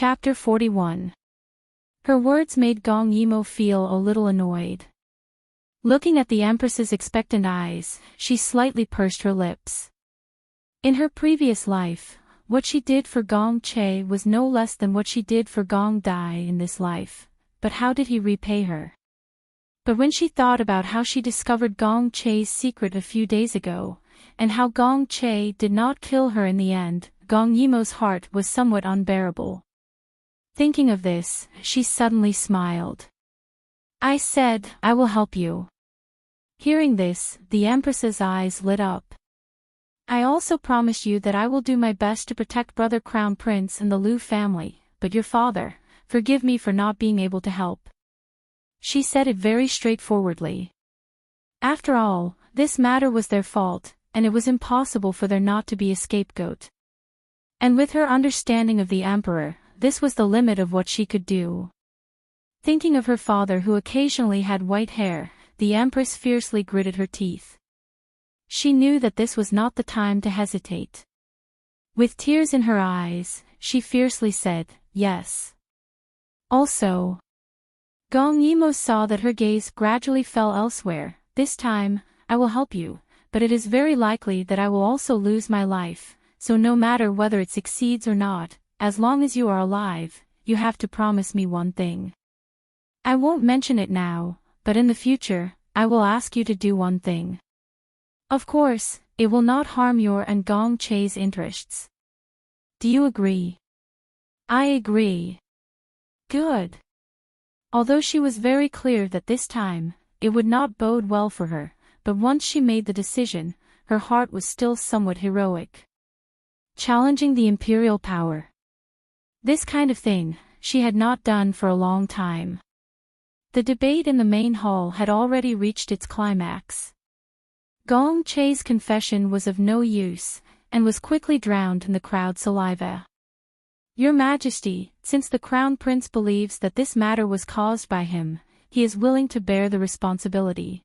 Chapter 41. Her words made Gong Yimo feel a little annoyed. Looking at the Empress's expectant eyes, she slightly pursed her lips. In her previous life, what she did for Gong Che was no less than what she did for Gong Dai in this life, but how did he repay her? But when she thought about how she discovered Gong Che's secret a few days ago, and how Gong Che did not kill her in the end, Gong Yimo's heart was somewhat unbearable. Thinking of this, she suddenly smiled. I said, I will help you. Hearing this, the Empress's eyes lit up. I also promise you that I will do my best to protect Brother Crown Prince and the Liu family, but your father, forgive me for not being able to help. She said it very straightforwardly. After all, this matter was their fault, and it was impossible for there not to be a scapegoat. And with her understanding of the Emperor, this was the limit of what she could do. Thinking of her father who occasionally had white hair, the Empress fiercely gritted her teeth. She knew that this was not the time to hesitate. With tears in her eyes, she fiercely said, yes. Also, Gong Yimo saw that her gaze gradually fell elsewhere. This time, I will help you, but it is very likely that I will also lose my life, so no matter whether it succeeds or not, as long as you are alive, you have to promise me one thing. I won't mention it now, but in the future, I will ask you to do one thing. Of course, it will not harm your and Gong Che's interests. Do you agree? I agree. Good. Although she was very clear that this time, it would not bode well for her, but once she made the decision, her heart was still somewhat heroic. Challenging the imperial power. This kind of thing, she had not done for a long time. The debate in the main hall had already reached its climax. Gong Che's confession was of no use, and was quickly drowned in the crowd's saliva. Your Majesty, since the Crown Prince believes that this matter was caused by him, he is willing to bear the responsibility.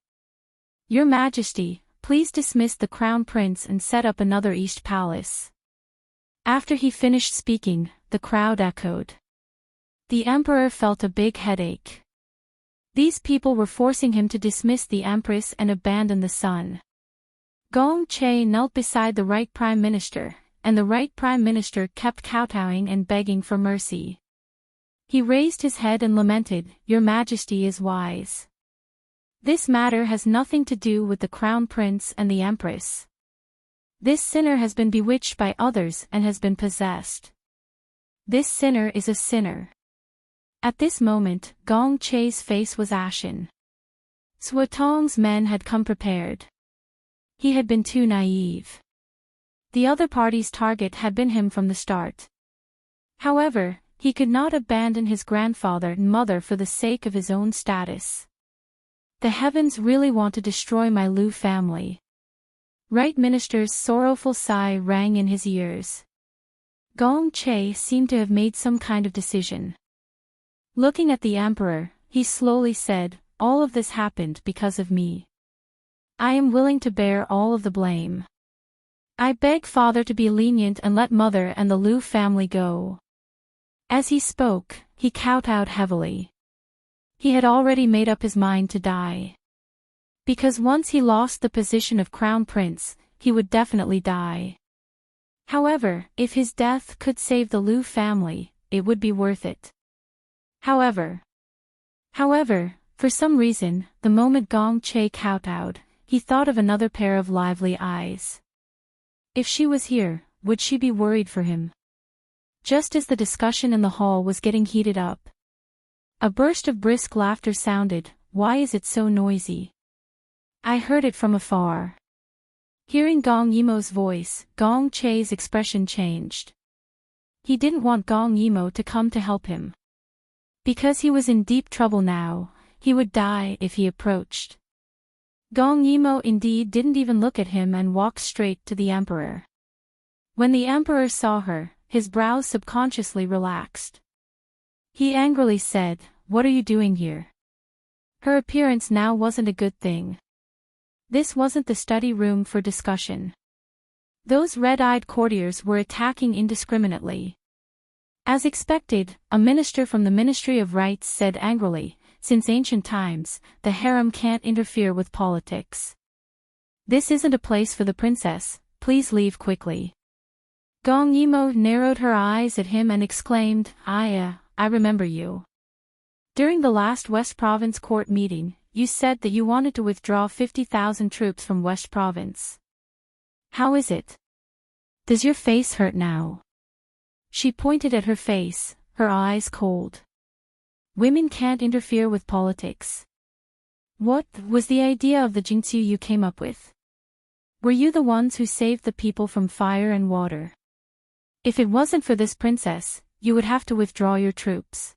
Your Majesty, please dismiss the Crown Prince and set up another East Palace. After he finished speaking, the crowd echoed. The Emperor felt a big headache. These people were forcing him to dismiss the Empress and abandon the son. Gong Che knelt beside the right Prime Minister, and the right Prime Minister kept kowtowing and begging for mercy. He raised his head and lamented, Your Majesty is wise. This matter has nothing to do with the Crown Prince and the Empress. This sinner has been bewitched by others and has been possessed. This sinner is a sinner. At this moment, Gong Che's face was ashen. Suotong's men had come prepared. He had been too naive. The other party's target had been him from the start. However, he could not abandon his grandfather and mother for the sake of his own status. The heavens really want to destroy my Liu family. Right Minister's sorrowful sigh rang in his ears. Gong Che seemed to have made some kind of decision. Looking at the Emperor, he slowly said, all of this happened because of me. I am willing to bear all of the blame. I beg Father to be lenient and let Mother and the Liu family go. As he spoke, he kowtowed heavily. He had already made up his mind to die. Because once he lost the position of Crown Prince, he would definitely die. However, if his death could save the Liu family, it would be worth it. However, for some reason, the moment Gong Che kowtowed, he thought of another pair of lively eyes. If she was here, would she be worried for him? Just as the discussion in the hall was getting heated up, a burst of brisk laughter sounded. Why is it so noisy? I heard it from afar. Hearing Gong Yimo's voice, Gong Che's expression changed. He didn't want Gong Yimo to come to help him. Because he was in deep trouble now, he would die if he approached. Gong Yimo indeed didn't even look at him and walked straight to the Emperor. When the Emperor saw her, his brows subconsciously relaxed. He angrily said, What are you doing here? Her appearance now wasn't a good thing. This wasn't the study room for discussion. Those red-eyed courtiers were attacking indiscriminately. As expected, a minister from the Ministry of Rights said angrily, "Since ancient times, the harem can't interfere with politics. This isn't a place for the princess, please leave quickly." Gong Yimo narrowed her eyes at him and exclaimed, I remember you. During the last West Province court meeting, you said that you wanted to withdraw 50,000 troops from West Province. How is it? Does your face hurt now? She pointed at her face, her eyes cold. Women can't interfere with politics. What was the idea of the Jingxiu you came up with? Were you the ones who saved the people from fire and water? If it wasn't for this princess, you would have to withdraw your troops.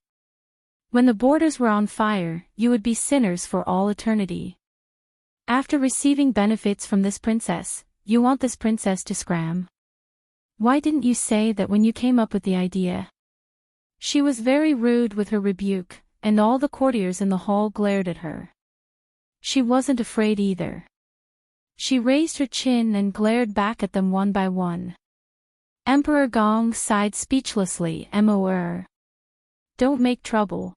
When the borders were on fire, you would be sinners for all eternity. After receiving benefits from this princess, you want this princess to scram. Why didn't you say that when you came up with the idea? She was very rude with her rebuke, and all the courtiers in the hall glared at her. She wasn't afraid either. She raised her chin and glared back at them one by one. Emperor Gong sighed speechlessly. Don't make trouble.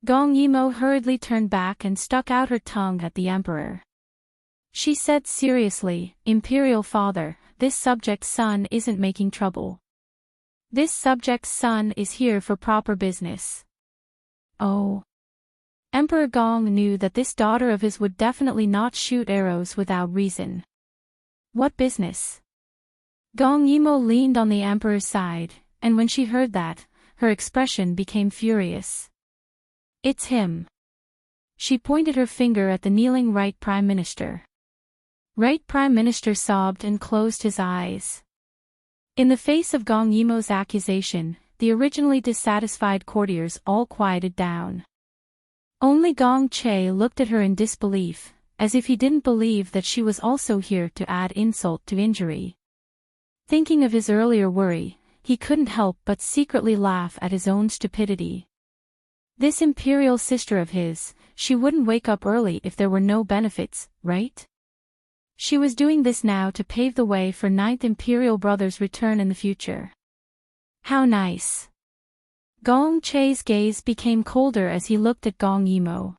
Gong Yimo hurriedly turned back and stuck out her tongue at the emperor. She said seriously, Imperial Father, this subject's son isn't making trouble. This subject's son is here for proper business. Oh. Emperor Gong knew that this daughter of his would definitely not shoot arrows without reason. What business? Gong Yimo leaned on the emperor's side, and when she heard that, her expression became furious. It's him. She pointed her finger at the kneeling Right Prime Minister. Right Prime Minister sobbed and closed his eyes. In the face of Gong Yimo's accusation, the originally dissatisfied courtiers all quieted down. Only Gong Che looked at her in disbelief, as if he didn't believe that she was also here to add insult to injury. Thinking of his earlier worry, he couldn't help but secretly laugh at his own stupidity. This imperial sister of his, she wouldn't wake up early if there were no benefits, right? She was doing this now to pave the way for 9th Imperial Brother's return in the future. How nice. Gong Che's gaze became colder as he looked at Gong Yimo.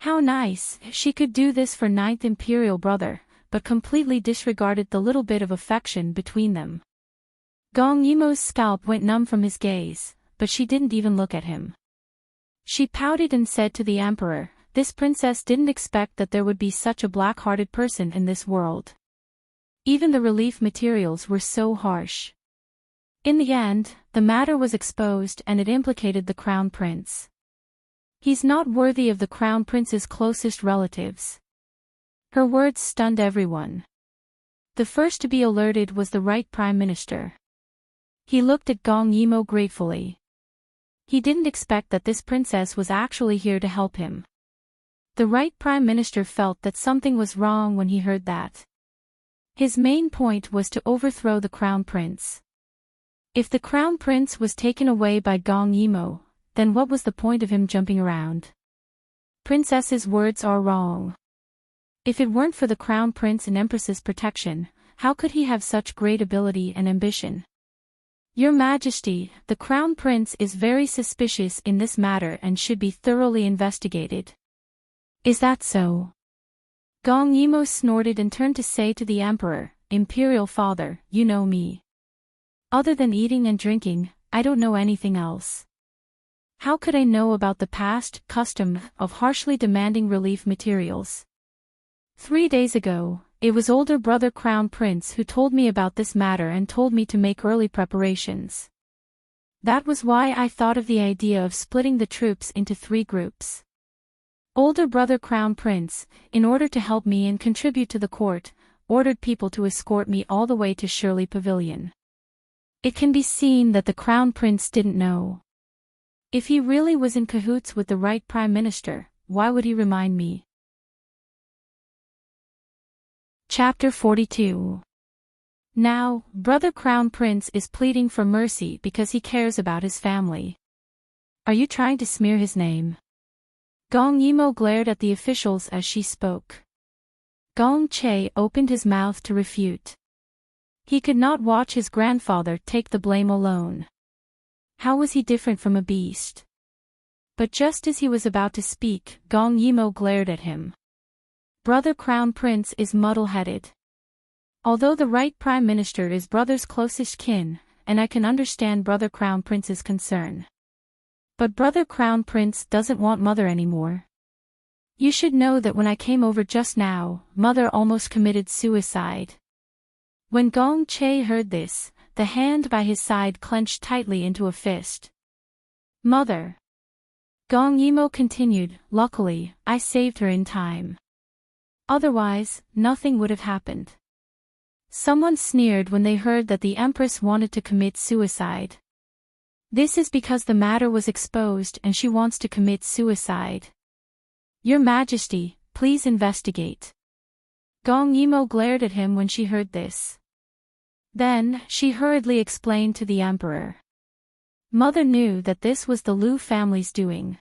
How nice, she could do this for 9th Imperial Brother, but completely disregarded the little bit of affection between them. Gong Yimo's scalp went numb from his gaze, but she didn't even look at him. She pouted and said to the emperor, this princess didn't expect that there would be such a black-hearted person in this world. Even the relief materials were so harsh. In the end, the matter was exposed and it implicated the crown prince. He's not worthy of the crown prince's closest relatives. Her words stunned everyone. The first to be alerted was the Right Prime Minister. He looked at Gong Yimo gratefully. He didn't expect that this princess was actually here to help him. The Right Prime Minister felt that something was wrong when he heard that. His main point was to overthrow the crown prince. If the crown prince was taken away by Gong Yimo, then what was the point of him jumping around? Princess's words are wrong. If it weren't for the crown prince and empress's protection, how could he have such great ability and ambition? Your Majesty, the crown prince is very suspicious in this matter and should be thoroughly investigated. Is that so? Gong Yimo snorted and turned to say to the emperor, Imperial Father, you know me. Other than eating and drinking, I don't know anything else. How could I know about the past custom of harshly demanding relief materials? 3 days ago, it was older brother Crown Prince who told me about this matter and told me to make early preparations. That was why I thought of the idea of splitting the troops into 3 groups. Older brother Crown Prince, in order to help me and contribute to the court, ordered people to escort me all the way to Shirley Pavilion. It can be seen that the Crown Prince didn't know. If he really was in cahoots with the Right Prime Minister, why would he remind me? Chapter 42. Now, Brother Crown Prince is pleading for mercy because he cares about his family. Are you trying to smear his name? Gong Yimo glared at the officials as she spoke. Gong Che opened his mouth to refute. He could not watch his grandfather take the blame alone. How was he different from a beast? But just as he was about to speak, Gong Yimo glared at him. Brother Crown Prince is muddle-headed. Although the right Prime Minister is brother's closest kin, and I can understand Brother Crown Prince's concern. But Brother Crown Prince doesn't want mother anymore. You should know that when I came over just now, mother almost committed suicide. When Gong Che heard this, the hand by his side clenched tightly into a fist. Mother. Gong Yimo continued, luckily, I saved her in time. Otherwise, nothing would have happened. Someone sneered when they heard that the Empress wanted to commit suicide. This is because the matter was exposed and she wants to commit suicide. Your Majesty, please investigate. Gong Yimo glared at him when she heard this. Then, she hurriedly explained to the Emperor. Mother knew that this was the Liu family's doing.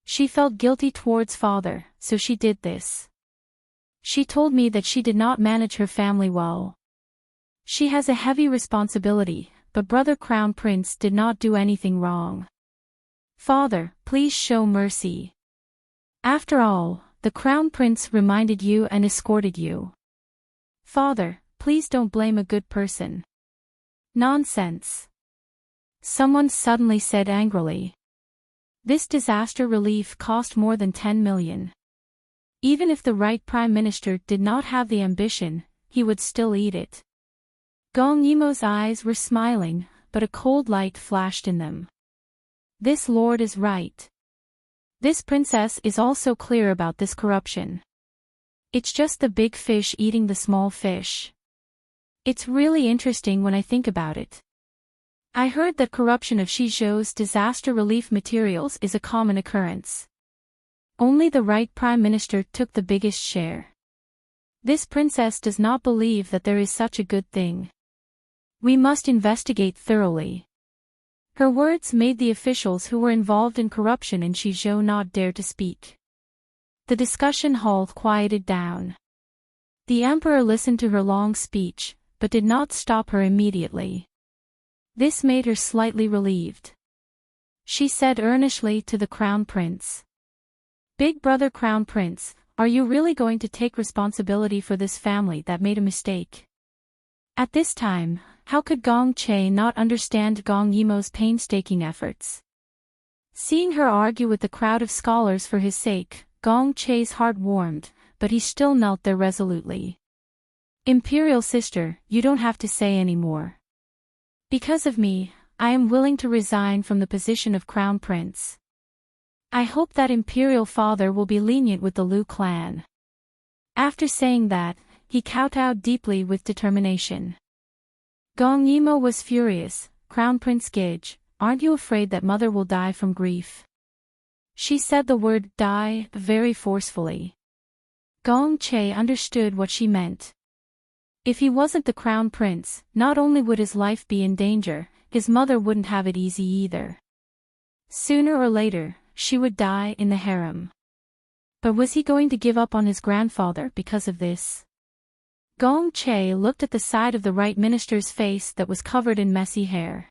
She felt guilty towards father, so she did this. She told me that she did not manage her family well. She has a heavy responsibility, but Brother Crown Prince did not do anything wrong. Father, please show mercy. After all, the Crown Prince reminded you and escorted you. Father, please don't blame a good person. Nonsense. Someone suddenly said angrily. This disaster relief cost more than 10 million. Even if the right Prime Minister did not have the ambition, he would still eat it. Gong Yimo's eyes were smiling, but a cold light flashed in them. This lord is right. This princess is also clear about this corruption. It's just the big fish eating the small fish. It's really interesting when I think about it. I heard that corruption of Shizhou's disaster relief materials is a common occurrence. Only the right Prime Minister took the biggest share. This princess does not believe that there is such a good thing. We must investigate thoroughly. Her words made the officials who were involved in corruption in Shizhou not dare to speak. The discussion hall quieted down. The Emperor listened to her long speech, but did not stop her immediately. This made her slightly relieved. She said earnestly to the Crown Prince. Big Brother Crown Prince, are you really going to take responsibility for this family that made a mistake? At this time, how could Gong Che not understand Gong Yimo's painstaking efforts? Seeing her argue with the crowd of scholars for his sake, Gong Che's heart warmed, but he still knelt there resolutely. Imperial sister, you don't have to say any more. Because of me, I am willing to resign from the position of Crown Prince. I hope that Imperial father will be lenient with the Liu clan. After saying that, he kowtowed deeply with determination. Gong Yimo was furious. Crown Prince Gage, aren't you afraid that mother will die from grief? She said the word die very forcefully. Gong Che understood what she meant. If he wasn't the Crown Prince, not only would his life be in danger, his mother wouldn't have it easy either. Sooner or later, she would die in the harem. But was he going to give up on his grandfather because of this? Gong Che looked at the side of the right minister's face that was covered in messy hair.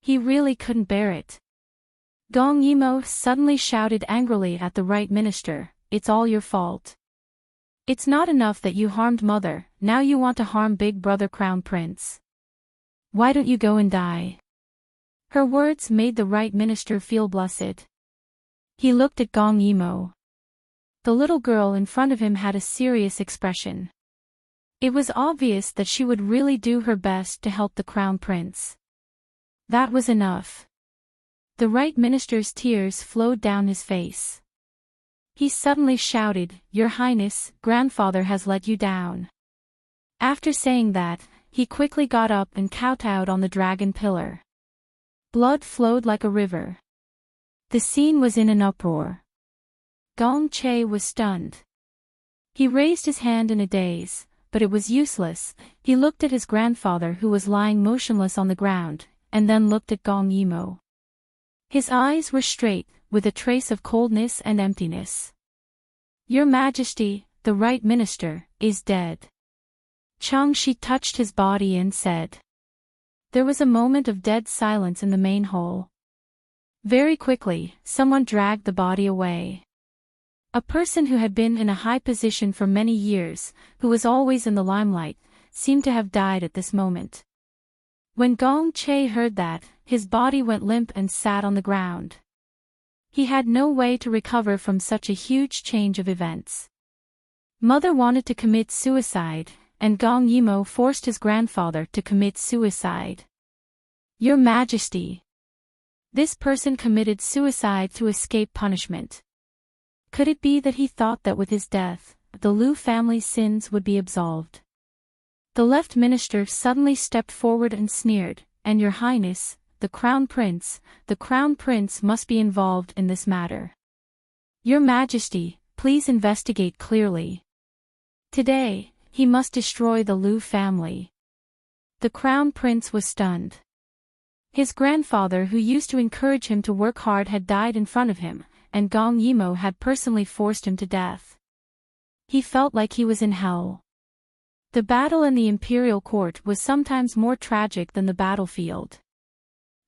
He really couldn't bear it. Gong Yimo suddenly shouted angrily at the right minister, "It's all your fault. It's not enough that you harmed mother, now you want to harm big brother Crown Prince. Why don't you go and die?" Her words made the right minister feel blessed. He looked at Gong Yimo. The little girl in front of him had a serious expression. It was obvious that she would really do her best to help the Crown Prince. That was enough. The right minister's tears flowed down his face. He suddenly shouted, "Your Highness, grandfather has let you down." After saying that, he quickly got up and kowtowed on the dragon pillar. Blood flowed like a river. The scene was in an uproar. Gong Che was stunned. He raised his hand in a daze, but it was useless. He looked at his grandfather who was lying motionless on the ground, and then looked at Gong Yimo. His eyes were straight, with a trace of coldness and emptiness. "Your Majesty, the right minister, is dead." Chang Shi touched his body and said. There was a moment of dead silence in the main hall. Very quickly, someone dragged the body away. A person who had been in a high position for many years, who was always in the limelight, seemed to have died at this moment. When Gong Che heard that, his body went limp and sat on the ground. He had no way to recover from such a huge change of events. Mother wanted to commit suicide, and Gong Yimo forced his grandfather to commit suicide. Your Majesty. This person committed suicide to escape punishment. Could it be that he thought that with his death, the Liu family's sins would be absolved? The left minister suddenly stepped forward and sneered, "And Your Highness, the Crown Prince must be involved in this matter. Your Majesty, please investigate clearly. Today, he must destroy the Liu family." The Crown Prince was stunned. His grandfather, who used to encourage him to work hard, had died in front of him, and Gong Yimo had personally forced him to death. He felt like he was in hell. The battle in the imperial court was sometimes more tragic than the battlefield.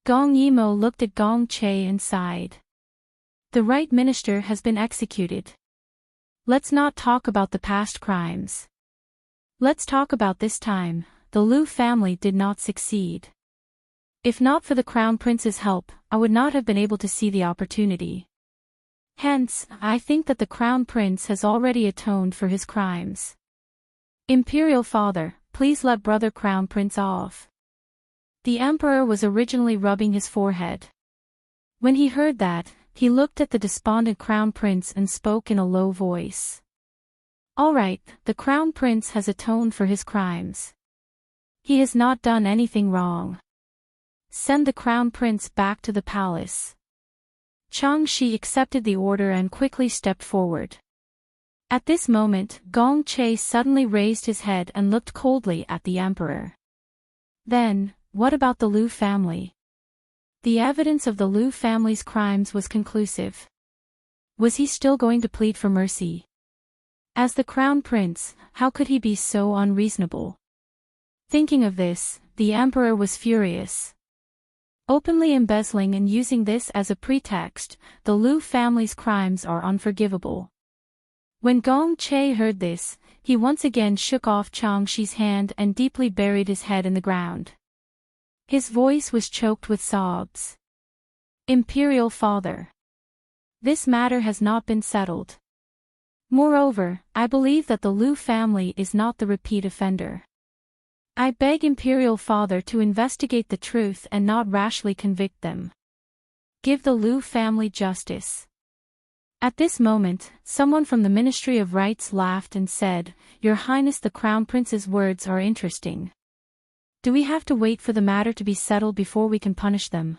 Gong Yimo looked at Gong Che and sighed. The right minister has been executed. Let's not talk about the past crimes. Let's talk about this time. The Liu family did not succeed. If not for the Crown Prince's help, I would not have been able to see the opportunity. Hence, I think that the Crown Prince has already atoned for his crimes. Imperial Father, please let Brother Crown Prince off. The Emperor was originally rubbing his forehead. When he heard that, he looked at the despondent Crown Prince and spoke in a low voice. All right, the Crown Prince has atoned for his crimes. He has not done anything wrong. Send the Crown Prince back to the palace. Chang Shi accepted the order and quickly stepped forward. At this moment, Gong Che suddenly raised his head and looked coldly at the Emperor. Then, what about the Liu family? The evidence of the Liu family's crimes was conclusive. Was he still going to plead for mercy? As the Crown Prince, how could he be so unreasonable? Thinking of this, the Emperor was furious. Openly embezzling and using this as a pretext, the Liu family's crimes are unforgivable. When Gong Che heard this, he once again shook off Chang Shi's hand and deeply buried his head in the ground. His voice was choked with sobs. Imperial Father. This matter has not been settled. Moreover, I believe that the Liu family is not the repeat offender. I beg Imperial Father to investigate the truth and not rashly convict them. Give the Liu family justice. At this moment, someone from the Ministry of Rights laughed and said, Your Highness, the Crown Prince's words are interesting. Do we have to wait for the matter to be settled before we can punish them?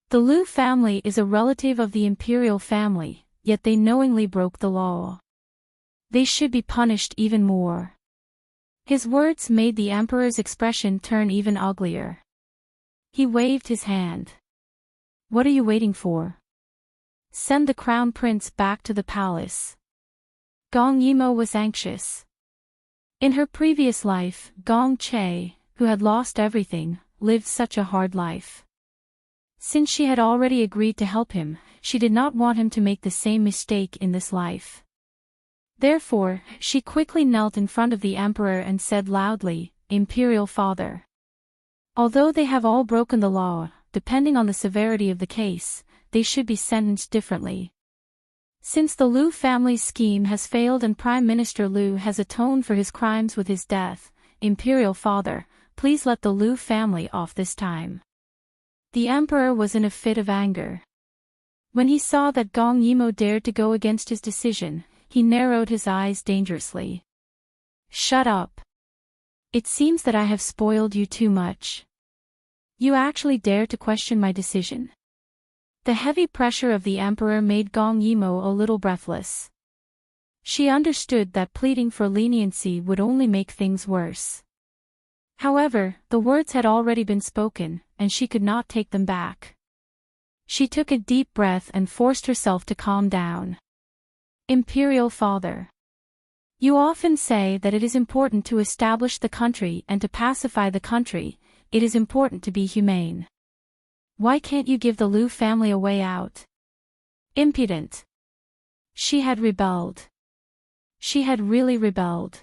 The Liu family is a relative of the imperial family, yet they knowingly broke the law. They should be punished even more. His words made the Emperor's expression turn even uglier. He waved his hand. What are you waiting for? Send the Crown Prince back to the palace. Gong Yimo was anxious. In her previous life, Gong Che, who had lost everything, lived such a hard life. Since she had already agreed to help him, she did not want him to make the same mistake in this life. Therefore, she quickly knelt in front of the Emperor and said loudly, Imperial Father. Although they have all broken the law, depending on the severity of the case, they should be sentenced differently. Since the Liu family's scheme has failed and Prime Minister Liu has atoned for his crimes with his death, Imperial Father, please let the Liu family off this time. The Emperor was in a fit of anger. When he saw that Gong Yimo dared to go against his decision, he narrowed his eyes dangerously. Shut up. It seems that I have spoiled you too much. You actually dare to question my decision. The heavy pressure of the Emperor made Gong Yimo a little breathless. She understood that pleading for leniency would only make things worse. However, the words had already been spoken, and she could not take them back. She took a deep breath and forced herself to calm down. Imperial Father. You often say that it is important to establish the country and to pacify the country, it is important to be humane. Why can't you give the Liu family a way out? Impudent. She had rebelled. She had really rebelled.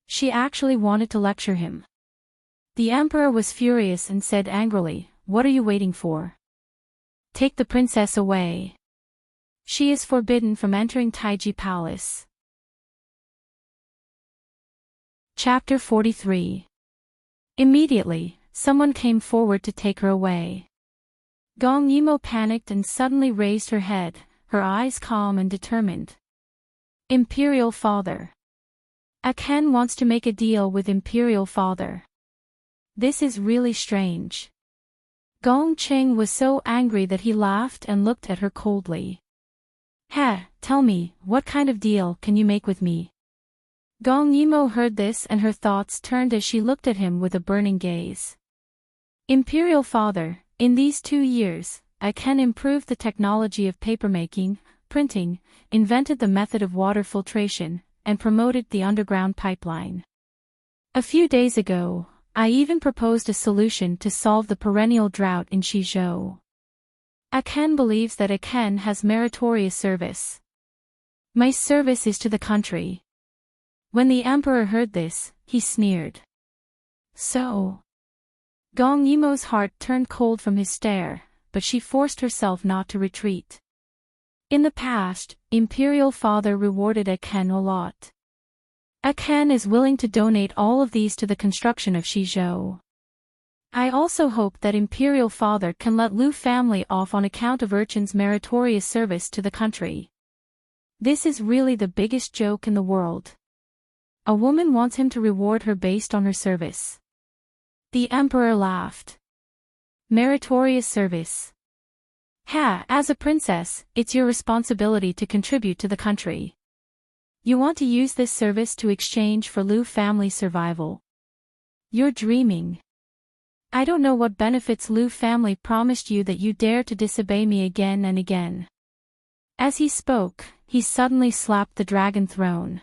She actually wanted to lecture him. The emperor was furious and said angrily, "What are you waiting for? Take the princess away. She is forbidden from entering Taiji Palace." Chapter 43. Immediately, someone came forward to take her away. Gong Yimo panicked and suddenly raised her head, her eyes calm and determined. Imperial Father. Aken wants to make a deal with Imperial Father. This is really strange. Gong Qing was so angry that he laughed and looked at her coldly. Tell me, what kind of deal can you make with me? Gong Yimo heard this and her thoughts turned as she looked at him with a burning gaze. Imperial Father, in these 2 years, Aken improved the technology of papermaking, printing, invented the method of water filtration, and promoted the underground pipeline. A few days ago, I even proposed a solution to solve the perennial drought in Shizhou. Aken believes that Aken has meritorious service. My service is to the country. When the emperor heard this, he sneered. So? Gong Yimo's heart turned cold from his stare, but she forced herself not to retreat. In the past, Imperial Father rewarded Aken a lot. Aken is willing to donate all of these to the construction of Shizhou. I also hope that Imperial Father can let Liu family off on account of Urchin's meritorious service to the country. This is really the biggest joke in the world. A woman wants him to reward her based on her service. The emperor laughed. Meritorious service. As a princess, it's your responsibility to contribute to the country. You want to use this service to exchange for Liu family survival. You're dreaming. I don't know what benefits Liu family promised you that you dare to disobey me again and again. As he spoke, he suddenly slapped the dragon throne.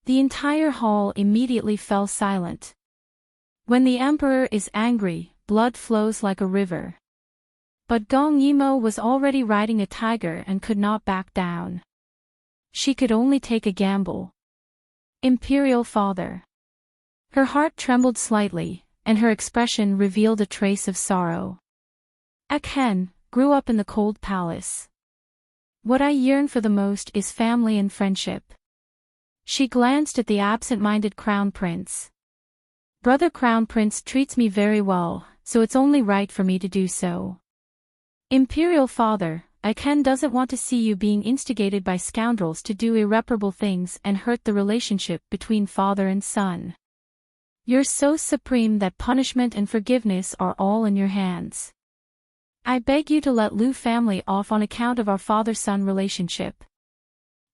The entire hall immediately fell silent. When the emperor is angry, blood flows like a river. But Gong Yimo was already riding a tiger and could not back down. She could only take a gamble. Imperial Father. Her heart trembled slightly, and her expression revealed a trace of sorrow. Aken grew up in the cold palace. What I yearn for the most is family and friendship. She glanced at the absent-minded crown prince. Brother Crown Prince treats me very well, so it's only right for me to do so. Imperial Father, Aken doesn't want to see you being instigated by scoundrels to do irreparable things and hurt the relationship between father and son. You're so supreme that punishment and forgiveness are all in your hands. I beg you to let Liu family off on account of our father-son relationship.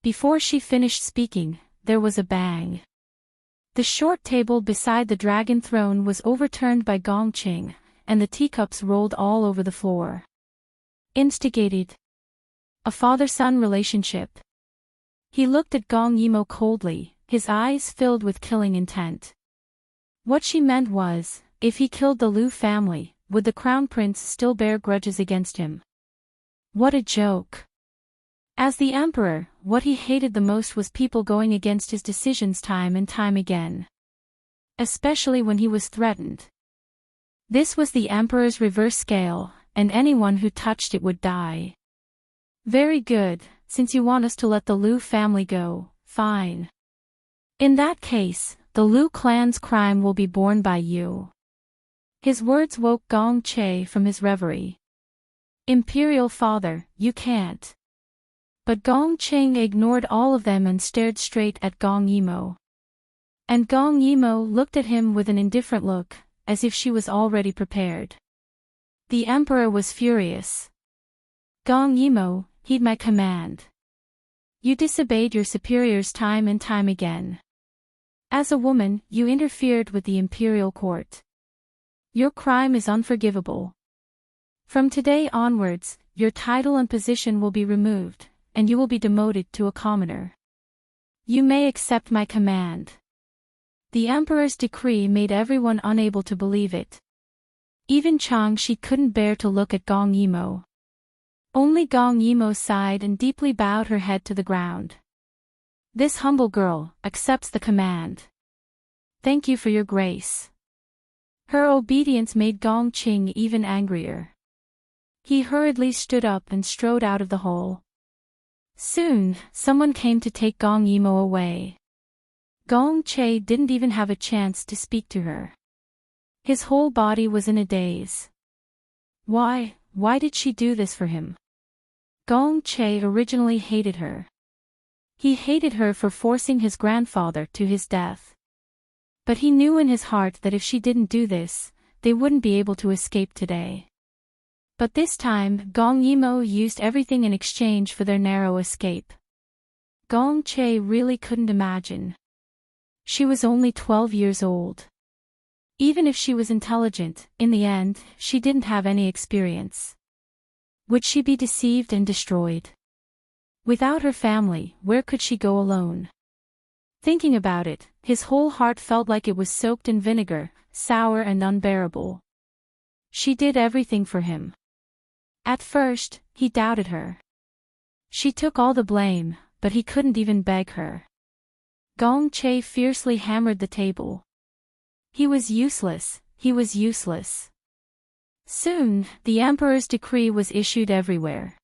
Before she finished speaking, there was a bang. The short table beside the dragon throne was overturned by Gong Qing, and the teacups rolled all over the floor. Instigated. A father-son relationship. He looked at Gong Yimo coldly, his eyes filled with killing intent. What she meant was, if he killed the Liu family, would the crown prince still bear grudges against him? What a joke. As the emperor, what he hated the most was people going against his decisions time and time again. Especially when he was threatened. This was the emperor's reverse scale, and anyone who touched it would die. Very good, since you want us to let the Liu family go, fine. In that case, the Liu clan's crime will be borne by you. His words woke Gong Che from his reverie. Imperial Father, you can't. But Gong Qing ignored all of them and stared straight at Gong Yimo. And Gong Yimo looked at him with an indifferent look, as if she was already prepared. The emperor was furious. Gong Yimo, heed my command. You disobeyed your superiors time and time again. As a woman, you interfered with the imperial court. Your crime is unforgivable. From today onwards, your title and position will be removed, and you will be demoted to a commoner. You may accept my command. The emperor's decree made everyone unable to believe it. Even Changshi couldn't bear to look at Gong Yimo. Only Gong Yimo sighed and deeply bowed her head to the ground. This humble girl accepts the command. Thank you for your grace. Her obedience made Gong Qing even angrier. He hurriedly stood up and strode out of the hole. Soon, someone came to take Gong Yimo away. Gong Che didn't even have a chance to speak to her. His whole body was in a daze. Why did she do this for him? Gong Che originally hated her. He hated her for forcing his grandfather to his death. But he knew in his heart that if she didn't do this, they wouldn't be able to escape today. But this time, Gong Yimo used everything in exchange for their narrow escape. Gong Che really couldn't imagine. She was only 12 years old. Even if she was intelligent, in the end, she didn't have any experience. Would she be deceived and destroyed? Without her family, where could she go alone? Thinking about it, his whole heart felt like it was soaked in vinegar, sour and unbearable. She did everything for him. At first, he doubted her. She took all the blame, but he couldn't even beg her. Gong Che fiercely hammered the table. He was useless, he was useless. Soon, the emperor's decree was issued everywhere.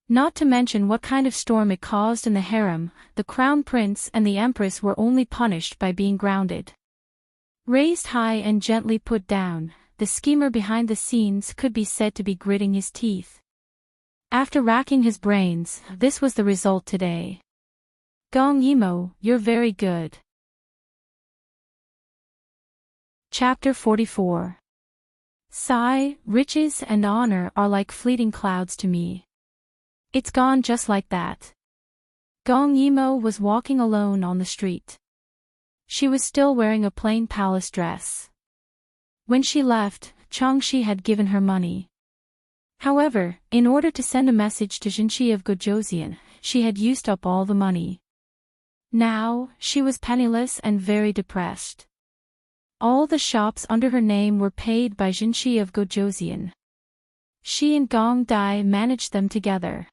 Not to mention what kind of storm it caused in the harem, the crown prince and the empress were only punished by being grounded. Raised high and gently put down, the schemer behind the scenes could be said to be gritting his teeth. After racking his brains, this was the result today. Gong Yimo, you're very good. Chapter 44. Sigh, riches and honor are like fleeting clouds to me. It's gone just like that. Gong Yimo was walking alone on the street. She was still wearing a plain palace dress. When she left, Changshi had given her money. However, in order to send a message to Jinshi of Gojoseon, she had used up all the money. Now, she was penniless and very depressed. All the shops under her name were paid by Jinshi of Gojoseon. She and Gong Dai managed them together.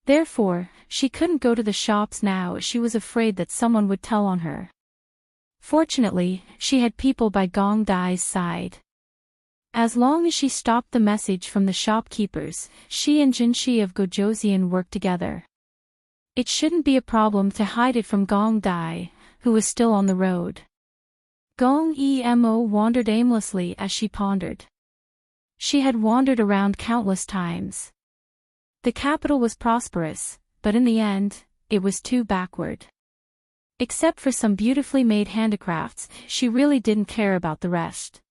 Therefore, she couldn't go to the shops now. She was afraid that someone would tell on her. Fortunately, she had people by Gong Dai's side. As long as she stopped the message from the shopkeepers, she and Jinshi of Gojoseon worked together. It shouldn't be a problem to hide it from Gong Dai, who was still on the road. Gong Emo wandered aimlessly as she pondered. She had wandered around countless times. The capital was prosperous, but in the end, it was too backward. Except for some beautifully made handicrafts, she really didn't care about the rest.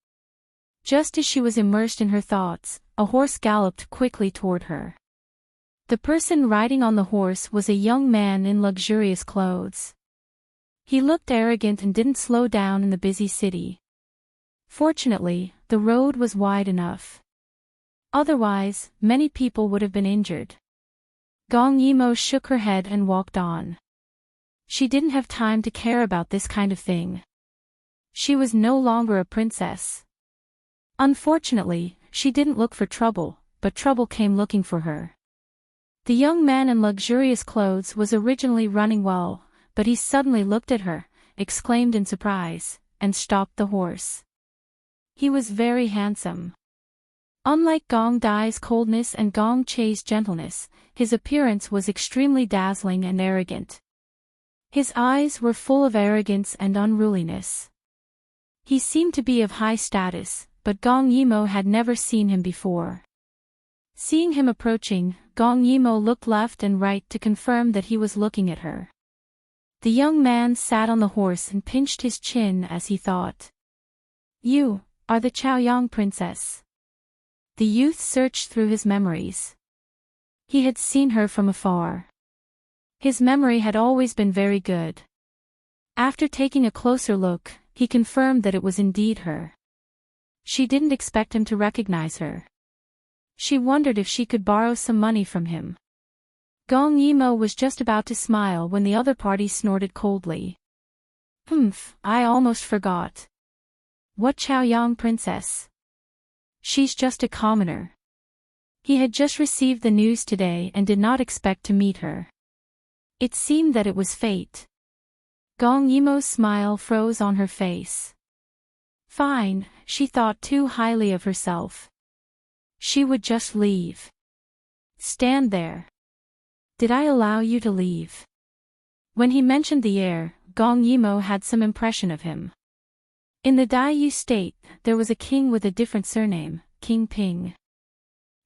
Just as she was immersed in her thoughts, a horse galloped quickly toward her. The person riding on the horse was a young man in luxurious clothes. He looked arrogant and didn't slow down in the busy city. Fortunately, the road was wide enough. Otherwise, many people would have been injured. Gong Yimo shook her head and walked on. She didn't have time to care about this kind of thing. She was no longer a princess. Unfortunately, she didn't look for trouble, but trouble came looking for her. The young man in luxurious clothes was originally running well, but he suddenly looked at her, exclaimed in surprise, and stopped the horse. He was very handsome. Unlike Gong Dai's coldness and Gong Che's gentleness, his appearance was extremely dazzling and arrogant. His eyes were full of arrogance and unruliness. He seemed to be of high status, but Gong Yimo had never seen him before. Seeing him approaching, Gong Yimo looked left and right to confirm that he was looking at her. The young man sat on the horse and pinched his chin as he thought. You are the Chaoyang princess. The youth searched through his memories. He had seen her from afar. His memory had always been very good. After taking a closer look, he confirmed that it was indeed her. She didn't expect him to recognize her. She wondered if she could borrow some money from him. Gong Yimo was just about to smile when the other party snorted coldly. I almost forgot. What Chaoyang princess? She's just a commoner. He had just received the news today and did not expect to meet her. It seemed that it was fate. Gong Yimo's smile froze on her face. Fine, she thought too highly of herself. She would just leave. Stand there. Did I allow you to leave? When he mentioned the heir, Gong Yimo had some impression of him. In the Daiyu state, there was a king with a different surname, King Ping.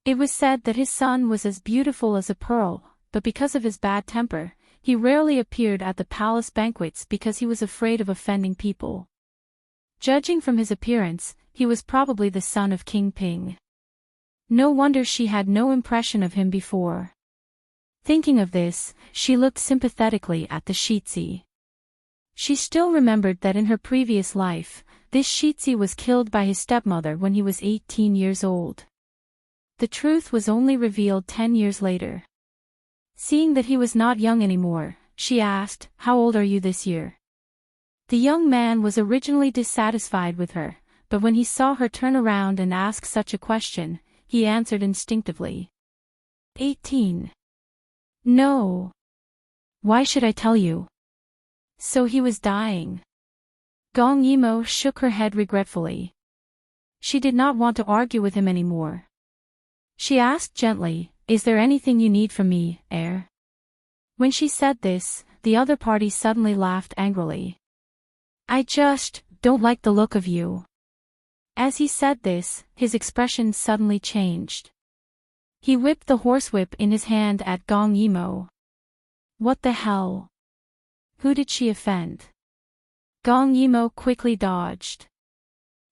It was said that his son was as beautiful as a pearl, but because of his bad temper, he rarely appeared at the palace banquets because he was afraid of offending people. Judging from his appearance, he was probably the son of King Ping. No wonder she had no impression of him before. Thinking of this, she looked sympathetically at the Shitzi. She still remembered that in her previous life, this Shitzi was killed by his stepmother when he was 18 years old. The truth was only revealed 10 years later. Seeing that he was not young anymore, she asked, "How old are you this year?" The young man was originally dissatisfied with her, but when he saw her turn around and ask such a question, he answered instinctively. 18. No. Why should I tell you? So he was dying. Gong Yimo shook her head regretfully. She did not want to argue with him anymore. She asked gently, "Is there anything you need from me, heir?" When she said this, the other party suddenly laughed angrily. "I just don't like the look of you." As he said this, his expression suddenly changed. He whipped the horsewhip in his hand at Gong Yimo. What the hell? Who did she offend? Gong Yimo quickly dodged.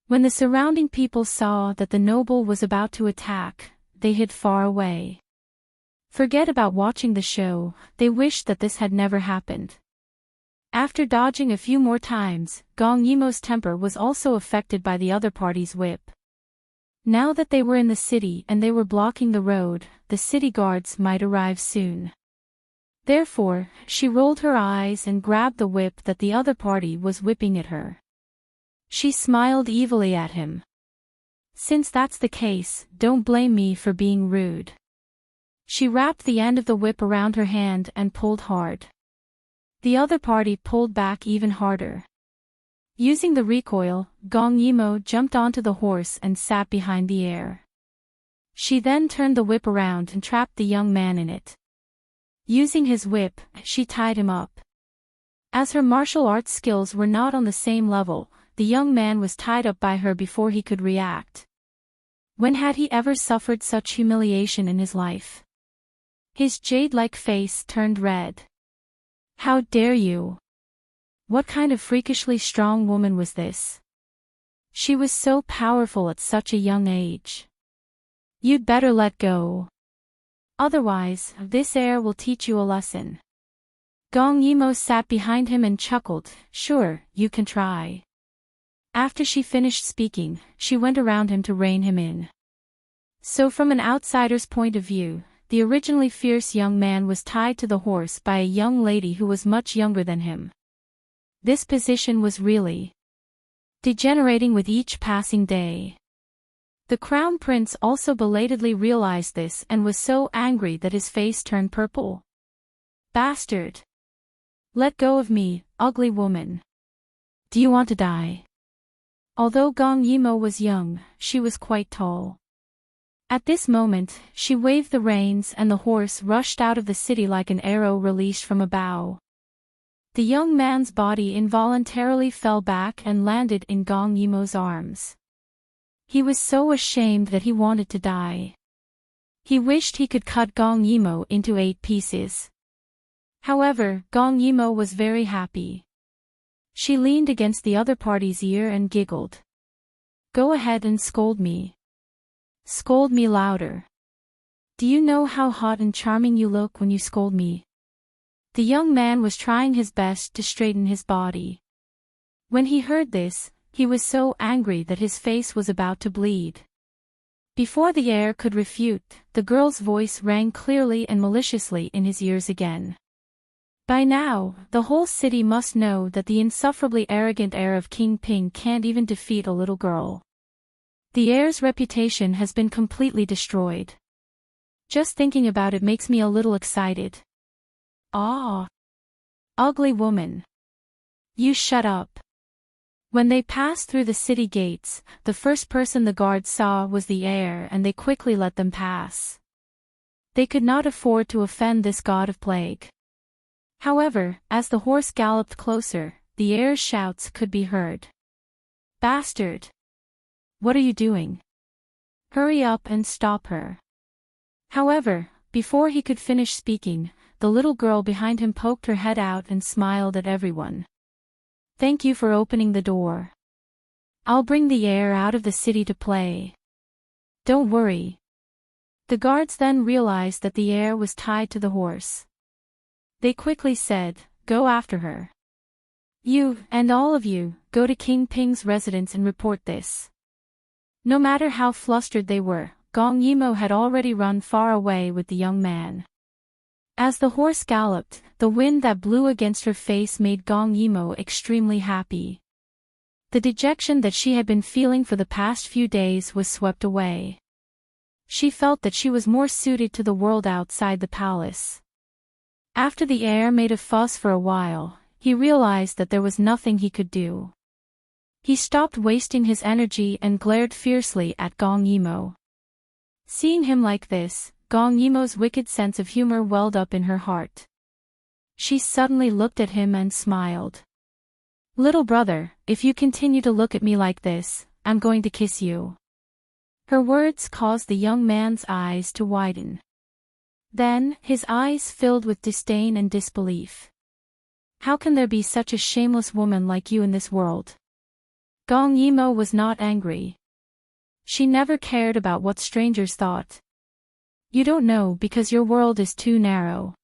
When the surrounding people saw that the noble was about to attack, they hid far away. Forget about watching the show, they wished that this had never happened. After dodging a few more times, Gong Yimo's temper was also affected by the other party's whip. Now that they were in the city and they were blocking the road, the city guards might arrive soon. Therefore, she rolled her eyes and grabbed the whip that the other party was whipping at her. She smiled evilly at him. "Since that's the case, don't blame me for being rude." She wrapped the end of the whip around her hand and pulled hard. The other party pulled back even harder. Using the recoil, Gong Yimo jumped onto the horse and sat behind the heir. She then turned the whip around and trapped the young man in it. Using his whip, she tied him up. As her martial arts skills were not on the same level, the young man was tied up by her before he could react. When had he ever suffered such humiliation in his life? His jade-like face turned red. "How dare you? What kind of freakishly strong woman was this? She was so powerful at such a young age. You'd better let go. Otherwise, this heir will teach you a lesson." Gong Yimo sat behind him and chuckled, "Sure, you can try." After she finished speaking, she went around him to rein him in. So from an outsider's point of view, the originally fierce young man was tied to the horse by a young lady who was much younger than him. This position was really degenerating with each passing day. The crown prince also belatedly realized this and was so angry that his face turned purple. "Bastard! Let go of me, ugly woman. Do you want to die?" Although Gong Yimo was young, she was quite tall. At this moment, she waved the reins and the horse rushed out of the city like an arrow released from a bow. The young man's body involuntarily fell back and landed in Gong Yimo's arms. He was so ashamed that he wanted to die. He wished he could cut Gong Yimo into 8 pieces. However, Gong Yimo was very happy. She leaned against the other party's ear and giggled. "Go ahead and scold me. Scold me louder. Do you know how hot and charming you look when you scold me?" The young man was trying his best to straighten his body. When he heard this, he was so angry that his face was about to bleed. Before the heir could refute, the girl's voice rang clearly and maliciously in his ears again. By now, the whole city must know that the insufferably arrogant heir of King Ping can't even defeat a little girl. The heir's reputation has been completely destroyed. Just thinking about it makes me a little excited. Ah! Ugly woman. You shut up. When they passed through the city gates, the first person the guards saw was the heir and they quickly let them pass. They could not afford to offend this god of plague. However, as the horse galloped closer, the heir's shouts could be heard. Bastard! What are you doing? Hurry up and stop her. However, before he could finish speaking, the little girl behind him poked her head out and smiled at everyone. Thank you for opening the door. I'll bring the heir out of the city to play. Don't worry. The guards then realized that the heir was tied to the horse. They quickly said, go after her. You, and all of you, go to King Ping's residence and report this. No matter how flustered they were, Gong Yimo had already run far away with the young man. As the horse galloped, the wind that blew against her face made Gong Yimo extremely happy. The dejection that she had been feeling for the past few days was swept away. She felt that she was more suited to the world outside the palace. After the heir made a fuss for a while, he realized that there was nothing he could do. He stopped wasting his energy and glared fiercely at Gong Yimo. Seeing him like this, Gong Yimo's wicked sense of humor welled up in her heart. She suddenly looked at him and smiled. Little brother, if you continue to look at me like this, I'm going to kiss you. Her words caused the young man's eyes to widen. Then, his eyes filled with disdain and disbelief. How can there be such a shameless woman like you in this world? Gong Yimo was not angry. She never cared about what strangers thought. You don't know because your world is too narrow.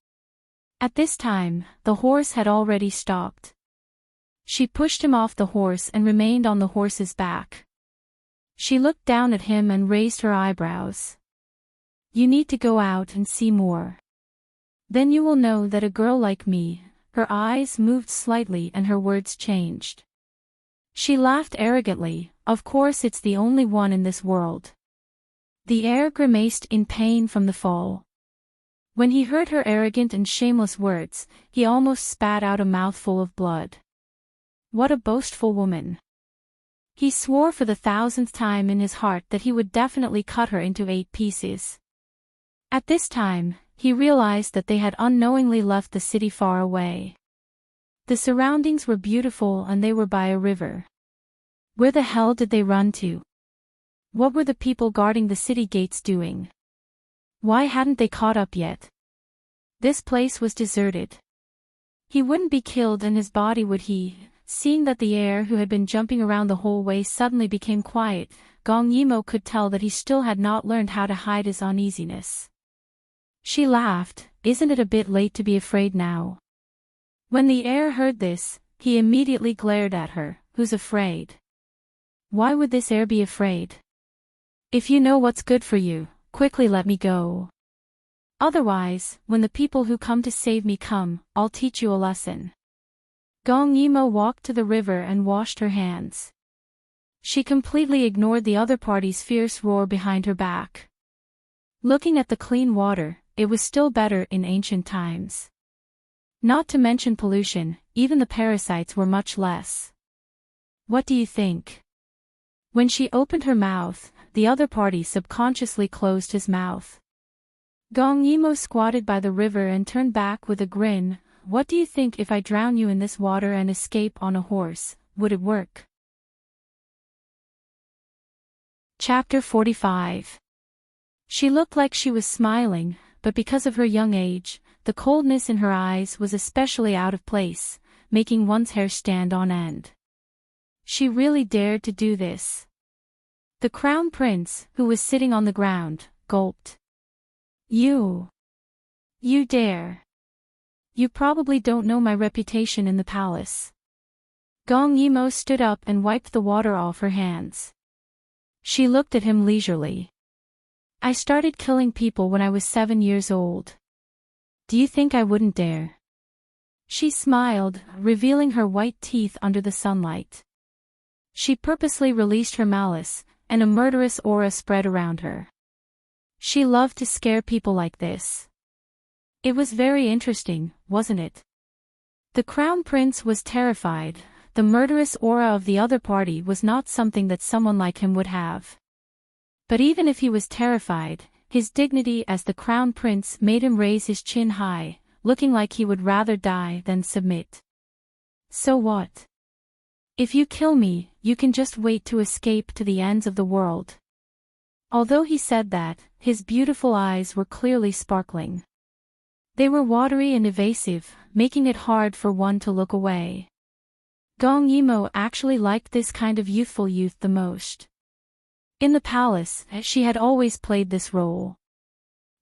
At this time, the horse had already stopped. She pushed him off the horse and remained on the horse's back. She looked down at him and raised her eyebrows. You need to go out and see more. Then you will know that a girl like me. Her eyes moved slightly and her words changed. She laughed arrogantly, of course it's the only one in this world. The heir grimaced in pain from the fall. When he heard her arrogant and shameless words, he almost spat out a mouthful of blood. What a boastful woman. He swore for the 1000th time in his heart that he would definitely cut her into 8 pieces. At this time, he realized that they had unknowingly left the city far away. The surroundings were beautiful and they were by a river. Where the hell did they run to? What were the people guarding the city gates doing? Why hadn't they caught up yet? This place was deserted. He wouldn't be killed and his body would he. Seeing that the heir who had been jumping around the whole way suddenly became quiet, Gong Yimo could tell that he still had not learned how to hide his uneasiness. She laughed, isn't it a bit late to be afraid now? When the heir heard this, he immediately glared at her, who's afraid? Why would this heir be afraid? If you know what's good for you, quickly let me go. Otherwise, when the people who come to save me come, I'll teach you a lesson. Gong Yimo walked to the river and washed her hands. She completely ignored the other party's fierce roar behind her back. Looking at the clean water, it was still better in ancient times. Not to mention pollution, even the parasites were much less. What do you think? When she opened her mouth, the other party subconsciously closed his mouth. Gong Yimo squatted by the river and turned back with a grin. What do you think if I drown you in this water and escape on a horse, would it work? Chapter 45. She looked like she was smiling, but because of her young age, the coldness in her eyes was especially out of place, making one's hair stand on end. She really dared to do this. The crown prince, who was sitting on the ground, gulped. You dare. You probably don't know my reputation in the palace. Gong Yimo stood up and wiped the water off her hands. She looked at him leisurely. I started killing people when I was 7 years old. Do you think I wouldn't dare? She smiled, revealing her white teeth under the sunlight. She purposely released her malice, and a murderous aura spread around her. She loved to scare people like this. It was very interesting, wasn't it? The Crown Prince was terrified. The murderous aura of the other party was not something that someone like him would have. But even if he was terrified, his dignity as the Crown Prince made him raise his chin high, looking like he would rather die than submit. So what? If you kill me, you can just wait to escape to the ends of the world. Although he said that, his beautiful eyes were clearly sparkling. They were watery and evasive, making it hard for one to look away. Gong Yimo actually liked this kind of youthful youth the most. In the palace, she had always played this role.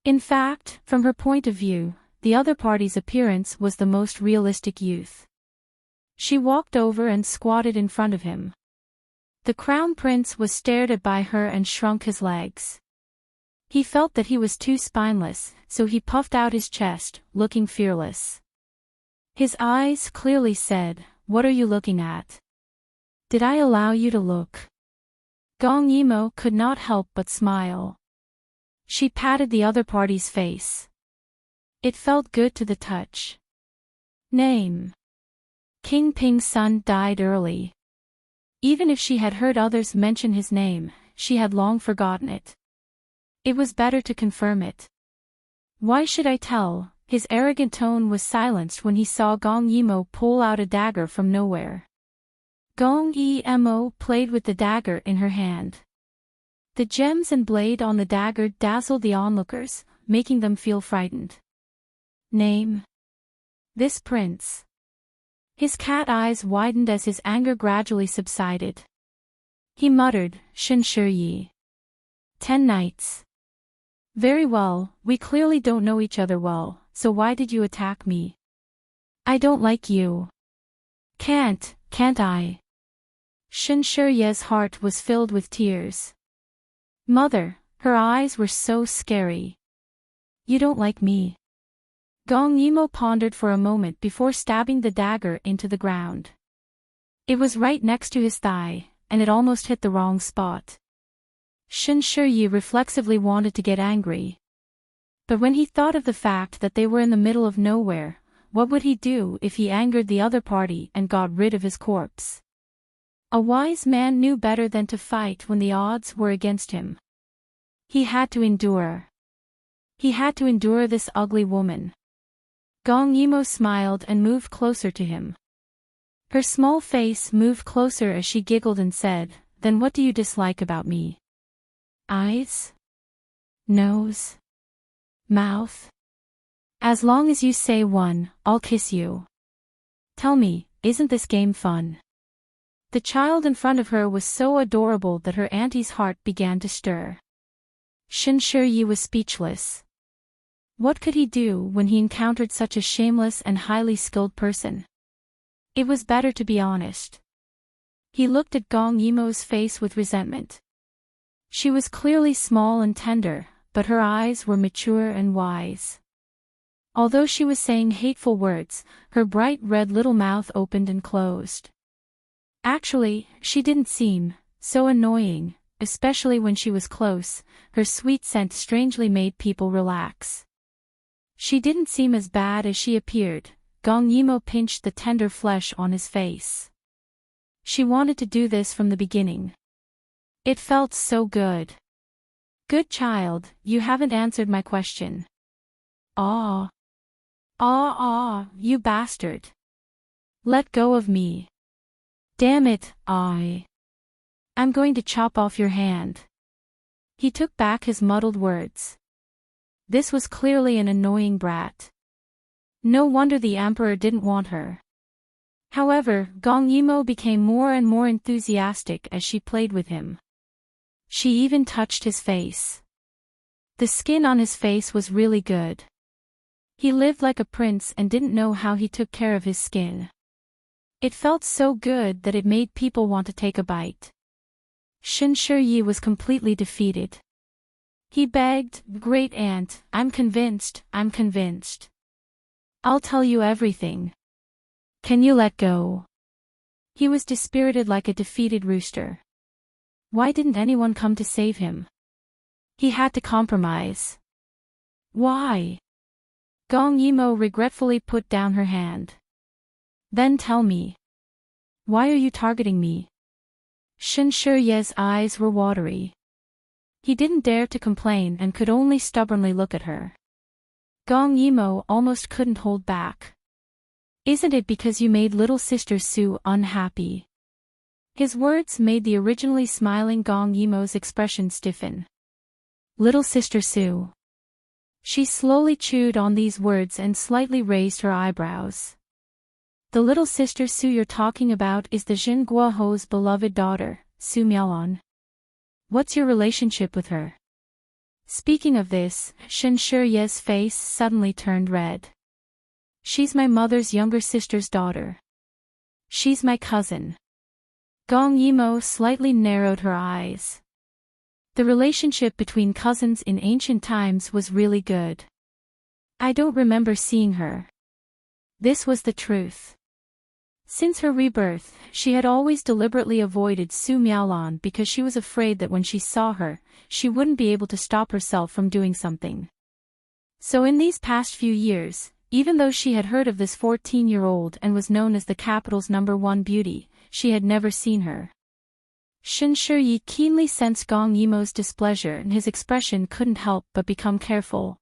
In fact, from her point of view, the other party's appearance was the most realistic youth. She walked over and squatted in front of him. The Crown Prince was stared at by her and shrunk his legs. He felt that he was too spineless, so he puffed out his chest, looking fearless. His eyes clearly said, "What are you looking at? Did I allow you to look?" Gong Yimo could not help but smile. She patted the other party's face. It felt good to the touch. Name. King Ping's son died early. Even if she had heard others mention his name, she had long forgotten it. It was better to confirm it. Why should I tell? His arrogant tone was silenced when he saw Gong Yimo pull out a dagger from nowhere. Gong Yimo played with the dagger in her hand. The gems and blade on the dagger dazzled the onlookers, making them feel frightened. Name. This prince. His cat eyes widened as his anger gradually subsided. He muttered, "Shen Yi. 10 nights. Very well, we clearly don't know each other well, so why did you attack me? I don't like you. Can't I?" Shen Ye's heart was filled with tears. Mother, her eyes were so scary. You don't like me? Gong Yimo pondered for a moment before stabbing the dagger into the ground. It was right next to his thigh, and it almost hit the wrong spot. Shen Yi reflexively wanted to get angry. But when he thought of the fact that they were in the middle of nowhere, what would he do if he angered the other party and got rid of his corpse? A wise man knew better than to fight when the odds were against him. He had to endure. He had to endure this ugly woman. Gong Yimo smiled and moved closer to him. Her small face moved closer as she giggled and said, "Then what do you dislike about me? Eyes? Nose? Mouth? As long as you say one, I'll kiss you. Tell me, isn't this game fun?" The child in front of her was so adorable that her auntie's heart began to stir. Shen Yi was speechless. What could he do when he encountered such a shameless and highly skilled person? It was better to be honest. He looked at Gong Yimo's face with resentment. She was clearly small and tender, but her eyes were mature and wise. Although she was saying hateful words, her bright red little mouth opened and closed. Actually, she didn't seem so annoying, especially when she was close. Her sweet scent strangely made people relax. She didn't seem as bad as she appeared. Gong Yimo pinched the tender flesh on his face. She wanted to do this from the beginning. It felt so good. Good child, you haven't answered my question. Ah, you bastard. Let go of me. Damn it, I'm going to chop off your hand. He took back his muddled words. This was clearly an annoying brat. No wonder the emperor didn't want her. However, Gong Yimo became more and more enthusiastic as she played with him. She even touched his face. The skin on his face was really good. He lived like a prince and didn't know how he took care of his skin. It felt so good that it made people want to take a bite. Shen Yi was completely defeated. He begged, "Great aunt, I'm convinced. I'll tell you everything. Can you let go?" He was dispirited like a defeated rooster. Why didn't anyone come to save him? He had to compromise. Why? Gong Yimo regretfully put down her hand. Then tell me. Why are you targeting me? Shen Shiyu's eyes were watery. He didn't dare to complain and could only stubbornly look at her. Gong Yimo almost couldn't hold back. Isn't it because you made little sister Su unhappy? His words made the originally smiling Gong Yimo's expression stiffen. Little sister Su. She slowly chewed on these words and slightly raised her eyebrows. The little sister Su you're talking about is the Jin Guoho's beloved daughter, Su Miaoan. What's your relationship with her? Speaking of this, Shen Shiyu's face suddenly turned red. She's my mother's younger sister's daughter. She's my cousin. Gong Yimo slightly narrowed her eyes. The relationship between cousins in ancient times was really good. I don't remember seeing her. This was the truth. Since her rebirth, she had always deliberately avoided Su Miaolan because she was afraid that when she saw her, she wouldn't be able to stop herself from doing something. So in these past few years, even though she had heard of this 14-year-old and was known as the capital's #1 beauty, she had never seen her. Shen Shiyi keenly sensed Gong Yimo's displeasure and his expression couldn't help but become careful.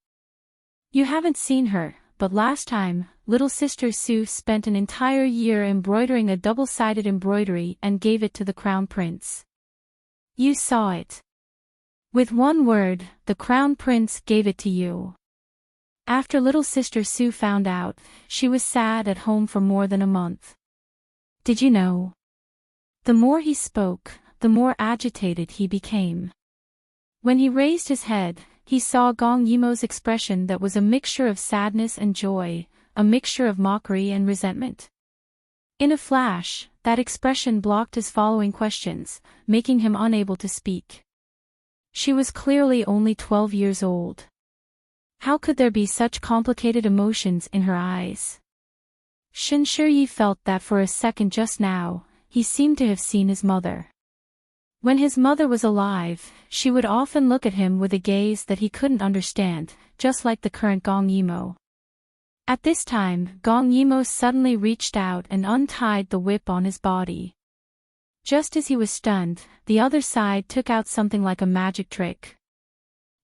You haven't seen her, but last time, little sister Su spent an entire year embroidering a double-sided embroidery and gave it to the crown prince. You saw it. With one word, the crown prince gave it to you. After little sister Su found out, she was sad at home for more than a month. Did you know? The more he spoke, the more agitated he became. When he raised his head, he saw Gong Yimo's expression that was a mixture of sadness and joy, a mixture of mockery and resentment. In a flash, that expression blocked his following questions, making him unable to speak. She was clearly only 12 years old. How could there be such complicated emotions in her eyes? Shen Shiyi felt that for a second just now, he seemed to have seen his mother. When his mother was alive, she would often look at him with a gaze that he couldn't understand, just like the current Gong Yimo. At this time, Gong Yimo suddenly reached out and untied the whip on his body. Just as he was stunned, the other side took out something like a magic trick.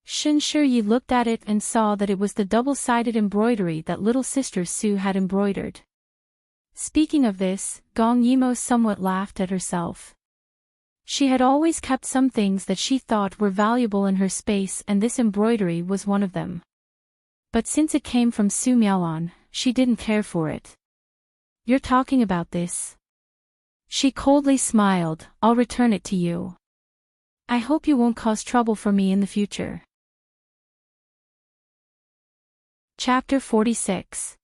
Shen Shiyi looked at it and saw that it was the double-sided embroidery that little sister Su had embroidered. Speaking of this, Gong Yimo somewhat laughed at herself. She had always kept some things that she thought were valuable in her space and this embroidery was one of them. But since it came from Su Miaolan, she didn't care for it. You're talking about this? She coldly smiled. I'll return it to you. I hope you won't cause trouble for me in the future. Chapter 46.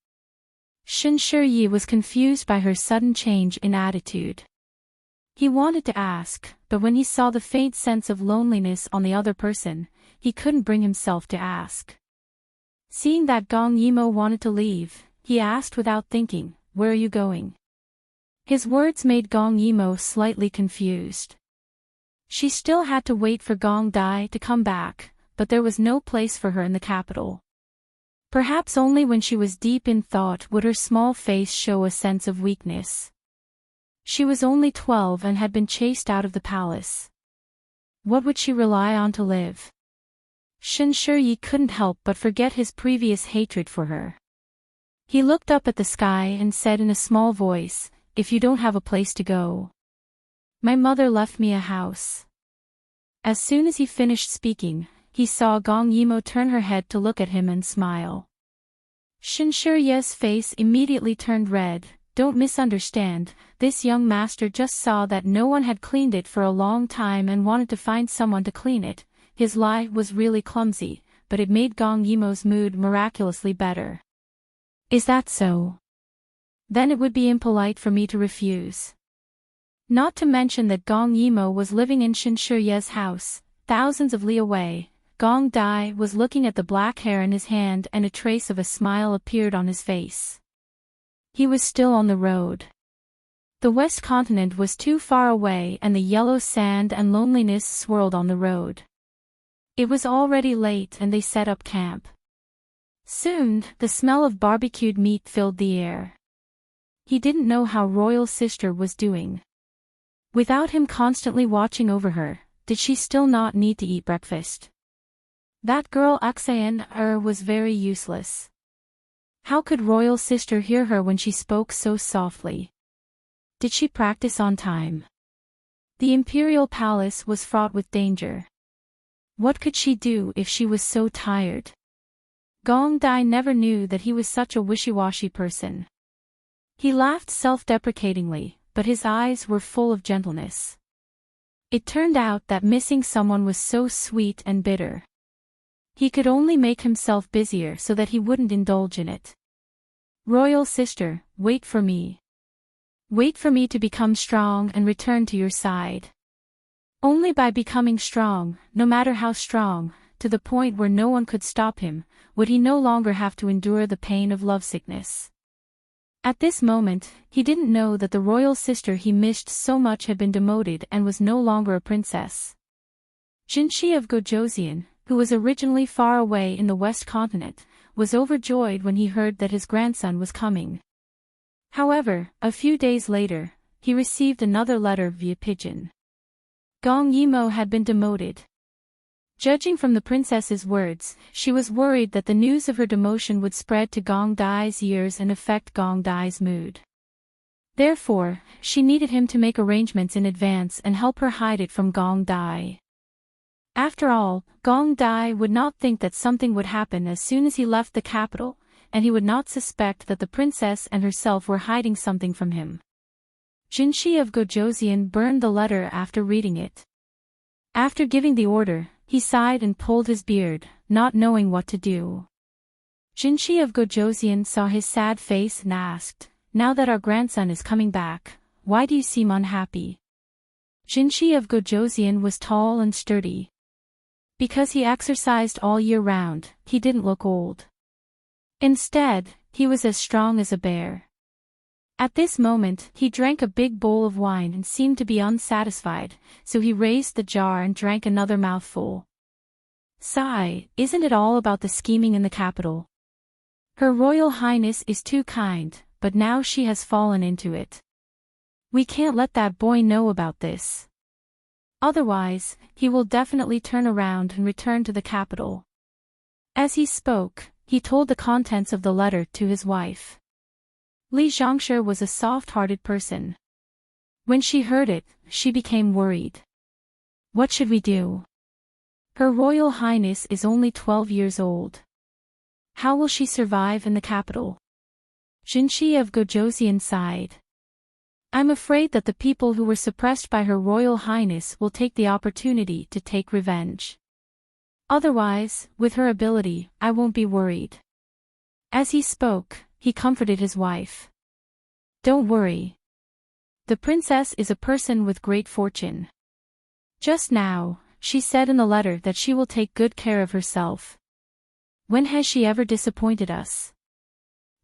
Shen Shiyi was confused by her sudden change in attitude. He wanted to ask, but when he saw the faint sense of loneliness on the other person, he couldn't bring himself to ask. Seeing that Gong Yimo wanted to leave, he asked without thinking, "Where are you going?" His words made Gong Yimo slightly confused. She still had to wait for Gong Dai to come back, but there was no place for her in the capital. Perhaps only when she was deep in thought would her small face show a sense of weakness. She was only 12 and had been chased out of the palace. What would she rely on to live? Shen Shiyi couldn't help but forget his previous hatred for her. He looked up at the sky and said in a small voice, "If you don't have a place to go. My mother left me a house." As soon as he finished speaking, he saw Gong Yimo turn her head to look at him and smile. Shen Shiyi's face immediately turned red. Don't misunderstand, this young master just saw that no one had cleaned it for a long time and wanted to find someone to clean it. His lie was really clumsy, but it made Gong Yimo's mood miraculously better. Is that so? Then it would be impolite for me to refuse. Not to mention that Gong Yimo was living in Shen Shiyi's house, thousands of li away. Gong Dai was looking at the black hair in his hand and a trace of a smile appeared on his face. He was still on the road. The west continent was too far away and the yellow sand and loneliness swirled on the road. It was already late and they set up camp. Soon, the smell of barbecued meat filled the air. He didn't know how Royal Sister was doing. Without him constantly watching over her, did she still not need to eat breakfast? That girl Axayan was very useless. How could Royal Sister hear her when she spoke so softly? Did she practice on time? The Imperial Palace was fraught with danger. What could she do if she was so tired? Gong Dai never knew that he was such a wishy-washy person. He laughed self-deprecatingly, but his eyes were full of gentleness. It turned out that missing someone was so sweet and bitter. He could only make himself busier so that he wouldn't indulge in it. Royal Sister, wait for me. Wait for me to become strong and return to your side. Only by becoming strong, no matter how strong, to the point where no one could stop him, would he no longer have to endure the pain of lovesickness. At this moment, he didn't know that the royal sister he missed so much had been demoted and was no longer a princess. Jinshi of Gojoseon, who was originally far away in the west continent, was overjoyed when he heard that his grandson was coming. However, a few days later, he received another letter via pigeon. Gong Yimo had been demoted. Judging from the princess's words, she was worried that the news of her demotion would spread to Gong Dai's ears and affect Gong Dai's mood. Therefore, she needed him to make arrangements in advance and help her hide it from Gong Dai. After all, Gong Dai would not think that something would happen as soon as he left the capital, and he would not suspect that the princess and herself were hiding something from him. Jinshi of Gojoseon burned the letter after reading it. After giving the order, he sighed and pulled his beard, not knowing what to do. Jinshi of Gojoseon saw his sad face and asked, "Now that our grandson is coming back, why do you seem unhappy?" Jinshi of Gojoseon was tall and sturdy. Because he exercised all year round, he didn't look old. Instead, he was as strong as a bear. At this moment, he drank a big bowl of wine and seemed to be unsatisfied, so he raised the jar and drank another mouthful. "Sigh, isn't it all about the scheming in the capital? Her Royal Highness is too kind, but now she has fallen into it. We can't let that boy know about this. Otherwise, he will definitely turn around and return to the capital." As he spoke, he told the contents of the letter to his wife. Li Zhongshi was a soft-hearted person. When she heard it, she became worried. What should we do? Her Royal Highness is only 12 years old. How will she survive in the capital? Jinshi of Gojoseon sighed. I'm afraid that the people who were suppressed by Her Royal Highness will take the opportunity to take revenge. Otherwise, with her ability, I won't be worried. As he spoke, he comforted his wife. Don't worry. The princess is a person with great fortune. Just now, she said in the letter that she will take good care of herself. When has she ever disappointed us?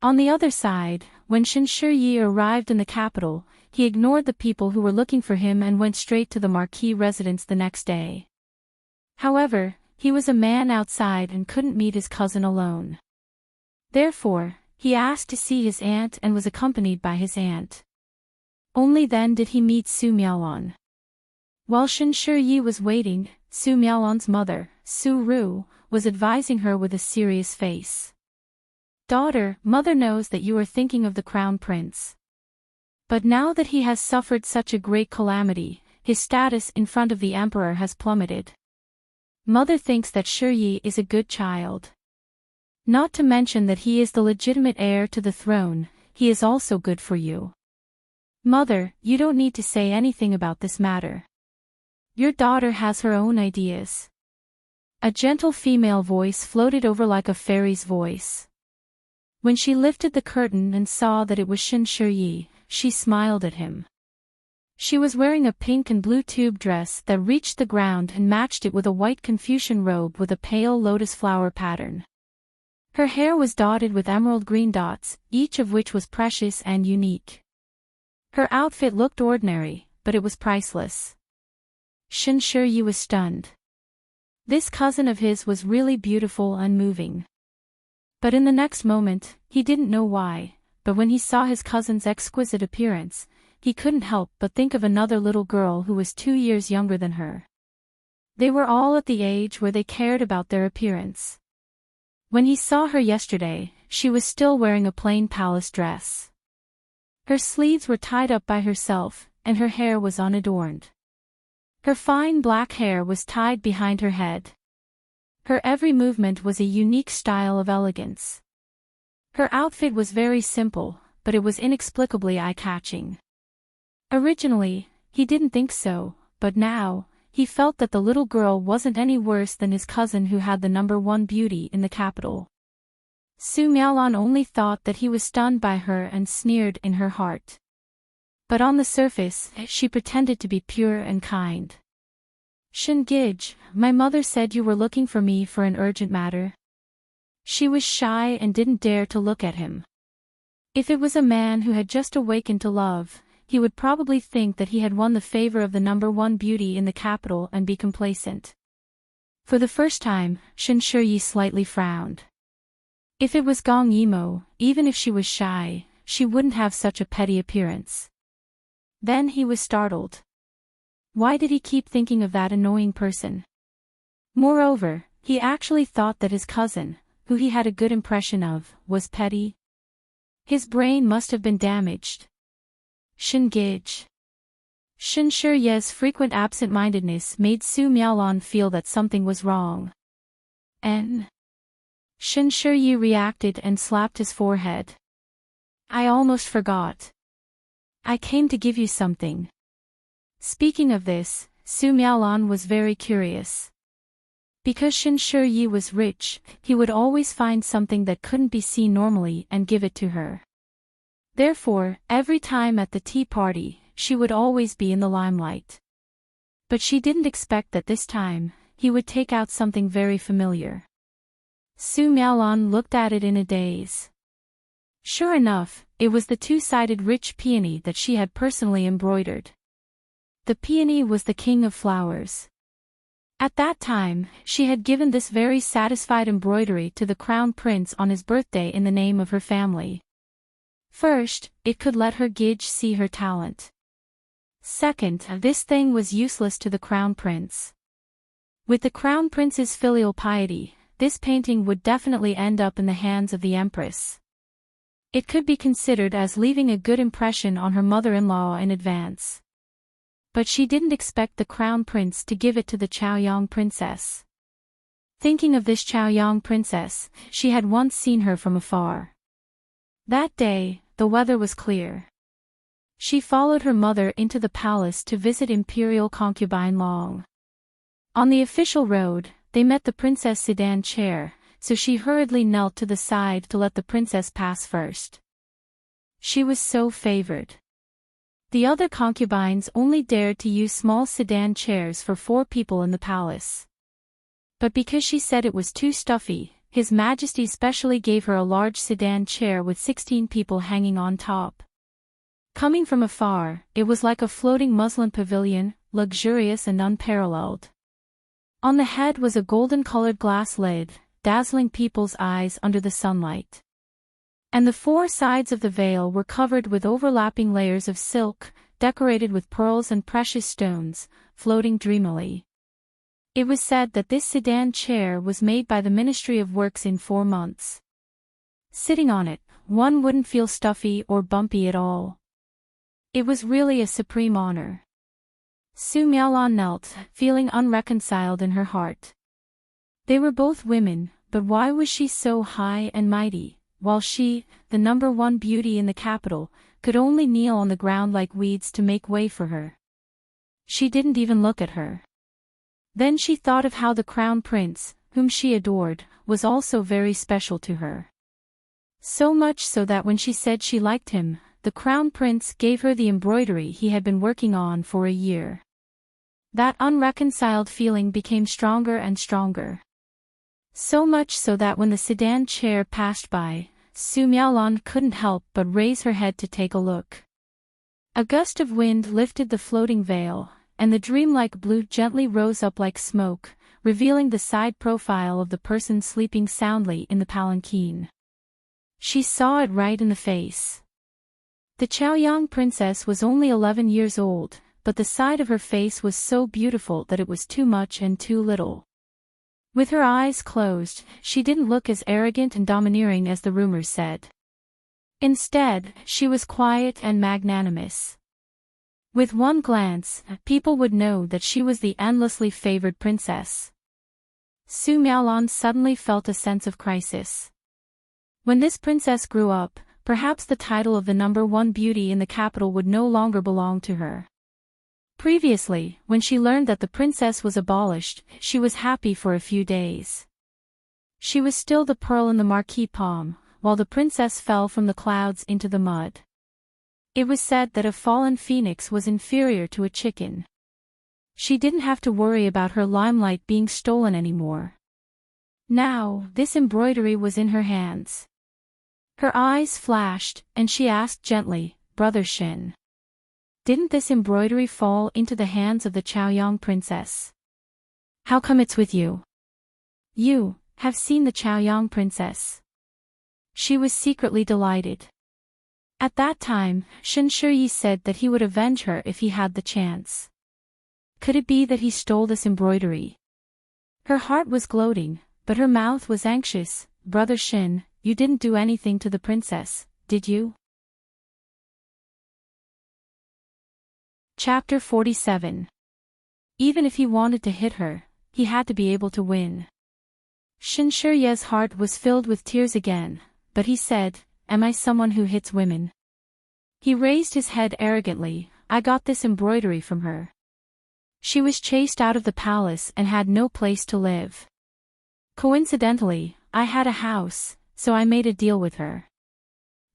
On the other side, when Shen Shiyi arrived in the capital, he ignored the people who were looking for him and went straight to the Marquis residence the next day. However, he was a man outside and couldn't meet his cousin alone. Therefore, he asked to see his aunt and was accompanied by his aunt. Only then did he meet Su Miaoan. While Shen Shiyi was waiting, Su Miaoan's mother, Su Ru, was advising her with a serious face. Daughter, mother knows that you are thinking of the crown prince. But now that he has suffered such a great calamity, his status in front of the emperor has plummeted. Mother thinks that Shiyi is a good child. Not to mention that he is the legitimate heir to the throne, he is also good for you. Mother, you don't need to say anything about this matter. Your daughter has her own ideas. A gentle female voice floated over like a fairy's voice. When she lifted the curtain and saw that it was Shen Shiyi, she smiled at him. She was wearing a pink and blue tube dress that reached the ground and matched it with a white Confucian robe with a pale lotus flower pattern. Her hair was dotted with emerald green dots, each of which was precious and unique. Her outfit looked ordinary, but it was priceless. Shin Shi was stunned. This cousin of his was really beautiful and moving. But in the next moment, he didn't know why, but when he saw his cousin's exquisite appearance, he couldn't help but think of another little girl who was 2 years younger than her. They were all at the age where they cared about their appearance. When he saw her yesterday, she was still wearing a plain palace dress. Her sleeves were tied up by herself, and her hair was unadorned. Her fine black hair was tied behind her head. Her every movement was a unique style of elegance. Her outfit was very simple, but it was inexplicably eye-catching. Originally, he didn't think so, but now, he felt that the little girl wasn't any worse than his cousin who had the #1 beauty in the capital. Su Miaolon only thought that he was stunned by her and sneered in her heart. But on the surface, she pretended to be pure and kind. Shin Gij, my mother said you were looking for me for an urgent matter. She was shy and didn't dare to look at him. If it was a man who had just awakened to love, he would probably think that he had won the favor of the #1 beauty in the capital and be complacent. For the first time, Shin Shi slightly frowned. If it was Gong Yimo, even if she was shy, she wouldn't have such a petty appearance. Then he was startled. Why did he keep thinking of that annoying person? Moreover, he actually thought that his cousin, who he had a good impression of, was petty. His brain must have been damaged. Shin Gij. Shin Shi's frequent absent-mindedness made Su Miaolon feel that something was wrong. Shin Shi reacted and slapped his forehead. I almost forgot. I came to give you something. Speaking of this, Su Miaolon was very curious. Because Shin Shi was rich, he would always find something that couldn't be seen normally and give it to her. Therefore, every time at the tea party, she would always be in the limelight. But she didn't expect that this time, he would take out something very familiar. Su Miaolon looked at it in a daze. Sure enough, it was the two-sided rich peony that she had personally embroidered. The peony was the king of flowers. At that time, she had given this very satisfied embroidery to the crown prince on his birthday in the name of her family. First, it could let her Gij see her talent. Second, this thing was useless to the crown prince. With the crown prince's filial piety, this painting would definitely end up in the hands of the empress. It could be considered as leaving a good impression on her mother-in-law in advance. But she didn't expect the crown prince to give it to the Chaoyang princess. Thinking of this Chaoyang princess, she had once seen her from afar. That day, the weather was clear. She followed her mother into the palace to visit imperial concubine Long. On the official road, they met the princess sedan chair, so she hurriedly knelt to the side to let the princess pass first. She was so favored. The other concubines only dared to use small sedan chairs for 4 people in the palace. But because she said it was too stuffy, His Majesty specially gave her a large sedan chair with 16 people hanging on top. Coming from afar, it was like a floating muslin pavilion, luxurious and unparalleled. On the head was a golden-colored glass lid, dazzling people's eyes under the sunlight. And the 4 sides of the veil were covered with overlapping layers of silk, decorated with pearls and precious stones, floating dreamily. It was said that this sedan chair was made by the Ministry of Works in 4 months. Sitting on it, one wouldn't feel stuffy or bumpy at all. It was really a supreme honor. Su Miaolon knelt, feeling unreconciled in her heart. They were both women, but why was she so high and mighty, while she, the #1 beauty in the capital, could only kneel on the ground like weeds to make way for her? She didn't even look at her. Then she thought of how the crown prince, whom she adored, was also very special to her. So much so that when she said she liked him, the crown prince gave her the embroidery he had been working on for a year. That unreconciled feeling became stronger and stronger. So much so that when the sedan chair passed by, Su Miaolon couldn't help but raise her head to take a look. A gust of wind lifted the floating veil, and the dreamlike blue gently rose up like smoke, revealing the side profile of the person sleeping soundly in the palanquin. She saw it right in the face. The Chaoyang princess was only 11 years old, but the side of her face was so beautiful that it was too much and too little. With her eyes closed, she didn't look as arrogant and domineering as the rumors said. Instead, she was quiet and magnanimous. With one glance, people would know that she was the endlessly favored princess. Su Miaolon suddenly felt a sense of crisis. When this princess grew up, perhaps the title of the #1 beauty in the capital would no longer belong to her. Previously, when she learned that the princess was abolished, she was happy for a few days. She was still the pearl in the marquee palm, while the princess fell from the clouds into the mud. It was said that a fallen phoenix was inferior to a chicken. She didn't have to worry about her limelight being stolen anymore. Now, this embroidery was in her hands. Her eyes flashed, and she asked gently, "Brother Shin, didn't this embroidery fall into the hands of the Chaoyang princess? How come it's with you? You have seen the Chaoyang princess." She was secretly delighted. At that time, Shen Shiyi said that he would avenge her if he had the chance. Could it be that he stole this embroidery? Her heart was gloating, but her mouth was anxious. "Brother Shin, you didn't do anything to the princess, did you?" Chapter 47. Even if he wanted to hit her, he had to be able to win. Shen Shiyi's heart was filled with tears again, but he said, "Am I someone who hits women?" He raised his head arrogantly. "I got this embroidery from her. She was chased out of the palace and had no place to live. Coincidentally, I had a house, so I made a deal with her."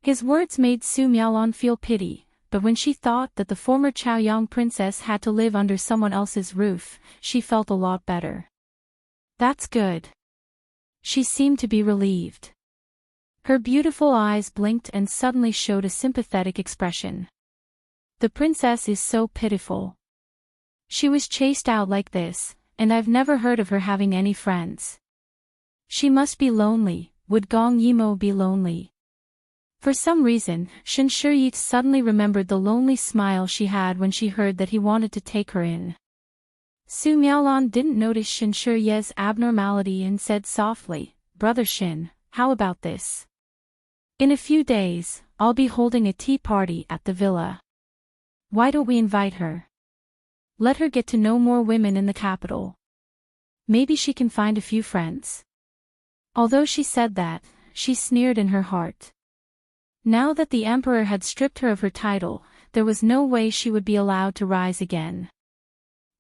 His words made Su Miaolon feel pity, but when she thought that the former Chaoyang princess had to live under someone else's roof, she felt a lot better. "That's good." She seemed to be relieved. Her beautiful eyes blinked and suddenly showed a sympathetic expression. "The princess is so pitiful. She was chased out like this, and I've never heard of her having any friends. She must be lonely. Would Gong Yimo be lonely?" For some reason, Shen Shiyi suddenly remembered the lonely smile she had when she heard that he wanted to take her in. Su Miaolon didn't notice Shen Shiyi's abnormality and said softly, "Brother Shin, how about this? In a few days, I'll be holding a tea party at the villa. Why don't we invite her? Let her get to know more women in the capital. Maybe she can find a few friends." Although she said that, she sneered in her heart. Now that the emperor had stripped her of her title, there was no way she would be allowed to rise again.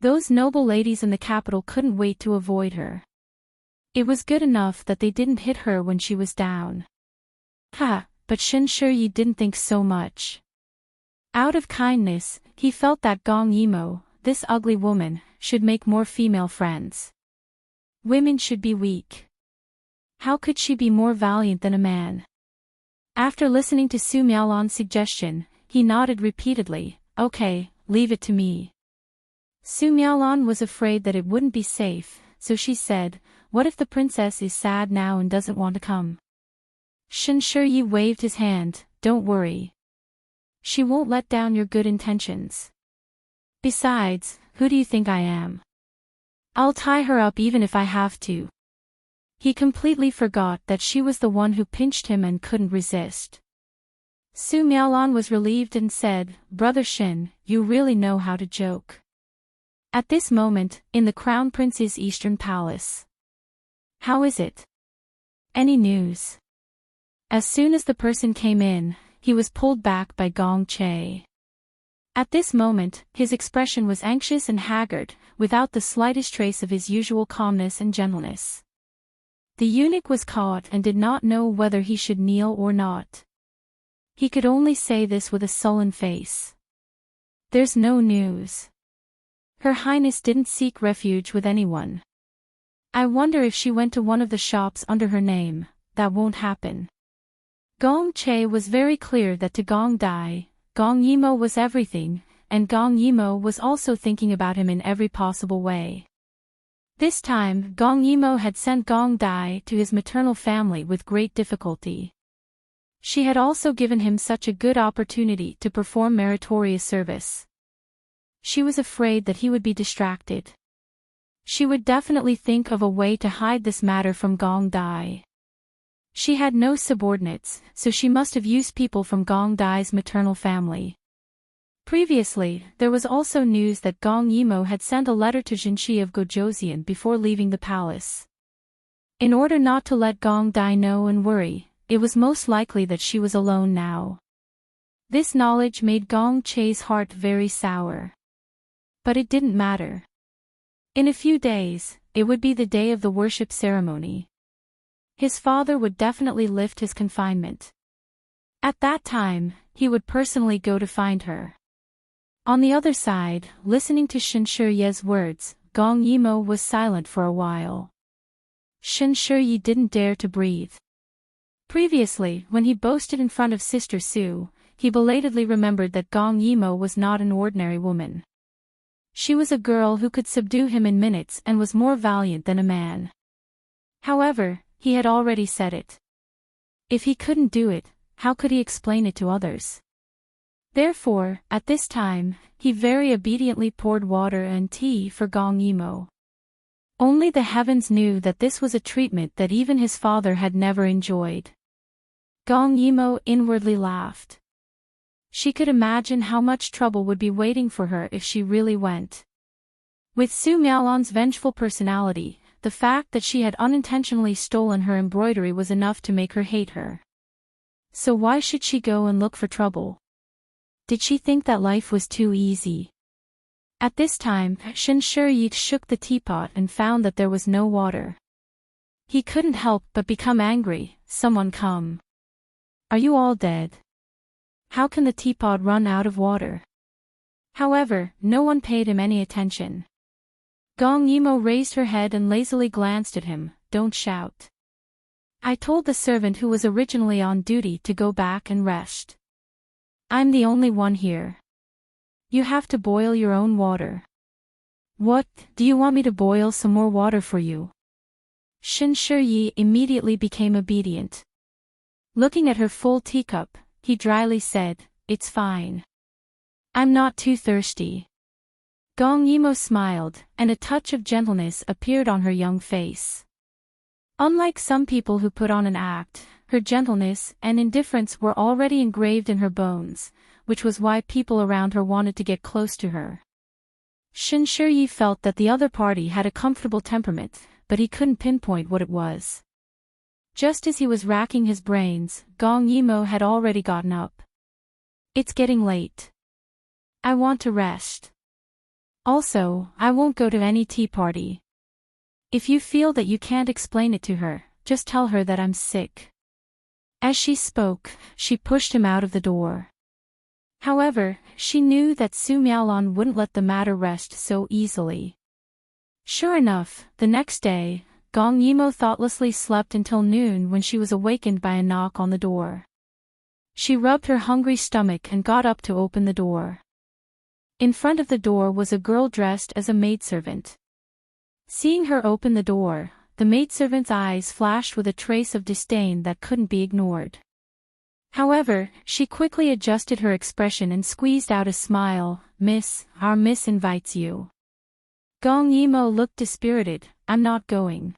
Those noble ladies in the capital couldn't wait to avoid her. It was good enough that they didn't hit her when she was down. But Shen Shiyi didn't think so much. Out of kindness, he felt that Gong Yimo, this ugly woman, should make more female friends. Women should be weak. How could she be more valiant than a man? After listening to Su Miaolon's suggestion, he nodded repeatedly. "Okay, leave it to me." Su Miaolon was afraid that it wouldn't be safe, so she said, "What if the princess is sad now and doesn't want to come?" Shen Shiyi waved his hand. "Don't worry. She won't let down your good intentions. Besides, who do you think I am? I'll tie her up even if I have to." He completely forgot that she was the one who pinched him and couldn't resist. Su Miaolon was relieved and said, "Brother Shin, you really know how to joke." At this moment, in the Crown Prince's Eastern Palace. "How is it? Any news?" As soon as the person came in, he was pulled back by Gong Che. At this moment, his expression was anxious and haggard, without the slightest trace of his usual calmness and gentleness. The eunuch was caught and did not know whether he should kneel or not. He could only say this with a sullen face. "There's no news. Her Highness didn't seek refuge with anyone. I wonder if she went to one of the shops under her name." "That won't happen." Gong Che was very clear that to Gong Dai, Gong Yimo was everything, and Gong Yimo was also thinking about him in every possible way. This time, Gong Yimo had sent Gong Dai to his maternal family with great difficulty. She had also given him such a good opportunity to perform meritorious service. She was afraid that he would be distracted. She would definitely think of a way to hide this matter from Gong Dai. She had no subordinates, so she must have used people from Gong Dai's maternal family. Previously, there was also news that Gong Yimo had sent a letter to Jinshi of Gojoseon before leaving the palace. In order not to let Gong Dai know and worry, it was most likely that she was alone now. This knowledge made Gong Che's heart very sour. But it didn't matter. In a few days, it would be the day of the worship ceremony. His father would definitely lift his confinement. At that time, he would personally go to find her. On the other side, listening to Shen Shurye's words, Gong Yimo was silent for a while. Shen Shurye didn't dare to breathe. Previously, when he boasted in front of Sister Su, he belatedly remembered that Gong Yimo was not an ordinary woman. She was a girl who could subdue him in minutes and was more valiant than a man. However, he had already said it. If he couldn't do it, how could he explain it to others? Therefore, at this time, he very obediently poured water and tea for Gong Yimo. Only the heavens knew that this was a treatment that even his father had never enjoyed. Gong Yimo inwardly laughed. She could imagine how much trouble would be waiting for her if she really went. With Su Miaolan's vengeful personality, the fact that she had unintentionally stolen her embroidery was enough to make her hate her. So why should she go and look for trouble? Did she think that life was too easy? At this time, Shen Shurye shook the teapot and found that there was no water. He couldn't help but become angry. Someone come. Are you all dead? How can the teapot run out of water? However, no one paid him any attention. Gong Yimo raised her head and lazily glanced at him. Don't shout. I told the servant who was originally on duty to go back and rest. I'm the only one here. You have to boil your own water. What, do you want me to boil some more water for you? Shen Shurye immediately became obedient. Looking at her full teacup, he dryly said, It's fine. I'm not too thirsty. Gong Yimo smiled, and a touch of gentleness appeared on her young face. Unlike some people who put on an act, her gentleness and indifference were already engraved in her bones, which was why people around her wanted to get close to her. Shen Shurye felt that the other party had a comfortable temperament, but he couldn't pinpoint what it was. Just as he was racking his brains, Gong Yimo had already gotten up. It's getting late. I want to rest. Also, I won't go to any tea party. If you feel that you can't explain it to her, just tell her that I'm sick. As she spoke, she pushed him out of the door. However, she knew that Su Miaolan wouldn't let the matter rest so easily. Sure enough, the next day, Gong Yimo thoughtlessly slept until noon when she was awakened by a knock on the door. She rubbed her hungry stomach and got up to open the door. In front of the door was a girl dressed as a maidservant. Seeing her open the door, the maidservant's eyes flashed with a trace of disdain that couldn't be ignored. However, she quickly adjusted her expression and squeezed out a smile. Miss, our miss invites you. Gong Yimo looked dispirited. I'm not going.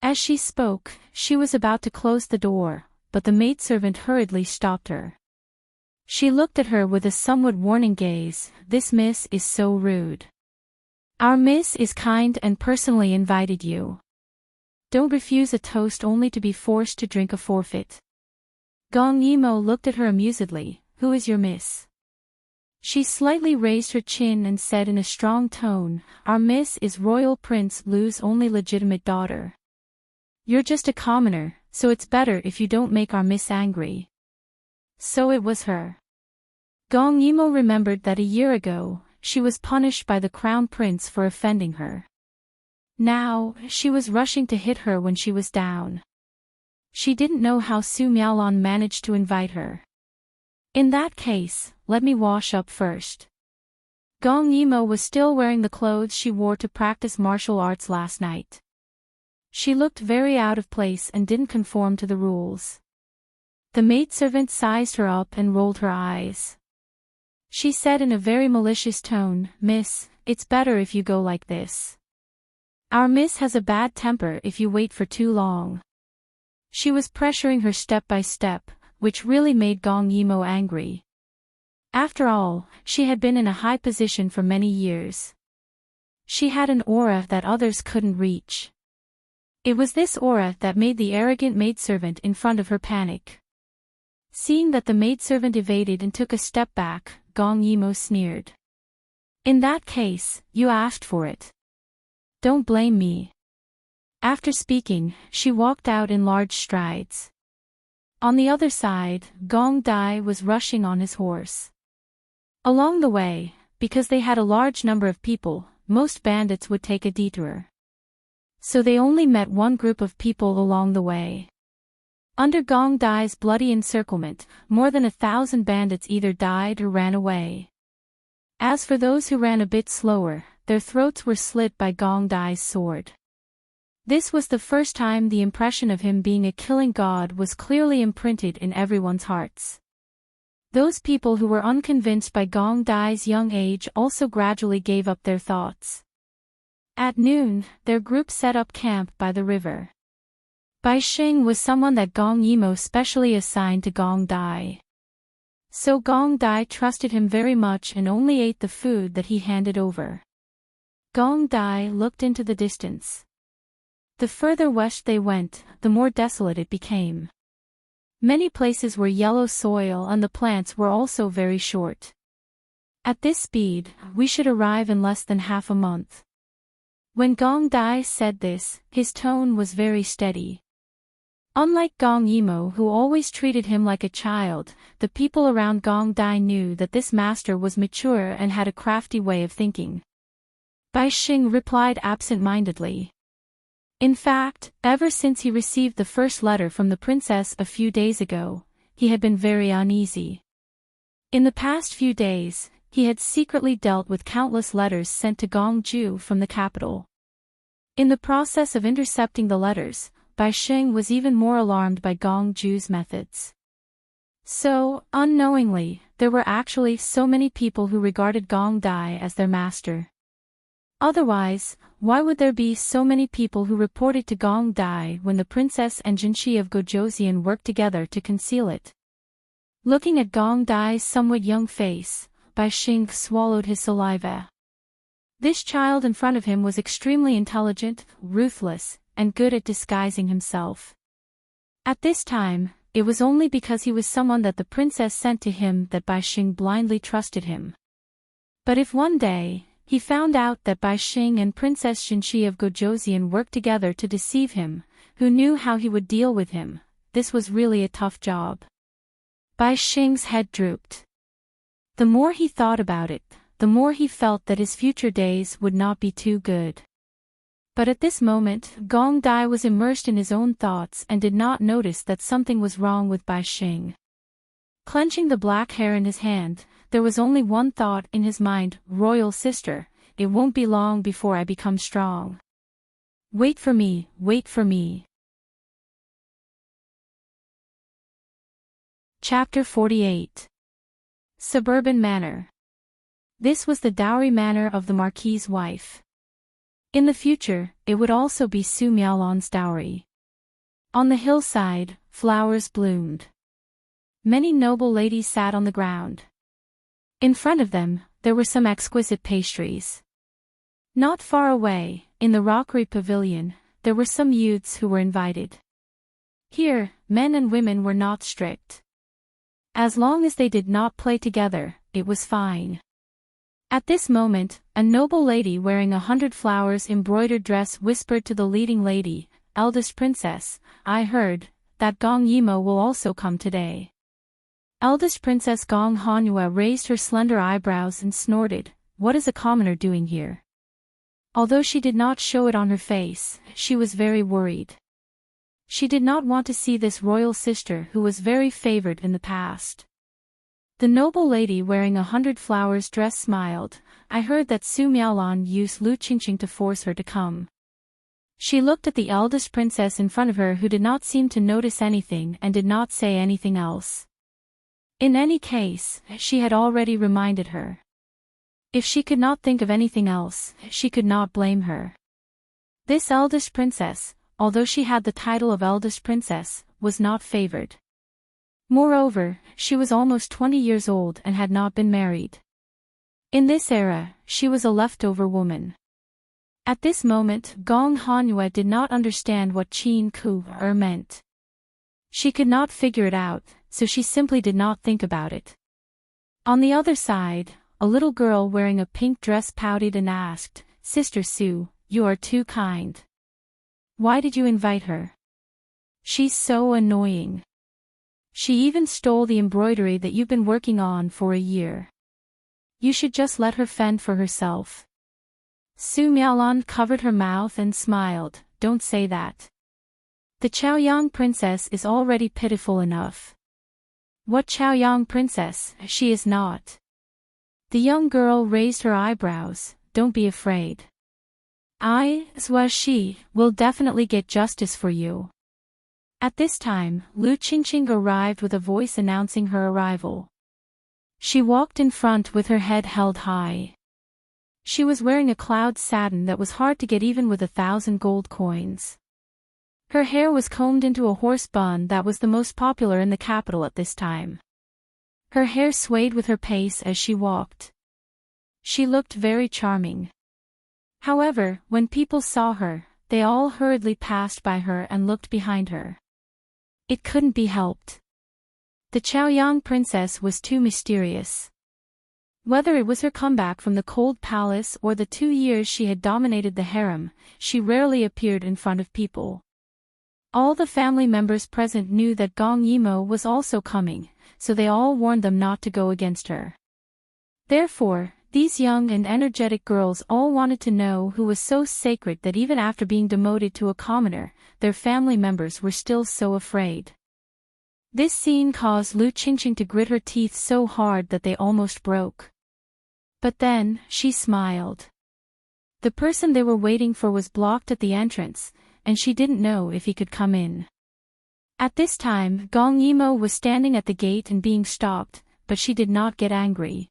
As she spoke, she was about to close the door, but the maidservant hurriedly stopped her. She looked at her with a somewhat warning gaze. This miss is so rude. Our miss is kind and personally invited you. Don't refuse a toast only to be forced to drink a forfeit. Gong Yimo looked at her amusedly. Who is your miss? She slightly raised her chin and said in a strong tone, Our miss is Royal Prince Lu's only legitimate daughter. You're just a commoner, so it's better if you don't make our miss angry. So it was her. Gong Yimo remembered that a year ago, she was punished by the crown prince for offending her. Now, she was rushing to hit her when she was down. She didn't know how Su Miaolan managed to invite her. In that case, let me wash up first. Gong Yimo was still wearing the clothes she wore to practice martial arts last night. She looked very out of place and didn't conform to the rules. The maidservant sized her up and rolled her eyes. She said in a very malicious tone, "Miss, it's better if you go like this. Our miss has a bad temper if you wait for too long." She was pressuring her step by step, which really made Gong Yimo angry. After all, she had been in a high position for many years. She had an aura that others couldn't reach. It was this aura that made the arrogant maidservant in front of her panic. Seeing that the maidservant evaded and took a step back, Gong Yimo sneered. "In that case, you asked for it. Don't blame me." After speaking, she walked out in large strides. On the other side, Gong Dai was rushing on his horse. Along the way, because they had a large number of people, most bandits would take a detour. So they only met one group of people along the way. Under Gong Dai's bloody encirclement, more than 1,000 bandits either died or ran away. As for those who ran a bit slower, their throats were slit by Gong Dai's sword. This was the first time the impression of him being a killing god was clearly imprinted in everyone's hearts. Those people who were unconvinced by Gong Dai's young age also gradually gave up their thoughts. At noon, their group set up camp by the river. Bai Xing was someone that Gong Yimo specially assigned to Gong Dai. So Gong Dai trusted him very much and only ate the food that he handed over. Gong Dai looked into the distance. The further west they went, the more desolate it became. Many places were yellow soil and the plants were also very short. At this speed, we should arrive in less than half a month. When Gong Dai said this, his tone was very steady. Unlike Gong Yimo, who always treated him like a child, the people around Gong Dai knew that this master was mature and had a crafty way of thinking. Bai Xing replied absent-mindedly. In fact, ever since he received the first letter from the princess a few days ago, he had been very uneasy. In the past few days, he had secretly dealt with countless letters sent to Gongju from the capital. In the process of intercepting the letters, Bai Xing was even more alarmed by Gongju's methods. So, unknowingly, there were actually so many people who regarded Gong Dai as their master. Otherwise, why would there be so many people who reported to Gong Dai when the princess and Jinshi of Gojoseon worked together to conceal it? Looking at Gong Dai's somewhat young face, Bai Xing swallowed his saliva. This child in front of him was extremely intelligent, ruthless, and good at disguising himself. At this time, it was only because he was someone that the princess sent to him that Bai Xing blindly trusted him. But if one day, he found out that Bai Xing and Princess Jinshi of Gojoseon worked together to deceive him, who knew how he would deal with him, this was really a tough job. Bai Xing's head drooped. The more he thought about it, the more he felt that his future days would not be too good. But at this moment, Gong Dai was immersed in his own thoughts and did not notice that something was wrong with Bai Xing. Clenching the black hair in his hand, there was only one thought in his mind: royal sister, it won't be long before I become strong. Wait for me, wait for me. Chapter 48. Suburban Manor. This was the dowry manor of the Marquis's wife. In the future, it would also be Su Miaolon's dowry. On the hillside, flowers bloomed. Many noble ladies sat on the ground. In front of them, there were some exquisite pastries. Not far away, in the rockery pavilion, there were some youths who were invited. Here, men and women were not strict. As long as they did not play together, it was fine. At this moment, a noble lady wearing 100 flowers embroidered dress whispered to the leading lady, "Eldest princess, I heard that Gong Yimo will also come today." Eldest Princess Gong Hanhua raised her slender eyebrows and snorted, "What is a commoner doing here?" Although she did not show it on her face, she was very worried. She did not want to see this royal sister who was very favored in the past. The noble lady wearing 100 flowers dress smiled. I heard that Su Miaolan used Lu Qingqing to force her to come. She looked at the eldest princess in front of her, who did not seem to notice anything and did not say anything else. In any case, she had already reminded her. If she could not think of anything else, she could not blame her. This eldest princess, although she had the title of eldest princess, was not favored. Moreover, she was almost 20 years old and had not been married. In this era, she was a leftover woman. At this moment, Gong Hanyue did not understand what Qin Ku meant. She could not figure it out, so she simply did not think about it. On the other side, a little girl wearing a pink dress pouted and asked, "Sister Su, you are too kind. Why did you invite her? She's so annoying. She even stole the embroidery that you've been working on for a year. You should just let her fend for herself." Su Miaolan covered her mouth and smiled. "Don't say that. The Chaoyang princess is already pitiful enough." "What Chaoyang princess? She is not." The young girl raised her eyebrows. "Don't be afraid. I, as well as she, will definitely get justice for you." At this time, Lu Qingqing arrived with a voice announcing her arrival. She walked in front with her head held high. She was wearing a cloud satin that was hard to get even with 1,000 gold coins. Her hair was combed into a horse bun that was the most popular in the capital at this time. Her hair swayed with her pace as she walked. She looked very charming. However, when people saw her, they all hurriedly passed by her and looked behind her. It couldn't be helped. The Chaoyang princess was too mysterious. Whether it was her comeback from the cold palace or the 2 years she had dominated the harem, she rarely appeared in front of people. All the family members present knew that Gong Yimo was also coming, so they all warned them not to go against her. Therefore, these young and energetic girls all wanted to know who was so sacred that even after being demoted to a commoner, their family members were still so afraid. This scene caused Lu Qingqing to grit her teeth so hard that they almost broke. But then, she smiled. The person they were waiting for was blocked at the entrance, and she didn't know if he could come in. At this time, Gong Yimo was standing at the gate and being stopped, but she did not get angry.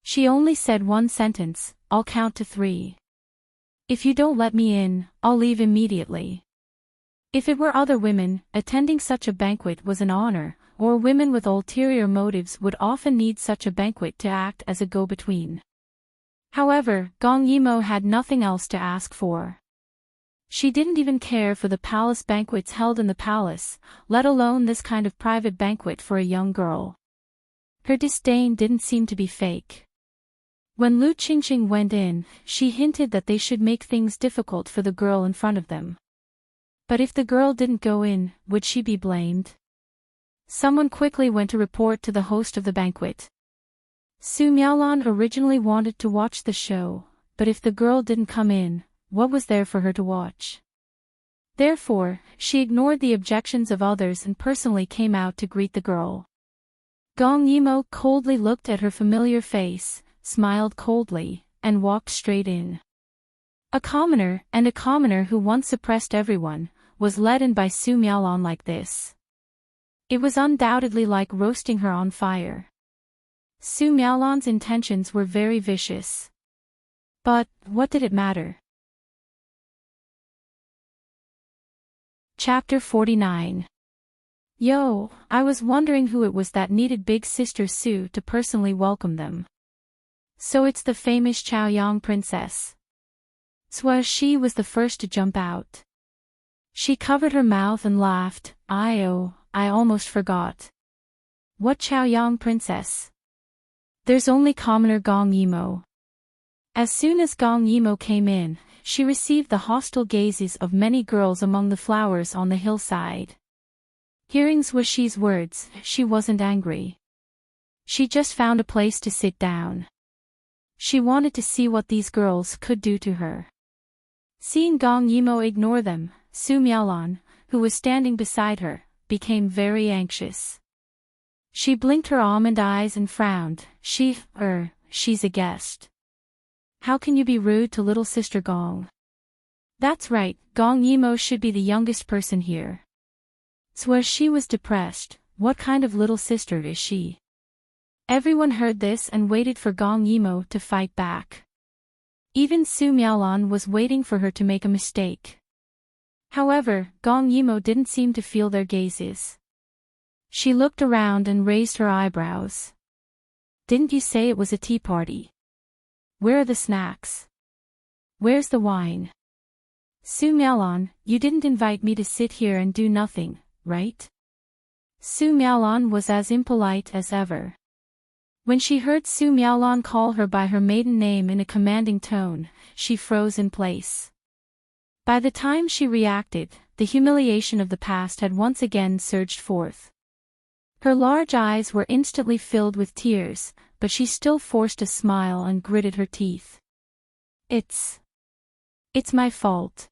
She only said one sentence, "I'll count to 3. If you don't let me in, I'll leave immediately." If it were other women, attending such a banquet was an honor, or women with ulterior motives would often need such a banquet to act as a go-between. However, Gong Yimo had nothing else to ask for. She didn't even care for the palace banquets held in the palace, let alone this kind of private banquet for a young girl. Her disdain didn't seem to be fake. When Lu Qingqing went in, she hinted that they should make things difficult for the girl in front of them. But if the girl didn't go in, would she be blamed? Someone quickly went to report to the host of the banquet. Su Miaolan originally wanted to watch the show, but if the girl didn't come in, what was there for her to watch? Therefore, she ignored the objections of others and personally came out to greet the girl. Gong Yimo coldly looked at her familiar face, smiled coldly, and walked straight in. A commoner who once suppressed everyone, was led in by Su Miaolan like this. It was undoubtedly like roasting her on fire. Su Miaolan's intentions were very vicious. But, what did it matter? Chapter 49. Yo, I was wondering who it was that needed Big Sister Su to personally welcome them. So it's the famous Chaoyang princess. So she was the first to jump out. She covered her mouth and laughed. I almost forgot. What Chaoyang princess? There's only commoner Gong Yimo. As soon as Gong Yimo came in, she received the hostile gazes of many girls among the flowers on the hillside. Hearing Swishi's words, she wasn't angry. She just found a place to sit down. She wanted to see what these girls could do to her. Seeing Gong Yimo ignore them, Su Miaolan, who was standing beside her, became very anxious. She blinked her almond eyes and frowned. She's a guest. How can you be rude to little sister Gong? That's right, Gong Yimo should be the youngest person here. She was depressed. What kind of little sister is she? Everyone heard this and waited for Gong Yimo to fight back. Even Su Miaolon was waiting for her to make a mistake. However, Gong Yimo didn't seem to feel their gazes. She looked around and raised her eyebrows. Didn't you say it was a tea party? Where are the snacks? Where's the wine? Su Miaolon, you didn't invite me to sit here and do nothing, right? Su Miaolon was as impolite as ever. When she heard Su Miaolon call her by her maiden name in a commanding tone, she froze in place. By the time she reacted, the humiliation of the past had once again surged forth. Her large eyes were instantly filled with tears, but she still forced a smile and gritted her teeth. It's my fault.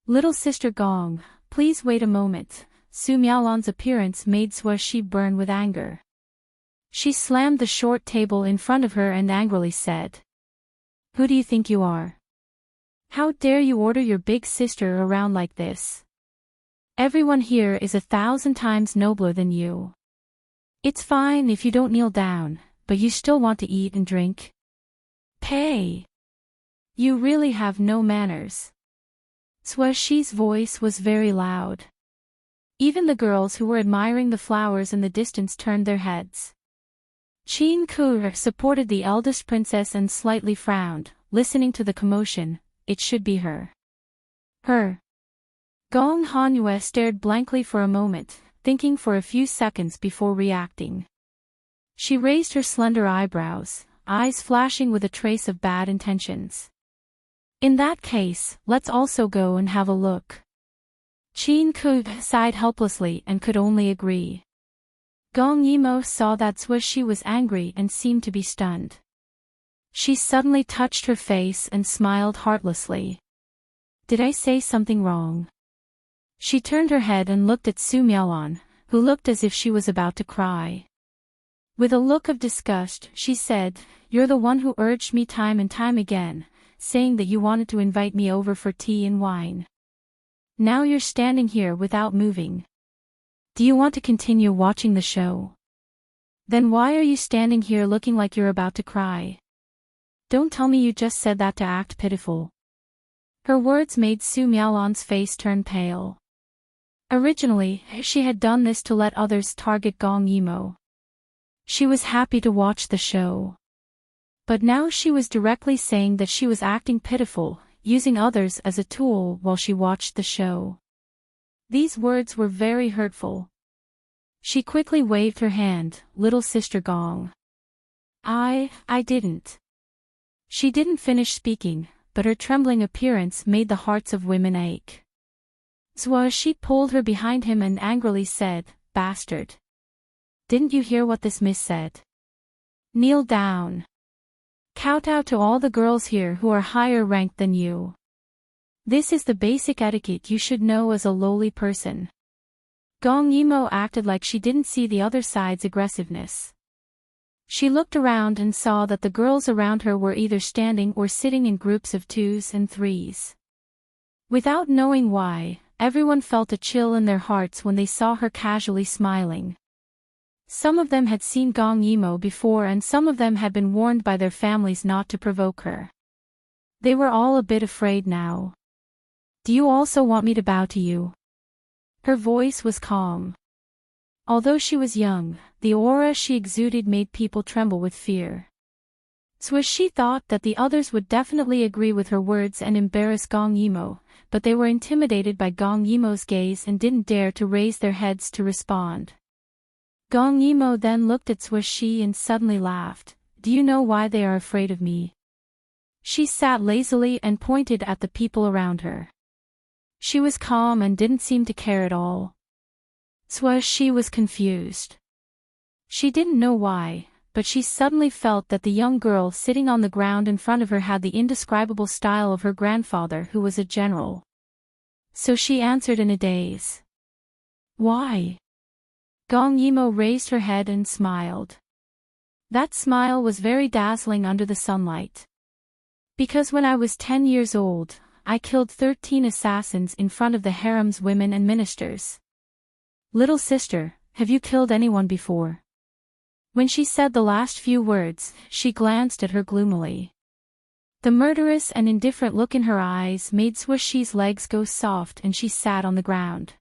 Little sister Gong, please wait a moment. Su Miaolon's appearance made Shi burn with anger. She slammed the short table in front of her and angrily said, "Who do you think you are? How dare you order your big sister around like this? Everyone here is 1,000 times nobler than you. It's fine if you don't kneel down, but you still want to eat and drink? Pay! You really have no manners." Shi's voice was very loud. Even the girls who were admiring the flowers in the distance turned their heads. Qin Ku supported the eldest princess and slightly frowned, listening to the commotion. It should be her. Her. Gong Hanyue stared blankly for a moment, thinking for a few seconds before reacting. She raised her slender eyebrows, eyes flashing with a trace of bad intentions. In that case, let's also go and have a look. Qin Ku sighed helplessly and could only agree. Gong Yimo saw that Shi was angry and seemed to be stunned. She suddenly touched her face and smiled heartlessly. Did I say something wrong? She turned her head and looked at Su Miaolon, who looked as if she was about to cry. With a look of disgust, she said, "You're the one who urged me time and time again, saying that you wanted to invite me over for tea and wine. Now you're standing here without moving. Do you want to continue watching the show? Then why are you standing here looking like you're about to cry? Don't tell me you just said that to act pitiful." Her words made Su Miaolon's face turn pale. Originally, she had done this to let others target Gong Yimo. She was happy to watch the show. But now she was directly saying that she was acting pitiful, using others as a tool while she watched the show. These words were very hurtful. She quickly waved her hand, "Little sister Gong. I didn't." She didn't finish speaking, but her trembling appearance made the hearts of women ache. Shi pulled her behind him and angrily said, "Bastard. Didn't you hear what this miss said? Kneel down. Kowtow to all the girls here who are higher ranked than you. This is the basic etiquette you should know as a lowly person." Gong Yimo acted like she didn't see the other side's aggressiveness. She looked around and saw that the girls around her were either standing or sitting in groups of 2s and 3s. Without knowing why, everyone felt a chill in their hearts when they saw her casually smiling. Some of them had seen Gong Yimo before and some of them had been warned by their families not to provoke her. They were all a bit afraid now. "Do you also want me to bow to you?" Her voice was calm. Although she was young, the aura she exuded made people tremble with fear. She thought that the others would definitely agree with her words and embarrass Gong Yimo, but they were intimidated by Gong Yimo's gaze and didn't dare to raise their heads to respond. Gong Yimo then looked at Shi and suddenly laughed. "Do you know why they are afraid of me?" She sat lazily and pointed at the people around her. She was calm and didn't seem to care at all. Shi was confused. She didn't know why, but she suddenly felt that the young girl sitting on the ground in front of her had the indescribable style of her grandfather who was a general. So she answered in a daze. "Why? Gong Yimo raised her head and smiled. That smile was very dazzling under the sunlight. Because when I was 10 years old, I killed 13 assassins in front of the harem's women and ministers. Little sister, have you killed anyone before? When she said the last few words, she glanced at her gloomily. The murderous and indifferent look in her eyes made Swashi's legs go soft and she sat on the ground.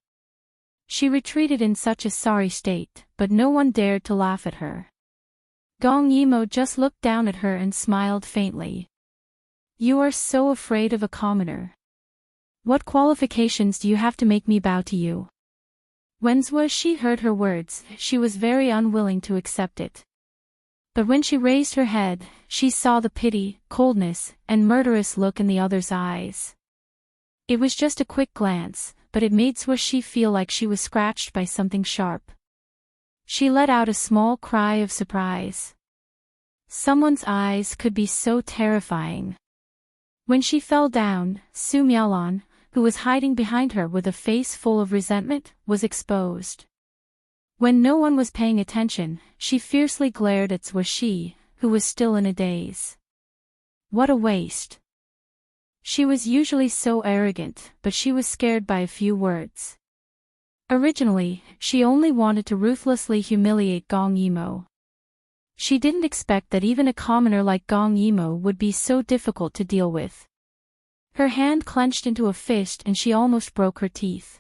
She retreated in such a sorry state, but no one dared to laugh at her. Gong Yimo just looked down at her and smiled faintly. You are so afraid of a commoner. What qualifications do you have to make me bow to you? When Swashi heard her words, she was very unwilling to accept it. But when she raised her head, she saw the pity, coldness, and murderous look in the other's eyes. It was just a quick glance, but it made Swashi feel like she was scratched by something sharp. She let out a small cry of surprise. Someone's eyes could be so terrifying. When she fell down, Su Miaolan, who was hiding behind her with a face full of resentment, was exposed. When no one was paying attention, she fiercely glared at Swashi, who was still in a daze. What a waste. She was usually so arrogant, but she was scared by a few words. Originally, she only wanted to ruthlessly humiliate Gong Yimo. She didn't expect that even a commoner like Gong Yimo would be so difficult to deal with. Her hand clenched into a fist and she almost broke her teeth.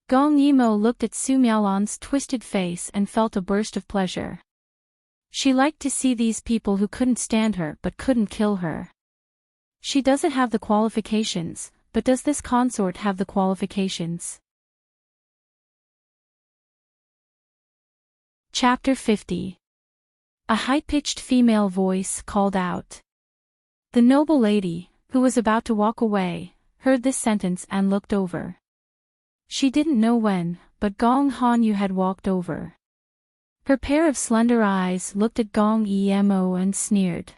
Gong Yimo looked at Su Miaolan's twisted face and felt a burst of pleasure. She liked to see these people who couldn't stand her but couldn't kill her. She doesn't have the qualifications, but does this consort have the qualifications? Chapter 50. A high-pitched female voice called out. The noble lady, who was about to walk away, heard this sentence and looked over. She didn't know when, but Gong Hanyu had walked over. Her pair of slender eyes looked at Gong Emo and sneered.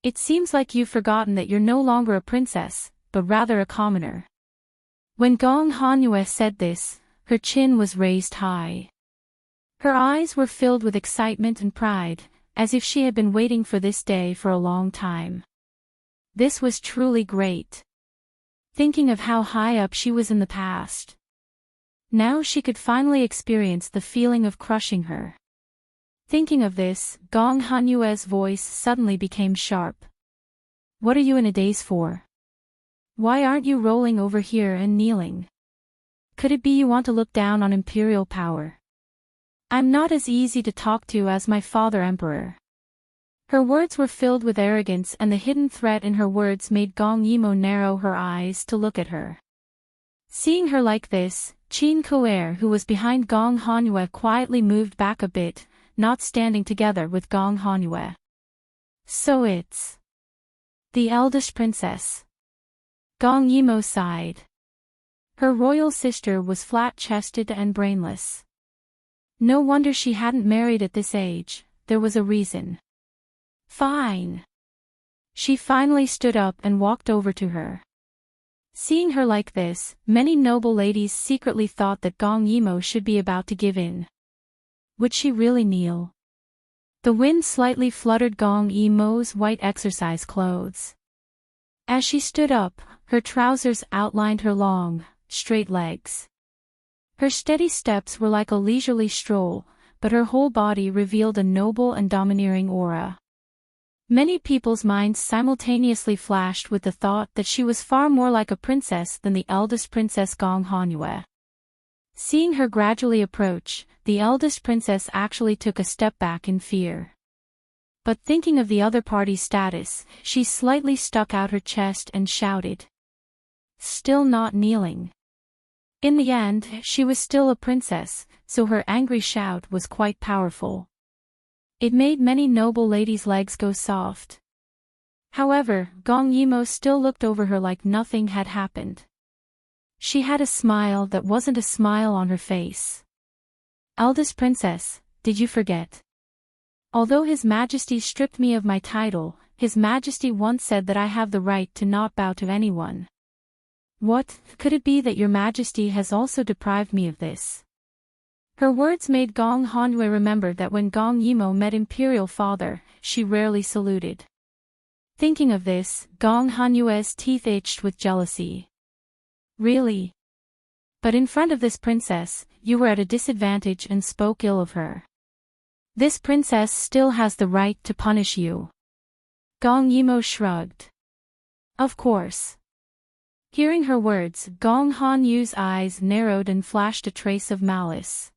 It seems like you've forgotten that you're no longer a princess, but rather a commoner. When Gong Hanyu said this, her chin was raised high. Her eyes were filled with excitement and pride, as if she had been waiting for this day for a long time. This was truly great. Thinking of how high up she was in the past. Now she could finally experience the feeling of crushing her. Thinking of this, Gong Hanyue's voice suddenly became sharp. What are you in a daze for? Why aren't you rolling over here and kneeling? Could it be you want to look down on imperial power? I'm not as easy to talk to as my father emperor. Her words were filled with arrogance and the hidden threat in her words made Gong Yimo narrow her eyes to look at her. Seeing her like this, Qin Koer, who was behind Gong Hanyue, quietly moved back a bit, not standing together with Gong Hanyue. So it's the eldest princess. Gong Yimo sighed. Her royal sister was flat-chested and brainless. No wonder she hadn't married at this age, there was a reason. Fine. She finally stood up and walked over to her. Seeing her like this, many noble ladies secretly thought that Gong Yimo should be about to give in. Would she really kneel? The wind slightly fluttered Gong Yimo's white exercise clothes. As she stood up, her trousers outlined her long, straight legs. Her steady steps were like a leisurely stroll, but her whole body revealed a noble and domineering aura. Many people's minds simultaneously flashed with the thought that she was far more like a princess than the eldest princess Gong Hanyue. Seeing her gradually approach, the eldest princess actually took a step back in fear. But thinking of the other party's status, she slightly stuck out her chest and shouted. Still not kneeling. In the end, she was still a princess, so her angry shout was quite powerful. It made many noble ladies' legs go soft. However, Gong Yimo still looked over her like nothing had happened. She had a smile that wasn't a smile on her face. Eldest princess, did you forget? Although His Majesty stripped me of my title, His Majesty once said that I have the right to not bow to anyone. What, could it be that your Majesty has also deprived me of this? Her words made Gong Hanyue remember that when Gong Yimo met Imperial Father, she rarely saluted. Thinking of this, Gong Hanyue's teeth itched with jealousy. Really? But in front of this princess, you were at a disadvantage and spoke ill of her. This princess still has the right to punish you. Gong Yimo shrugged. Of course. Hearing her words, Gong Hanyue's eyes narrowed and flashed a trace of malice.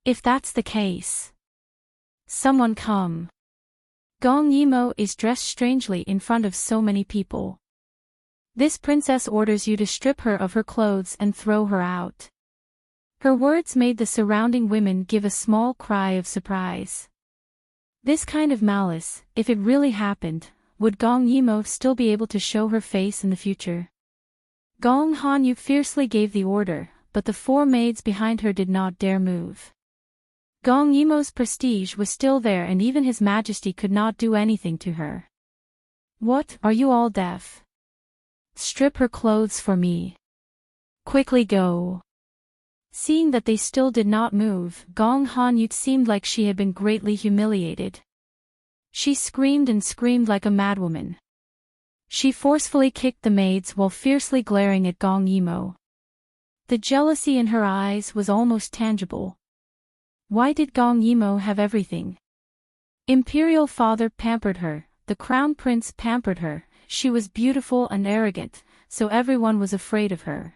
If that's the case. Someone come. Gong Yimo is dressed strangely in front of so many people. This princess orders you to strip her of her clothes and throw her out. Her words made the surrounding women give a small cry of surprise. This kind of malice, if it really happened, would Gong Yimo still be able to show her face in the future? Gong Hanyu fiercely gave the order, but the 4 maids behind her did not dare move. Gong Yimo's prestige was still there and even His Majesty could not do anything to her. What, are you all deaf? Strip her clothes for me. Quickly go. Seeing that they still did not move, Gong Hanyu seemed like she had been greatly humiliated. She screamed and screamed like a madwoman. She forcefully kicked the maids while fiercely glaring at Gong Yimo. The jealousy in her eyes was almost tangible. Why did Gong Yimo have everything? Imperial Father pampered her, the Crown Prince pampered her, she was beautiful and arrogant, so everyone was afraid of her.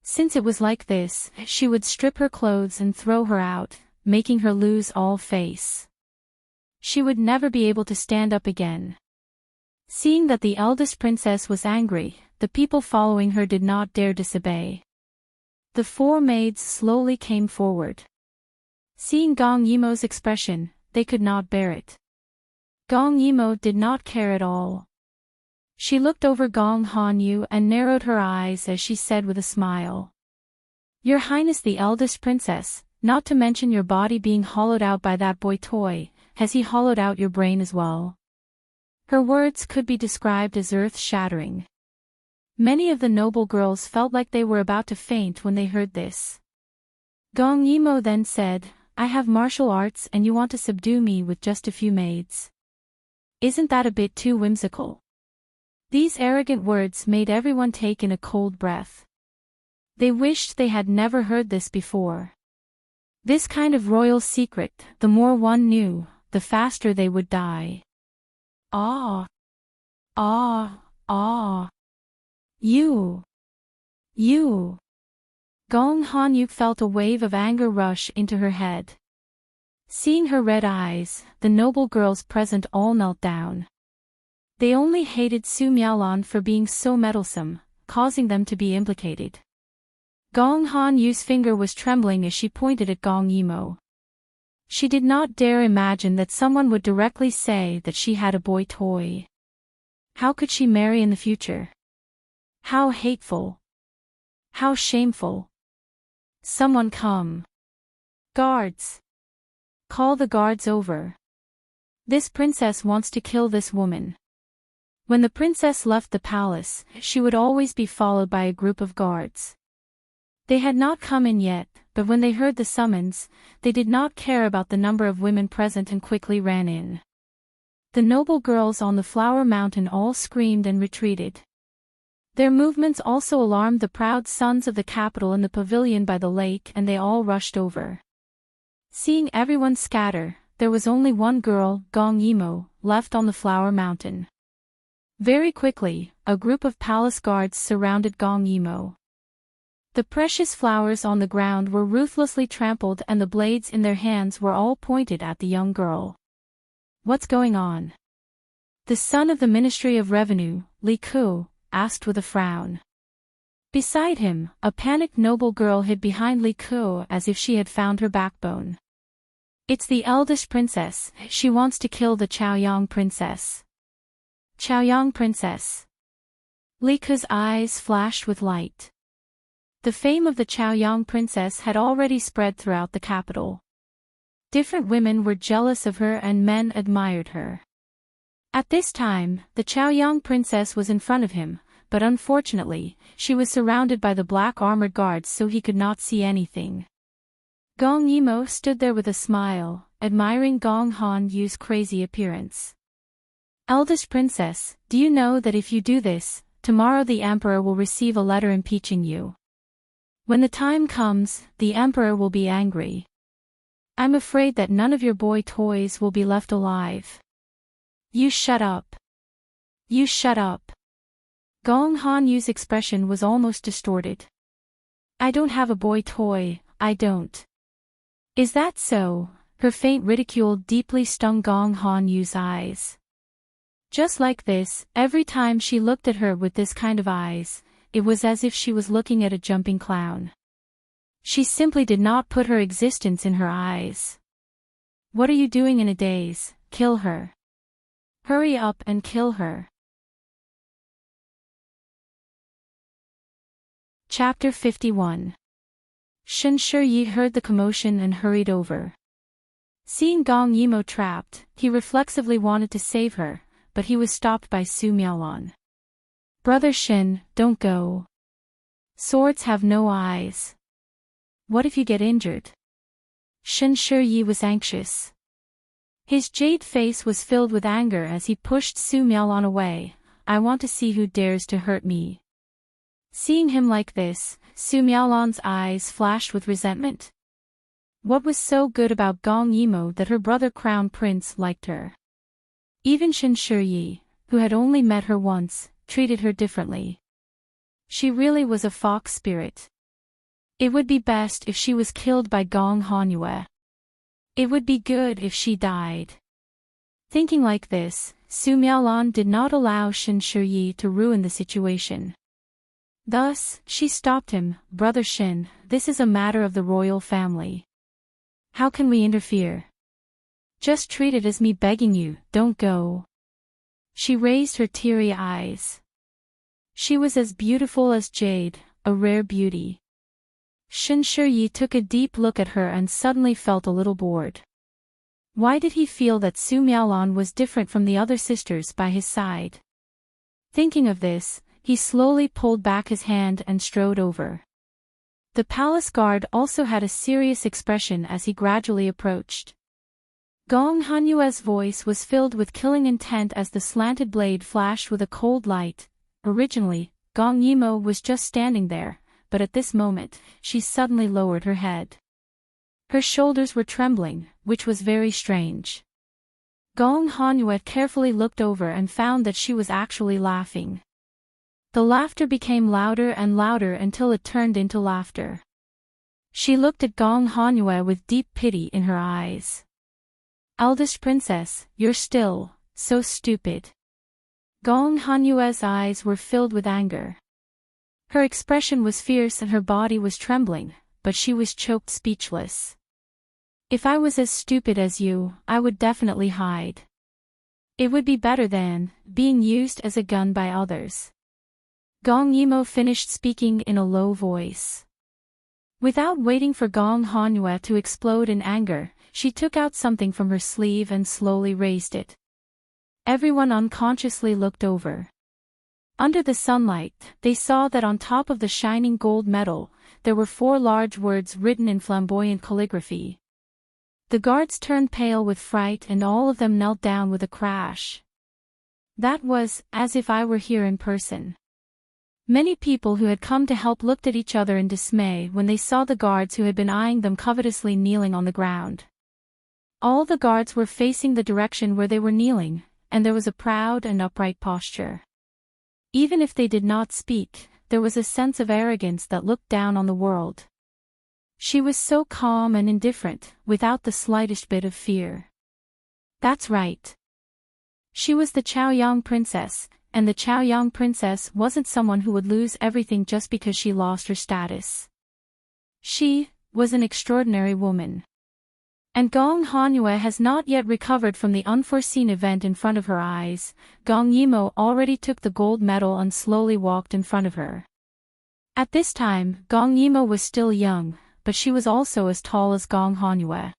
Since it was like this, she would strip her clothes and throw her out, making her lose all face. She would never be able to stand up again. Seeing that the eldest princess was angry, the people following her did not dare disobey. The 4 maids slowly came forward. Seeing Gong Yimo's expression, they could not bear it. Gong Yimo did not care at all. She looked over Gong Hanyu and narrowed her eyes as she said with a smile. Your Highness the eldest princess, not to mention your body being hollowed out by that boy toy, has he hollowed out your brain as well? Her words could be described as earth-shattering. Many of the noble girls felt like they were about to faint when they heard this. Gong Yimo then said, I have martial arts and you want to subdue me with just a few maids. Isn't that a bit too whimsical? These arrogant words made everyone take in a cold breath. They wished they had never heard this before. This kind of royal secret, the more one knew, the faster they would die. Ah! Ah! Ah! You! Gong Hanyu felt a wave of anger rush into her head. Seeing her red eyes, the noble girls present all knelt down. They only hated Su Miaolan for being so meddlesome, causing them to be implicated. Gong Hanyu's finger was trembling as she pointed at Gong Yimo. She did not dare imagine that someone would directly say that she had a boy toy. How could she marry in the future? How hateful! How shameful! Someone come. Guards! Call the guards over. This princess wants to kill this woman. When the princess left the palace, she would always be followed by a group of guards. They had not come in yet, but when they heard the summons, they did not care about the number of women present and quickly ran in. The noble girls on the Flower Mountain all screamed and retreated. Their movements also alarmed the proud sons of the capital in the pavilion by the lake and they all rushed over. Seeing everyone scatter, there was only one girl, Gong Yimo, left on the Flower Mountain. Very quickly, a group of palace guards surrounded Gong Yimo. The precious flowers on the ground were ruthlessly trampled and the blades in their hands were all pointed at the young girl. What's going on? The son of the Ministry of Revenue, Li Ku, asked with a frown. Beside him, a panicked noble girl hid behind Li Ku as if she had found her backbone. It's the eldest princess, she wants to kill the Chaoyang princess. Chaoyang princess. Li Ku's eyes flashed with light. The fame of the Chaoyang princess had already spread throughout the capital. Different women were jealous of her and men admired her. At this time, the Chaoyang princess was in front of him, but unfortunately, she was surrounded by the black armored guards so he could not see anything. Gong Yimo stood there with a smile, admiring Gong Han Yu's crazy appearance. Eldest princess, do you know that if you do this, tomorrow the emperor will receive a letter impeaching you? When the time comes, the emperor will be angry. I'm afraid that none of your boy toys will be left alive. You shut up. You shut up. Gong Han Yu's expression was almost distorted. I don't have a boy toy, I don't. Is that so? Her faint ridicule deeply stung Gong Han Yu's eyes. Just like this, every time she looked at her with this kind of eyes, it was as if she was looking at a jumping clown. She simply did not put her existence in her eyes. What are you doing in a daze? Kill her. Hurry up and kill her. Chapter 51. Shen Shiyi heard the commotion and hurried over. Seeing Gong Yimo trapped, he reflexively wanted to save her, but he was stopped by Su Miaolan. Brother Shen, don't go. Swords have no eyes. What if you get injured? Shen Shiyi was anxious. His jade face was filled with anger as he pushed Su Miaolan away. I want to see who dares to hurt me. Seeing him like this, Su Miaolan's eyes flashed with resentment. What was so good about Gong Yimo that her brother Crown Prince liked her? Even Shen Shiyi, who had only met her once, treated her differently. She really was a fox spirit. It would be best if she was killed by Gong Hanyue. It would be good if she died. Thinking like this, Su Miaolan did not allow Shen Shiyi to ruin the situation. Thus, she stopped him. Brother Shen, this is a matter of the royal family. How can we interfere? Just treat it as me begging you, don't go. She raised her teary eyes. She was as beautiful as jade, a rare beauty. Shen Shiyi took a deep look at her and suddenly felt a little bored. Why did he feel that Su Miaolan was different from the other sisters by his side? Thinking of this, he slowly pulled back his hand and strode over. The palace guard also had a serious expression as he gradually approached. Gong Hanyue's voice was filled with killing intent as the slanted blade flashed with a cold light. Originally, Gong Yimo was just standing there, but at this moment, she suddenly lowered her head. Her shoulders were trembling, which was very strange. Gong Hanyue carefully looked over and found that she was actually laughing. The laughter became louder and louder until it turned into laughter. She looked at Gong Hanyue with deep pity in her eyes. Eldest princess, you're still so stupid. Gong Hanyue's eyes were filled with anger. Her expression was fierce and her body was trembling, but she was choked speechless. If I was as stupid as you, I would definitely hide. It would be better than being used as a gun by others. Gong Yimo finished speaking in a low voice. Without waiting for Gong Hanyue to explode in anger, she took out something from her sleeve and slowly raised it. Everyone unconsciously looked over. Under the sunlight, they saw that on top of the shining gold medal, there were 4 large words written in flamboyant calligraphy. The guards turned pale with fright and all of them knelt down with a crash. That was as if I were here in person. Many people who had come to help looked at each other in dismay when they saw the guards who had been eyeing them covetously kneeling on the ground. All the guards were facing the direction where they were kneeling, and there was a proud and upright posture. Even if they did not speak, there was a sense of arrogance that looked down on the world. She was so calm and indifferent, without the slightest bit of fear. That's right. She was the Chaoyang princess, and the Chaoyang princess wasn't someone who would lose everything just because she lost her status. She was an extraordinary woman. And Gong Hanyue has not yet recovered from the unforeseen event in front of her eyes. Gong Yimo already took the gold medal and slowly walked in front of her. At this time, Gong Yimo was still young, but she was also as tall as Gong Hanyue.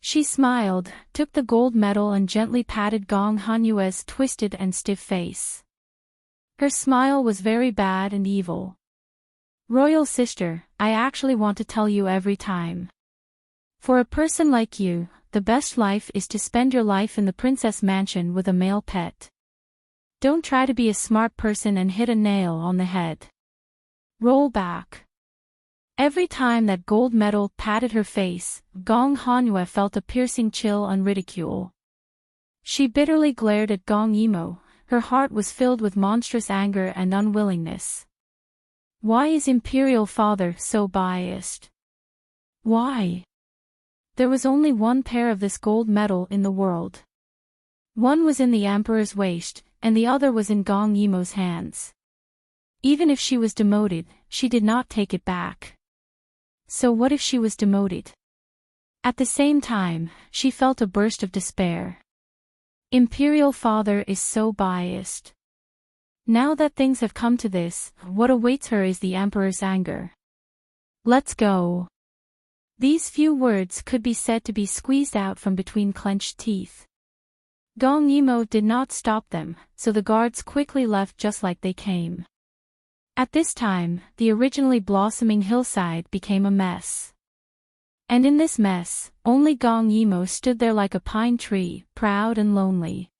She smiled, took the gold medal and gently patted Gong Hanyue's twisted and stiff face. Her smile was very bad and evil. Royal sister, I actually want to tell you every time. For a person like you, the best life is to spend your life in the princess mansion with a male pet. Don't try to be a smart person and hit a nail on the head. Roll back. Every time that gold medal patted her face, Gong Hanyue felt a piercing chill and ridicule. She bitterly glared at Gong Yimo. Her heart was filled with monstrous anger and unwillingness. Why is Imperial Father so biased? Why? There was only one pair of this gold medal in the world. One was in the Emperor's waist, and the other was in Gong Yimo's hands. Even if she was demoted, she did not take it back. So what if she was demoted? At the same time, she felt a burst of despair. Imperial Father is so biased. Now that things have come to this, what awaits her is the Emperor's anger. Let's go. These few words could be said to be squeezed out from between clenched teeth. Gong Yimo did not stop them, so the guards quickly left just like they came. At this time, the originally blossoming hillside became a mess. And in this mess, only Gong Yimo stood there like a pine tree, proud and lonely.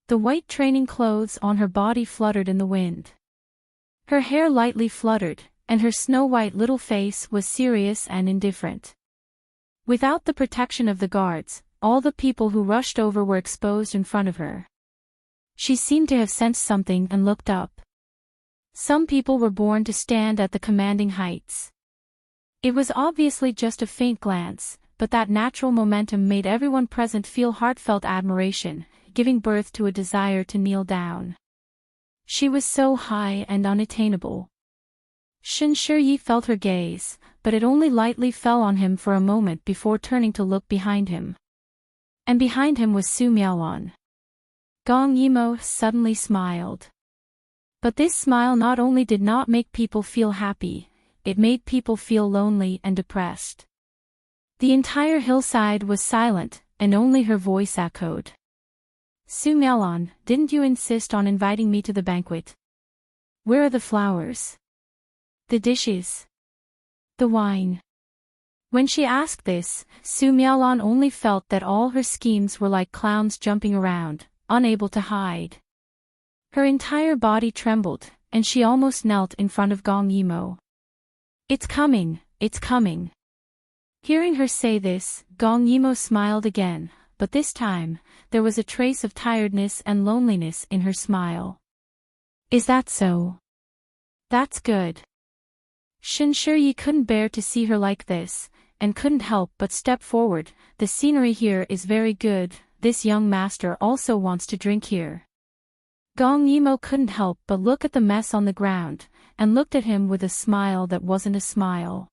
The white training clothes on her body fluttered in the wind. Her hair lightly fluttered, and her snow-white little face was serious and indifferent. Without the protection of the guards, all the people who rushed over were exposed in front of her. She seemed to have sensed something and looked up. Some people were born to stand at the commanding heights. It was obviously just a faint glance, but that natural momentum made everyone present feel heartfelt admiration, giving birth to a desire to kneel down. She was so high and unattainable. Shen Shiyi felt her gaze, but it only lightly fell on him for a moment before turning to look behind him. And behind him was Su Miaolan. Gong Yimo suddenly smiled. But this smile not only did not make people feel happy, it made people feel lonely and depressed. The entire hillside was silent, and only her voice echoed. Su Miaolan, didn't you insist on inviting me to the banquet? Where are the flowers? The dishes? The wine? When she asked this, Su Miaolan only felt that all her schemes were like clowns jumping around, unable to hide. Her entire body trembled, and she almost knelt in front of Gong Yimo. It's coming, it's coming. Hearing her say this, Gong Yimo smiled again, but this time, there was a trace of tiredness and loneliness in her smile. Is that so? That's good. Shen Shiyi couldn't bear to see her like this, and couldn't help but step forward. The scenery here is very good, this young master also wants to drink here. Gong Yimo couldn't help but look at the mess on the ground, and looked at him with a smile that wasn't a smile.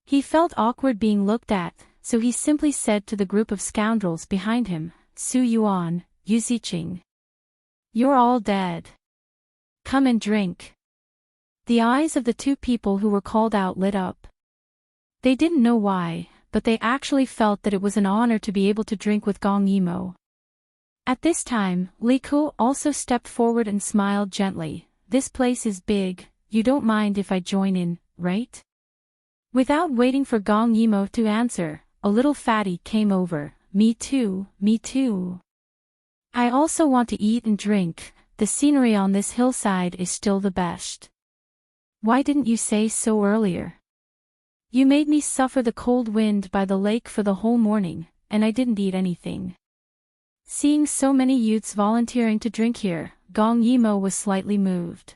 He felt awkward being looked at, so he simply said to the group of scoundrels behind him, Su Yuan, Yu Ziqing. You're all dead. Come and drink. The eyes of the two people who were called out lit up. They didn't know why, but they actually felt that it was an honor to be able to drink with Gong Yimo. At this time, Li Ku also stepped forward and smiled gently. This place is big, you don't mind if I join in, right? Without waiting for Gong Yimo to answer, a little fatty came over. Me too, me too. I also want to eat and drink, the scenery on this hillside is still the best. Why didn't you say so earlier? You made me suffer the cold wind by the lake for the whole morning, and I didn't eat anything. Seeing so many youths volunteering to drink here, Gong Yimo was slightly moved.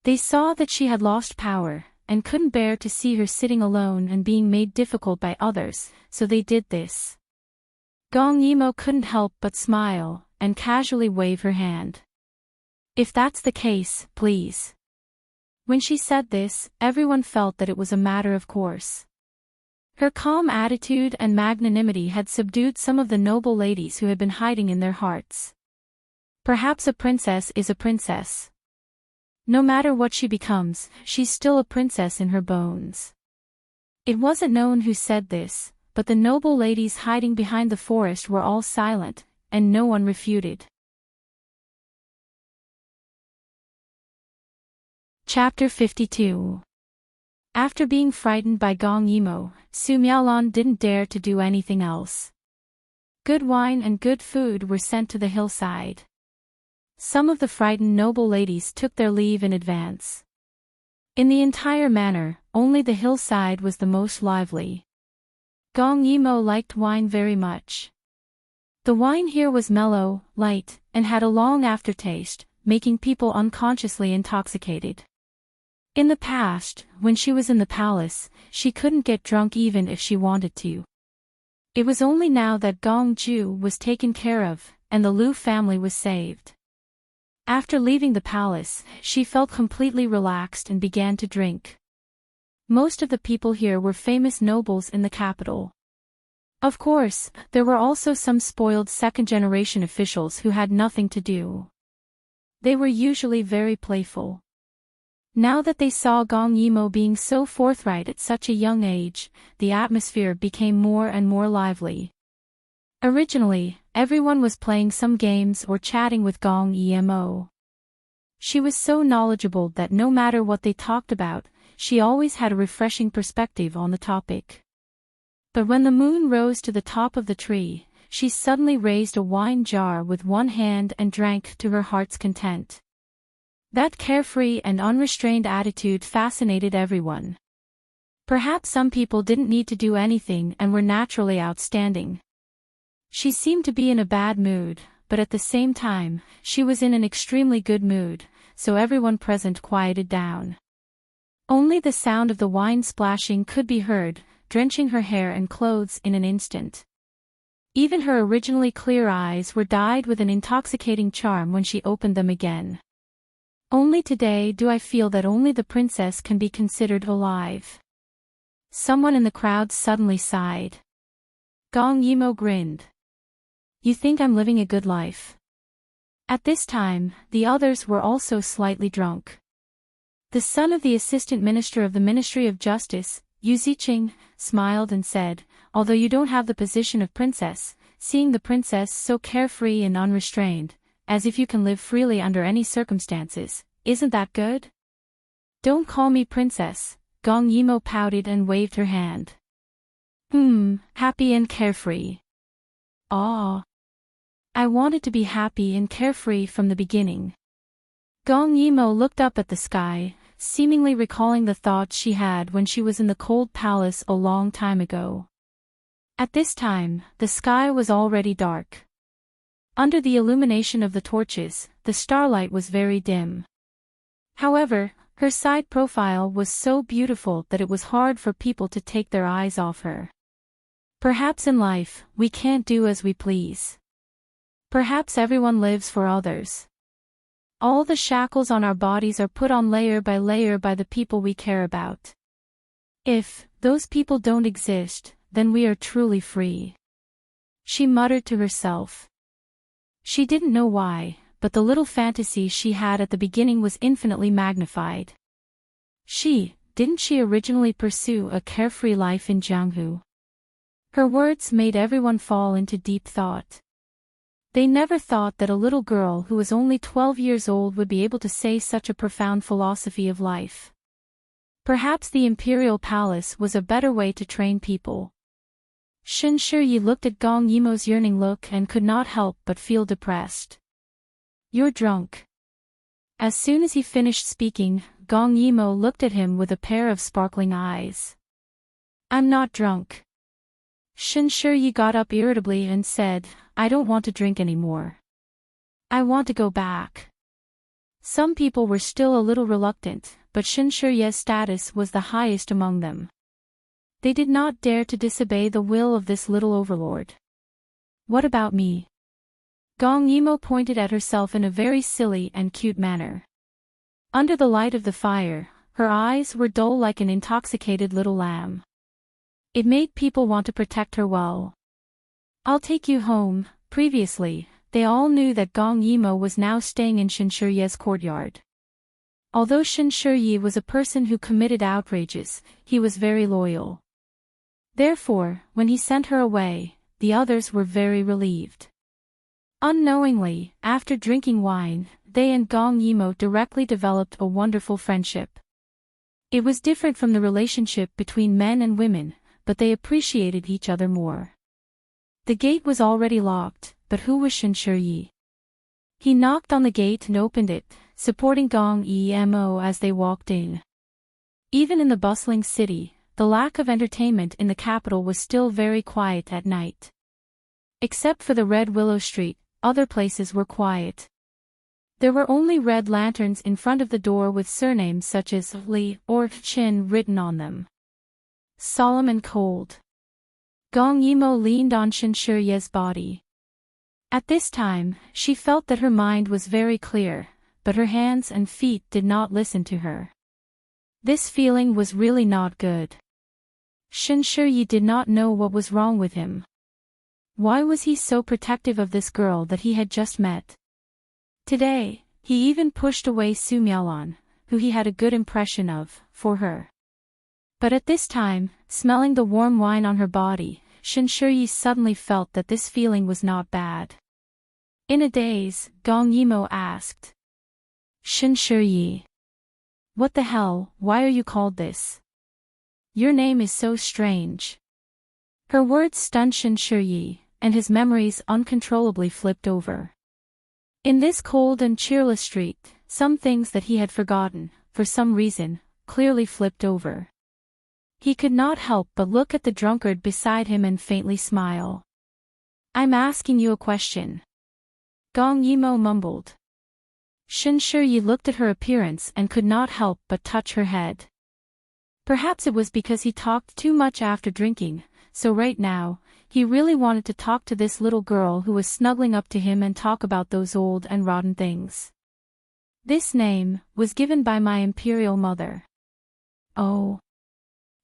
They saw that she had lost power, and couldn't bear to see her sitting alone and being made difficult by others, so they did this. Gong Yimo couldn't help but smile, and casually wave her hand. If that's the case, please. When she said this, everyone felt that it was a matter of course. Her calm attitude and magnanimity had subdued some of the noble ladies who had been hiding in their hearts. Perhaps a princess is a princess. No matter what she becomes, she's still a princess in her bones. It wasn't known who said this, but the noble ladies hiding behind the forest were all silent, and no one refuted. Chapter 52. After being frightened by Gong Yimo, Su Miaolon didn't dare to do anything else. Good wine and good food were sent to the hillside. Some of the frightened noble ladies took their leave in advance. In the entire manor, only the hillside was the most lively. Gong Yimo liked wine very much. The wine here was mellow, light, and had a long aftertaste, making people unconsciously intoxicated. In the past, when she was in the palace, she couldn't get drunk even if she wanted to. It was only now that Gong Ju was taken care of, and the Lu family was saved. After leaving the palace, she felt completely relaxed and began to drink. Most of the people here were famous nobles in the capital. Of course, there were also some spoiled second-generation officials who had nothing to do. They were usually very playful. Now that they saw Gong Yimo being so forthright at such a young age, the atmosphere became more and more lively. Originally, everyone was playing some games or chatting with Gong Yimo. She was so knowledgeable that no matter what they talked about, she always had a refreshing perspective on the topic. But when the moon rose to the top of the tree, she suddenly raised a wine jar with one hand and drank to her heart's content. That carefree and unrestrained attitude fascinated everyone. Perhaps some people didn't need to do anything and were naturally outstanding. She seemed to be in a bad mood, but at the same time, she was in an extremely good mood, so everyone present quieted down. Only the sound of the wine splashing could be heard, drenching her hair and clothes in an instant. Even her originally clear eyes were dyed with an intoxicating charm when she opened them again. Only today do I feel that only the princess can be considered alive. Someone in the crowd suddenly sighed. Gong Yimo grinned. You think I'm living a good life? At this time, the others were also slightly drunk. The son of the assistant minister of the Ministry of Justice, Yu Ziqing, smiled and said, although you don't have the position of princess, seeing the princess so carefree and unrestrained, as if you can live freely under any circumstances, isn't that good? Don't call me princess, Gong Yimo pouted and waved her hand. Happy and carefree. Ah. I wanted to be happy and carefree from the beginning. Gong Yimo looked up at the sky, seemingly recalling the thoughts she had when she was in the cold palace a long time ago. At this time, the sky was already dark. Under the illumination of the torches, the starlight was very dim. However, her side profile was so beautiful that it was hard for people to take their eyes off her. Perhaps in life, we can't do as we please. Perhaps everyone lives for others. All the shackles on our bodies are put on layer by the people we care about. If those people don't exist, then we are truly free. She muttered to herself. She didn't know why, but the little fantasy she had at the beginning was infinitely magnified. Didn't she originally pursue a carefree life in Jianghu? Her words made everyone fall into deep thought. They never thought that a little girl who was only 12 years old would be able to say such a profound philosophy of life. Perhaps the imperial palace was a better way to train people. Shen Shiyi looked at Gong Yimo's yearning look and could not help but feel depressed. You're drunk. As soon as he finished speaking, Gong Yimo looked at him with a pair of sparkling eyes. I'm not drunk. Shen Shiyi got up irritably and said, I don't want to drink anymore. I want to go back. Some people were still a little reluctant, but Shen Shiyi's status was the highest among them. They did not dare to disobey the will of this little overlord. What about me? Gong Yimo pointed at herself in a very silly and cute manner. Under the light of the fire, her eyes were dull like an intoxicated little lamb. It made people want to protect her well. I'll take you home. Previously, they all knew that Gong Yimo was now staying in Shen Shiyi's courtyard. Although Shen Shiyi was a person who committed outrages, he was very loyal. Therefore, when he sent her away, the others were very relieved. Unknowingly, after drinking wine, they and Gong Yimo directly developed a wonderful friendship. It was different from the relationship between men and women, but they appreciated each other more. The gate was already locked, but who was Shinshiryi? He knocked on the gate and opened it, supporting Gong Emo as they walked in. Even in the bustling city, the lack of entertainment in the capital was still very quiet at night. Except for the Red Willow Street, other places were quiet. There were only red lanterns in front of the door with surnames such as Li or Chin written on them. Solemn and cold. Gong Yimo leaned on Shinshirye's body. At this time, she felt that her mind was very clear, but her hands and feet did not listen to her. This feeling was really not good. Shinshirye did not know what was wrong with him. Why was he so protective of this girl that he had just met? Today, he even pushed away Su Miaolan, who he had a good impression of, for her. But at this time, smelling the warm wine on her body, Shinshirye suddenly felt that this feeling was not bad. In a daze, Gong Yimo asked. Shinshirye. What the hell, why are you called this? Your name is so strange. Her words stunned Shinshirye, and his memories uncontrollably flipped over. In this cold and cheerless street, some things that he had forgotten, for some reason, clearly flipped over. He could not help but look at the drunkard beside him and faintly smile. I'm asking you a question. Gong Yimo mumbled. Shinshirye looked at her appearance and could not help but touch her head. Perhaps it was because he talked too much after drinking, so right now, he really wanted to talk to this little girl who was snuggling up to him and talk about those old and rotten things. This name was given by my imperial mother. Oh.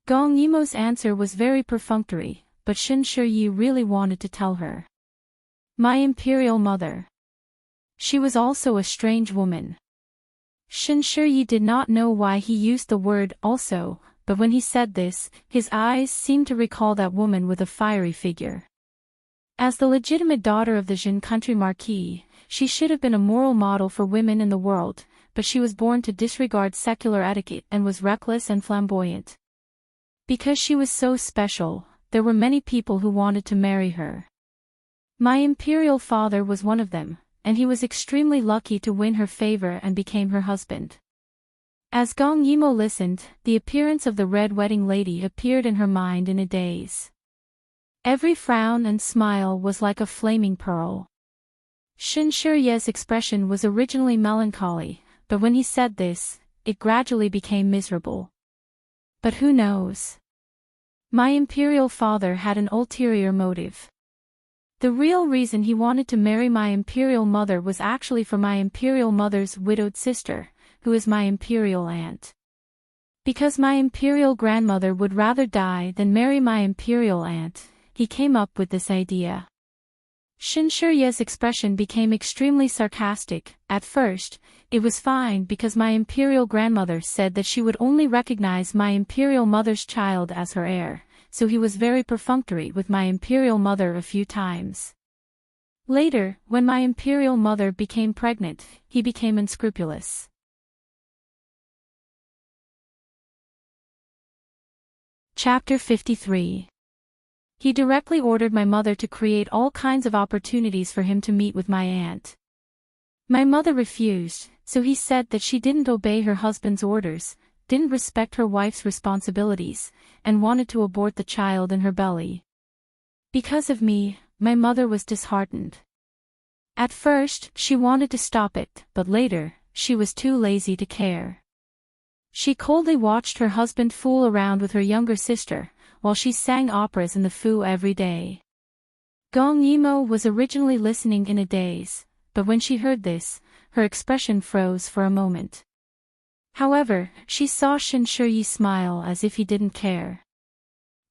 Gong Yimo's answer was very perfunctory, but Shinshirye really wanted to tell her. My imperial mother. She was also a strange woman. Shinshirye did not know why he used the word also, but when he said this, his eyes seemed to recall that woman with a fiery figure. As the legitimate daughter of the Jin country marquis, she should have been a moral model for women in the world, but she was born to disregard secular etiquette and was reckless and flamboyant. Because she was so special, there were many people who wanted to marry her. My imperial father was one of them, and he was extremely lucky to win her favor and became her husband. As Gong Yimo listened, the appearance of the red wedding lady appeared in her mind in a daze. Every frown and smile was like a flaming pearl. Shinshirye's expression was originally melancholy, but when he said this, it gradually became miserable. But who knows? My imperial father had an ulterior motive. The real reason he wanted to marry my imperial mother was actually for my imperial mother's widowed sister, who is my imperial aunt. Because my imperial grandmother would rather die than marry my imperial aunt, he came up with this idea. Shinshirye's expression became extremely sarcastic. At first, it was fine because my imperial grandmother said that she would only recognize my imperial mother's child as her heir, so he was very perfunctory with my imperial mother a few times. Later, when my imperial mother became pregnant, he became unscrupulous. Chapter 53. He directly ordered my mother to create all kinds of opportunities for him to meet with my aunt. My mother refused, so he said that she didn't obey her husband's orders, didn't respect her wife's responsibilities, and wanted to abort the child in her belly. Because of me, my mother was disheartened. At first, she wanted to stop it, but later, she was too lazy to care. She coldly watched her husband fool around with her younger sister, while she sang operas in the Fu every day. Gong Yimo was originally listening in a daze, but when she heard this, her expression froze for a moment. However, she saw Shinshirye smile as if he didn't care.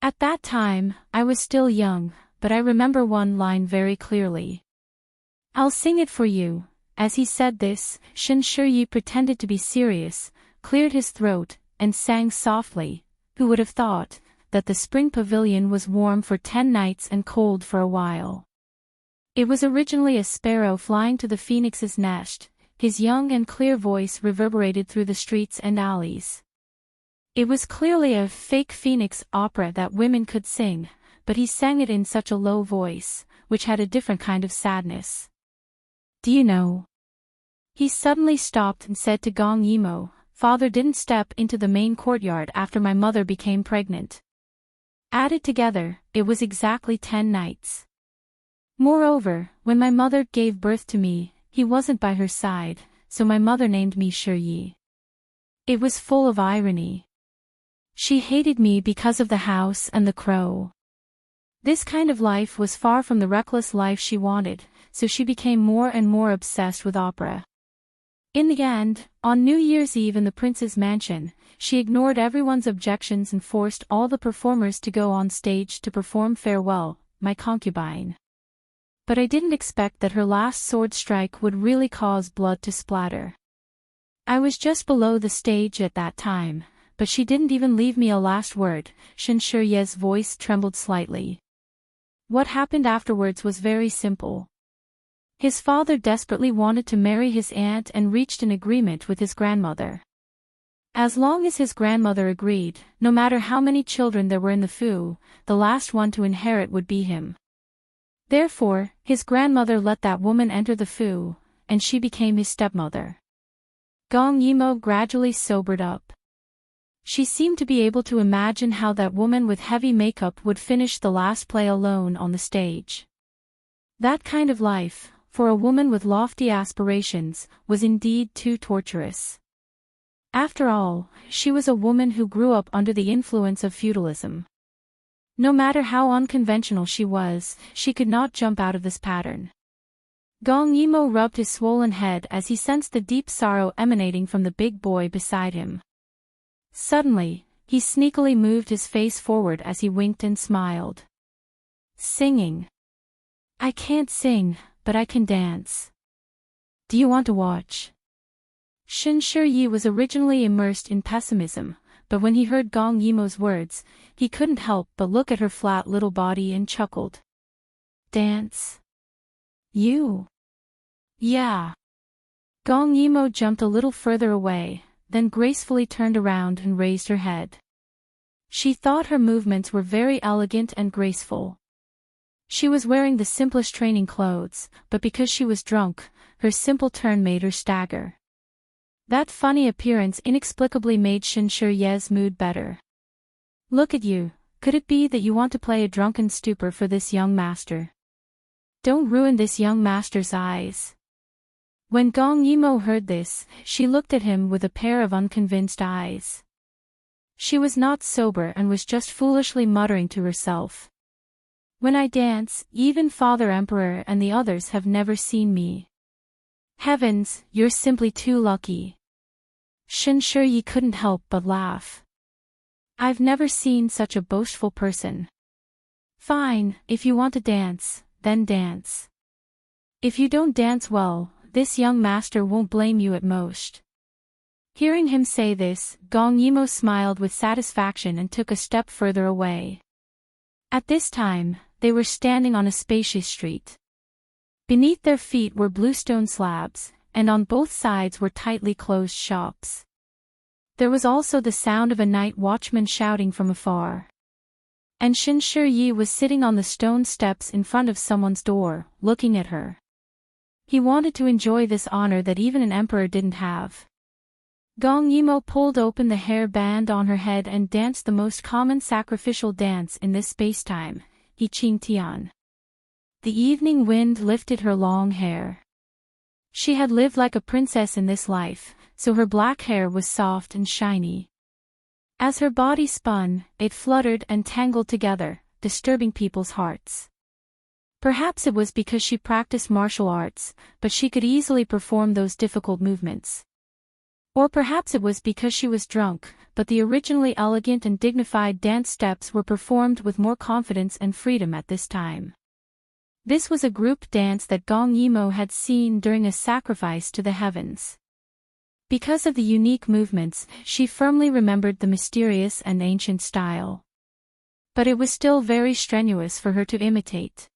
At that time, I was still young, but I remember one line very clearly. I'll sing it for you. As he said this, Shinshirye pretended to be serious, cleared his throat, and sang softly. Who would have thought that the spring pavilion was warm for 10 nights and cold for a while? It was originally a sparrow flying to the phoenix's nest. His young and clear voice reverberated through the streets and alleys. It was clearly a fake Phoenix opera that women could sing, but he sang it in such a low voice, which had a different kind of sadness. Do you know? He suddenly stopped and said to Gong Yimo, "Father didn't step into the main courtyard after my mother became pregnant." Added together, it was exactly 10 nights. Moreover, when my mother gave birth to me, he wasn't by her side, so my mother named me Yi. It was full of irony. She hated me because of the house and the crow. This kind of life was far from the reckless life she wanted, so she became more and more obsessed with opera. In the end, on New Year's Eve in the prince's mansion, she ignored everyone's objections and forced all the performers to go on stage to perform Farewell, My Concubine. But I didn't expect that her last sword strike would really cause blood to splatter. I was just below the stage at that time, but she didn't even leave me a last word. Ye's voice trembled slightly. What happened afterwards was very simple. His father desperately wanted to marry his aunt and reached an agreement with his grandmother. As long as his grandmother agreed, no matter how many children there were in the fu, the last one to inherit would be him. Therefore, his grandmother let that woman enter the fu, and she became his stepmother. Gong Yimo gradually sobered up. She seemed to be able to imagine how that woman with heavy makeup would finish the last play alone on the stage. That kind of life, for a woman with lofty aspirations, was indeed too torturous. After all, she was a woman who grew up under the influence of feudalism. No matter how unconventional she was, she could not jump out of this pattern. Gong Yimo rubbed his swollen head as he sensed the deep sorrow emanating from the big boy beside him. Suddenly, he sneakily moved his face forward as he winked and smiled. Singing. I can't sing, but I can dance. Do you want to watch? Yi was originally immersed in pessimism, but when he heard Gong Yimo's words, he couldn't help but look at her flat little body and chuckled. Dance? You? Yeah. Gong Yimo jumped a little further away, then gracefully turned around and raised her head. She thought her movements were very elegant and graceful. She was wearing the simplest training clothes, but because she was drunk, her simple turn made her stagger. That funny appearance inexplicably made Ye's mood better. Look at you, could it be that you want to play a drunken stupor for this young master? Don't ruin this young master's eyes. When Gong Yimo heard this, she looked at him with a pair of unconvinced eyes. She was not sober and was just foolishly muttering to herself. When I dance, even Father Emperor and the others have never seen me. Heavens, you're simply too lucky. Yi couldn't help but laugh. I've never seen such a boastful person. Fine, if you want to dance, then dance. If you don't dance well, this young master won't blame you at most. Hearing him say this, Gong Yimo smiled with satisfaction and took a step further away. At this time, they were standing on a spacious street. Beneath their feet were bluestone slabs, and on both sides were tightly closed shops. There was also the sound of a night watchman shouting from afar. And Yi was sitting on the stone steps in front of someone's door, looking at her. He wanted to enjoy this honor that even an emperor didn't have. Gong Yimo pulled open the hair band on her head and danced the most common sacrificial dance in this space-time, He Qing Tian. The evening wind lifted her long hair. She had lived like a princess in this life, so her black hair was soft and shiny. As her body spun, it fluttered and tangled together, disturbing people's hearts. Perhaps it was because she practiced martial arts, but she could easily perform those difficult movements. Or perhaps it was because she was drunk, but the originally elegant and dignified dance steps were performed with more confidence and freedom at this time. This was a group dance that Gong Yimo had seen during a sacrifice to the heavens. Because of the unique movements, she firmly remembered the mysterious and ancient style. But it was still very strenuous for her to imitate.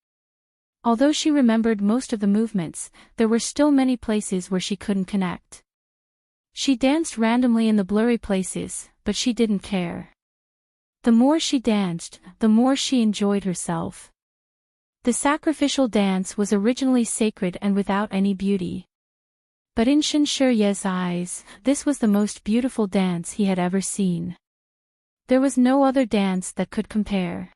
Although she remembered most of the movements, there were still many places where she couldn't connect. She danced randomly in the blurry places, but she didn't care. The more she danced, the more she enjoyed herself. The sacrificial dance was originally sacred and without any beauty. But in Shinshirye's eyes, this was the most beautiful dance he had ever seen. There was no other dance that could compare.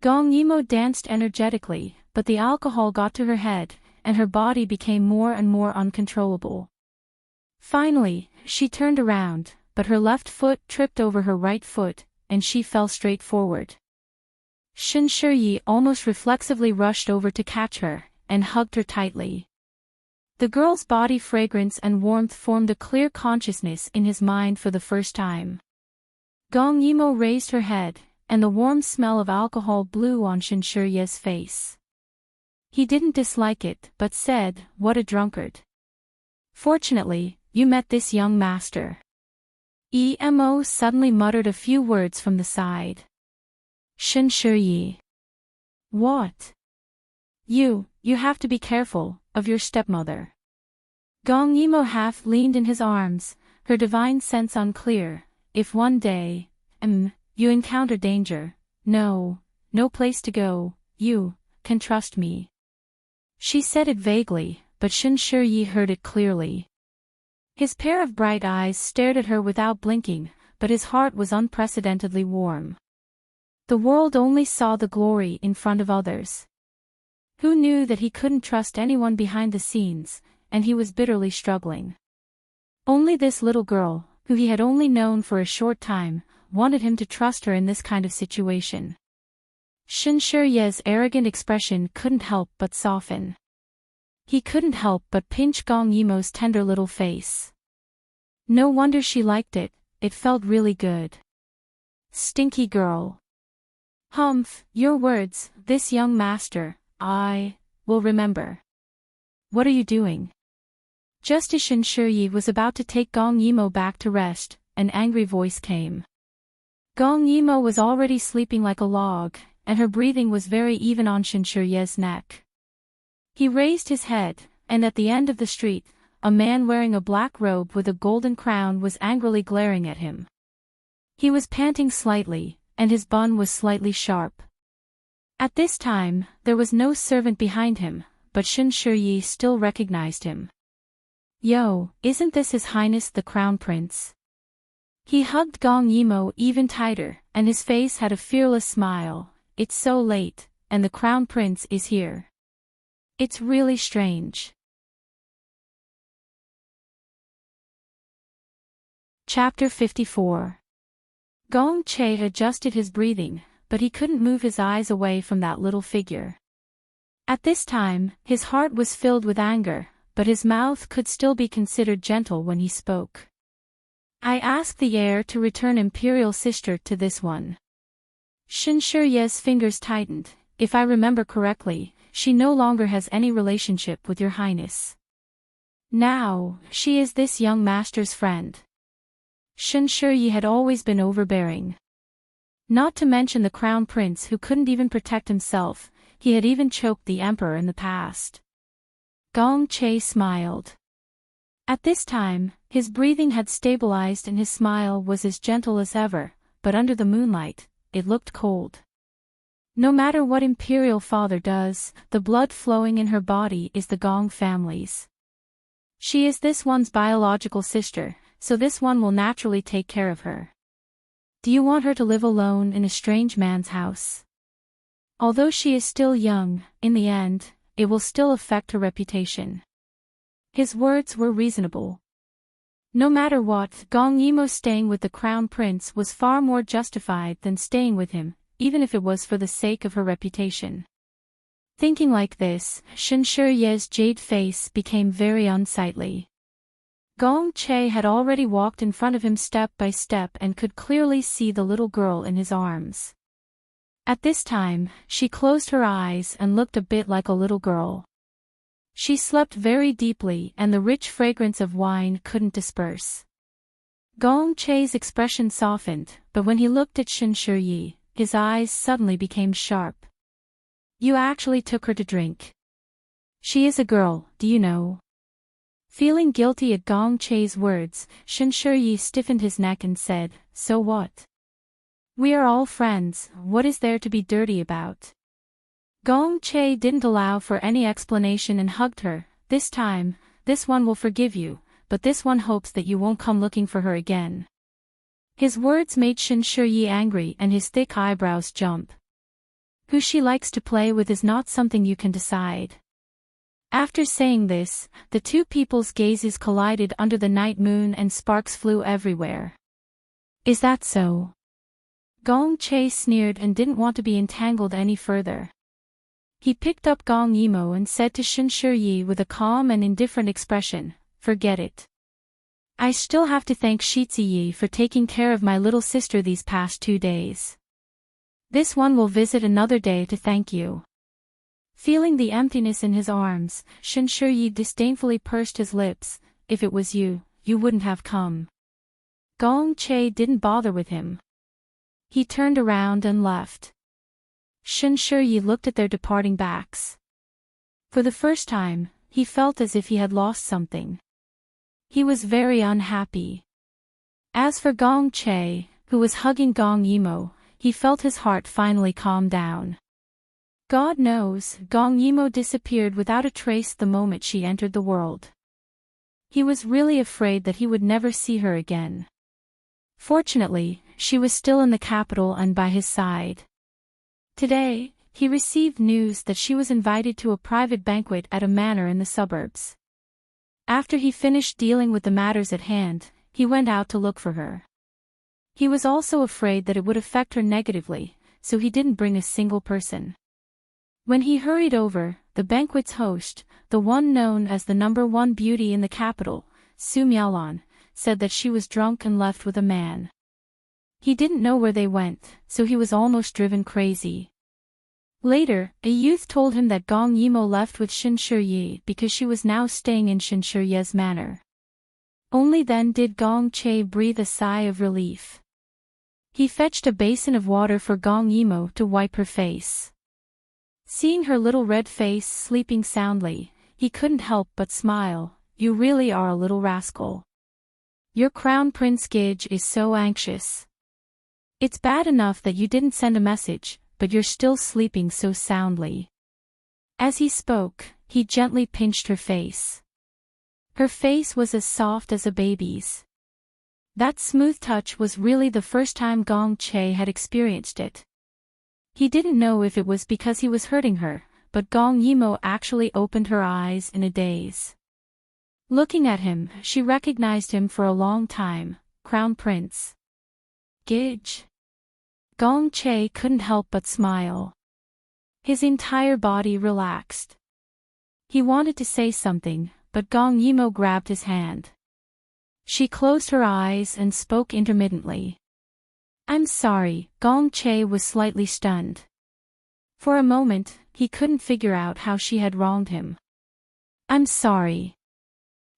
Gong Yimo danced energetically, but the alcohol got to her head, and her body became more and more uncontrollable. Finally, she turned around, but her left foot tripped over her right foot, and she fell straight forward. Shinshiryi almost reflexively rushed over to catch her, and hugged her tightly. The girl's body fragrance and warmth formed a clear consciousness in his mind for the first time. Gong Yimo raised her head, and the warm smell of alcohol blew on Shinshirye's face. He didn't dislike it, but said, "What a drunkard. Fortunately, you met this young master." Emo suddenly muttered a few words from the side. Shinshiryi. What? You have to be careful of your stepmother. Gong Yimo half leaned in his arms, her divine sense unclear. If one day, you encounter danger, no place to go, you can trust me. She said it vaguely, but Shinshiryi heard it clearly. His pair of bright eyes stared at her without blinking, but his heart was unprecedentedly warm. The world only saw the glory in front of others. Who knew that he couldn't trust anyone behind the scenes, and he was bitterly struggling. Only this little girl, who he had only known for a short time, wanted him to trust her in this kind of situation. Shinshirye's arrogant expression couldn't help but soften. He couldn't help but pinch Gong Yimo's tender little face. No wonder she liked it, it felt really good. Stinky girl. Humph, your words, this young master, I will remember. What are you doing? Just as Shinshiryi was about to take Gong Yimo back to rest, an angry voice came. Gong Yimo was already sleeping like a log, and her breathing was very even on Shinshirye's neck. He raised his head, and at the end of the street, a man wearing a black robe with a golden crown was angrily glaring at him. He was panting slightly, and his bun was slightly sharp. At this time, there was no servant behind him, but Shinshiryi still recognized him. Yo, isn't this His Highness the Crown Prince? He hugged Gong Yimo even tighter, and his face had a fearless smile. It's so late, and the Crown Prince is here. It's really strange. Chapter 54. Gong Che adjusted his breathing, but he couldn't move his eyes away from that little figure. At this time, his heart was filled with anger, but his mouth could still be considered gentle when he spoke. I ask the heir to return Imperial Sister to this one. Shinshirye's fingers tightened. If I remember correctly, she no longer has any relationship with your highness. Now, she is this young master's friend. Shinshiryi had always been overbearing. Not to mention the crown prince who couldn't even protect himself, he had even choked the emperor in the past. Gong Che smiled. At this time, his breathing had stabilized and his smile was as gentle as ever, but under the moonlight, it looked cold. No matter what Imperial Father does, the blood flowing in her body is the Gong family's. She is this one's biological sister, so this one will naturally take care of her. Do you want her to live alone in a strange man's house? Although she is still young, in the end, it will still affect her reputation. His words were reasonable. No matter what, Gong Yimo staying with the Crown Prince was far more justified than staying with him, even if it was for the sake of her reputation. Thinking like this, Shinshirye's jade face became very unsightly. Gong Che had already walked in front of him step by step and could clearly see the little girl in his arms. At this time, she closed her eyes and looked a bit like a little girl. She slept very deeply and the rich fragrance of wine couldn't disperse. Gong Che's expression softened, but when he looked at Shinshiryi, his eyes suddenly became sharp. You actually took her to drink. She is a girl, do you know? Feeling guilty at Gong Che's words, Shinshiryi stiffened his neck and said, so what? We are all friends, what is there to be dirty about? Gong Che didn't allow for any explanation and hugged her. This time, this one will forgive you, but this one hopes that you won't come looking for her again. His words made Shin Shiyi angry and his thick eyebrows jump. Who she likes to play with is not something you can decide. After saying this, the two people's gazes collided under the night moon and sparks flew everywhere. Is that so? Gong Che sneered and didn't want to be entangled any further. He picked up Gong Yimo and said to Shin Shiyi with a calm and indifferent expression, forget it. I still have to thank Shiziyi for taking care of my little sister these past 2 days. This one will visit another day to thank you. Feeling the emptiness in his arms, Shin Shiyi disdainfully pursed his lips. If it was you, you wouldn't have come. Gong Che didn't bother with him. He turned around and left. Shin Shiyi looked at their departing backs. For the first time, he felt as if he had lost something. He was very unhappy. As for Gong Che, who was hugging Gong Yimo, he felt his heart finally calm down. God knows, Gong Yimo disappeared without a trace the moment she entered the world. He was really afraid that he would never see her again. Fortunately, she was still in the capital and by his side. Today, he received news that she was invited to a private banquet at a manor in the suburbs. After he finished dealing with the matters at hand, he went out to look for her. He was also afraid that it would affect her negatively, so he didn't bring a single person. When he hurried over, the banquet's host, the one known as the #1 beauty in the capital, Su Miaolan, said that she was drunk and left with a man. He didn't know where they went, so he was almost driven crazy. Later, a youth told him that Gong Yimo left with Shin Shiyi because she was now staying in Shin Shiyi's manor. Only then did Gong Che breathe a sigh of relief. He fetched a basin of water for Gong Yimo to wipe her face. Seeing her little red face sleeping soundly, he couldn't help but smile. You really are a little rascal. Your Crown Prince Gige is so anxious. It's bad enough that you didn't send a message, but you're still sleeping so soundly. As he spoke, he gently pinched her face. Her face was as soft as a baby's. That smooth touch was really the first time Gong Che had experienced it. He didn't know if it was because he was hurting her, but Gong Yimo actually opened her eyes in a daze. Looking at him, she recognized him for a long time, Crown Prince Gige. Gong Che couldn't help but smile. His entire body relaxed. He wanted to say something, but Gong Yimo grabbed his hand. She closed her eyes and spoke intermittently. I'm sorry, Gong Che was slightly stunned. For a moment, he couldn't figure out how she had wronged him. I'm sorry.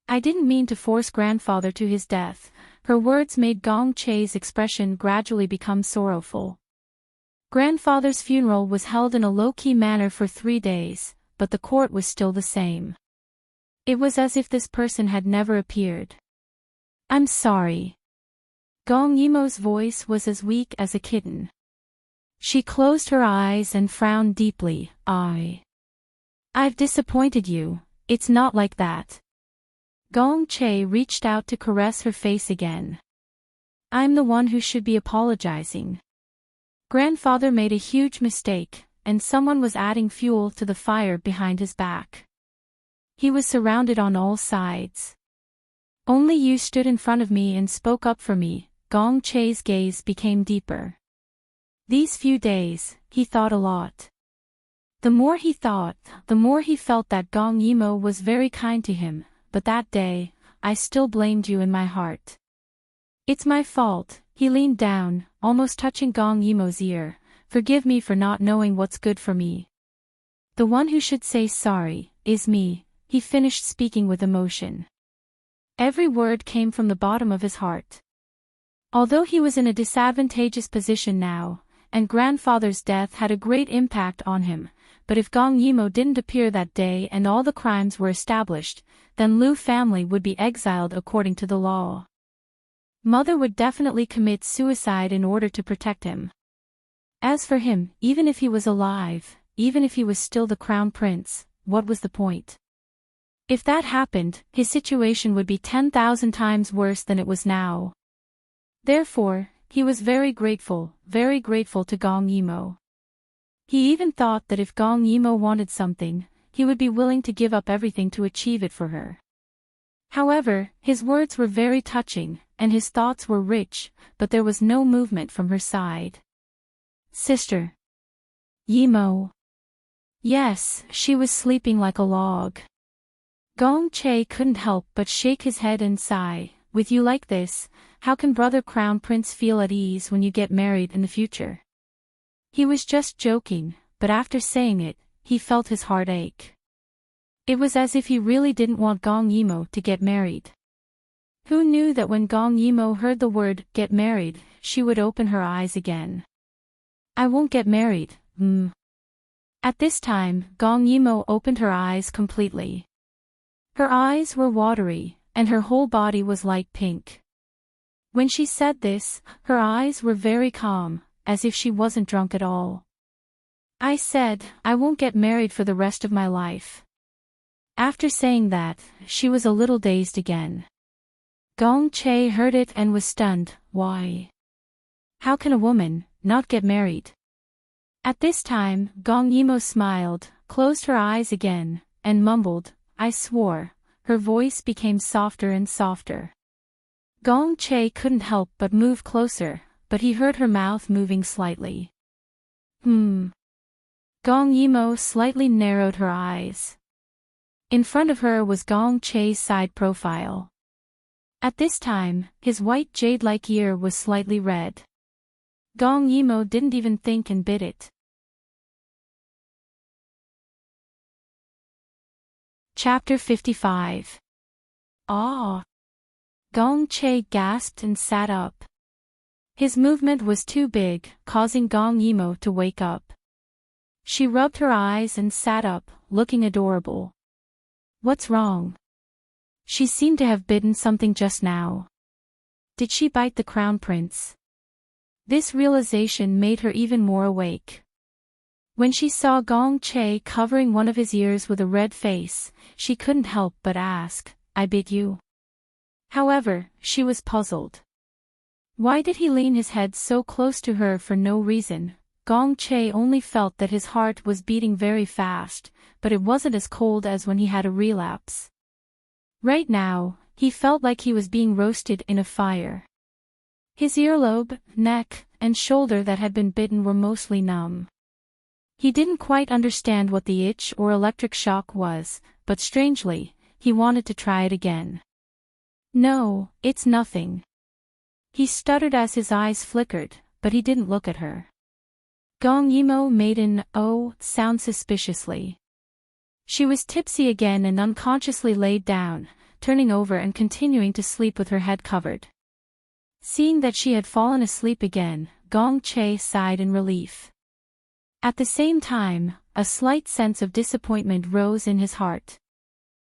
I didn't mean to force grandfather to his death. Her words made Gong Che's expression gradually become sorrowful. Grandfather's funeral was held in a low-key manner for 3 days, but the court was still the same. It was as if this person had never appeared. I'm sorry. Gong Yimo's voice was as weak as a kitten. She closed her eyes and frowned deeply. I've disappointed you. It's not like that. Gong Che reached out to caress her face again. I'm the one who should be apologizing. Grandfather made a huge mistake, and someone was adding fuel to the fire behind his back. He was surrounded on all sides. Only you stood in front of me and spoke up for me. Gong Che's gaze became deeper. These few days, he thought a lot. The more he thought, the more he felt that Gong Yimo was very kind to him, but that day, I still blamed you in my heart. It's my fault. He leaned down, almost touching Gong Yimo's ear. Forgive me for not knowing what's good for me. The one who should say sorry is me, he finished speaking with emotion. Every word came from the bottom of his heart. Although he was in a disadvantageous position now, and grandfather's death had a great impact on him, but if Gong Yimo didn't appear that day and all the crimes were established, then Lu family would be exiled according to the law. Mother would definitely commit suicide in order to protect him. As for him, even if he was alive, even if he was still the crown prince, what was the point? If that happened, his situation would be 10,000 times worse than it was now. Therefore, he was very grateful to Gong Yimo. He even thought that if Gong Yimo wanted something, he would be willing to give up everything to achieve it for her. However, his words were very touching, and his thoughts were rich, but there was no movement from her side. Sister. Yimo. Yes, she was sleeping like a log. Gong Che couldn't help but shake his head and sigh. With you like this, how can brother Crown Prince feel at ease when you get married in the future? He was just joking, but after saying it, he felt his heart ache. It was as if he really didn't want Gong Yimo to get married. Who knew that when Gong Yimo heard the word, get married, she would open her eyes again. I won't get married, At this time, Gong Yimo opened her eyes completely. Her eyes were watery, and her whole body was light pink. When she said this, her eyes were very calm, as if she wasn't drunk at all. I said, I won't get married for the rest of my life. After saying that, she was a little dazed again. Gong Che heard it and was stunned. Why? How can a woman not get married? At this time, Gong Yimo smiled, closed her eyes again, and mumbled, I swore. Her voice became softer and softer. Gong Che couldn't help but move closer, but he heard her mouth moving slightly. Gong Yimo slightly narrowed her eyes. In front of her was Gong Che's side profile. At this time, his white jade-like ear was slightly red. Gong Yimo didn't even think and bit it. Chapter 55. Ah! Gong Che gasped and sat up. His movement was too big, causing Gong Yimo to wake up. She rubbed her eyes and sat up, looking adorable. What's wrong? She seemed to have bitten something just now. Did she bite the crown prince? This realization made her even more awake. When she saw Gong Che covering one of his ears with a red face, she couldn't help but ask, I bit you? However, she was puzzled. Why did he lean his head so close to her for no reason? Gong Che only felt that his heart was beating very fast, but it wasn't as cold as when he had a relapse. Right now, he felt like he was being roasted in a fire. His earlobe, neck, and shoulder that had been bitten were mostly numb. He didn't quite understand what the itch or electric shock was, but strangely, he wanted to try it again. No, it's nothing. He stuttered as his eyes flickered, but he didn't look at her. Gong Yimo made an "oh" sound suspiciously. She was tipsy again and unconsciously laid down, turning over and continuing to sleep with her head covered. Seeing that she had fallen asleep again, Gong Che sighed in relief. At the same time, a slight sense of disappointment rose in his heart.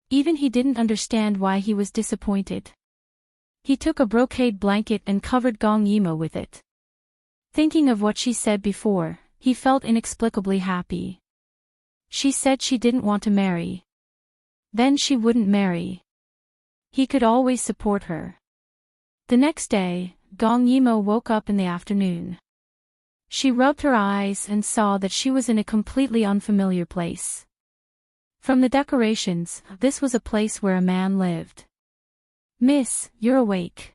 Even he didn't understand why he was disappointed. He took a brocade blanket and covered Gong Yimo with it. Thinking of what she said before, he felt inexplicably happy. She said she didn't want to marry. Then she wouldn't marry. He could always support her. The next day, Gong Yimo woke up in the afternoon. She rubbed her eyes and saw that she was in a completely unfamiliar place. From the decorations, this was a place where a man lived. Miss, you're awake.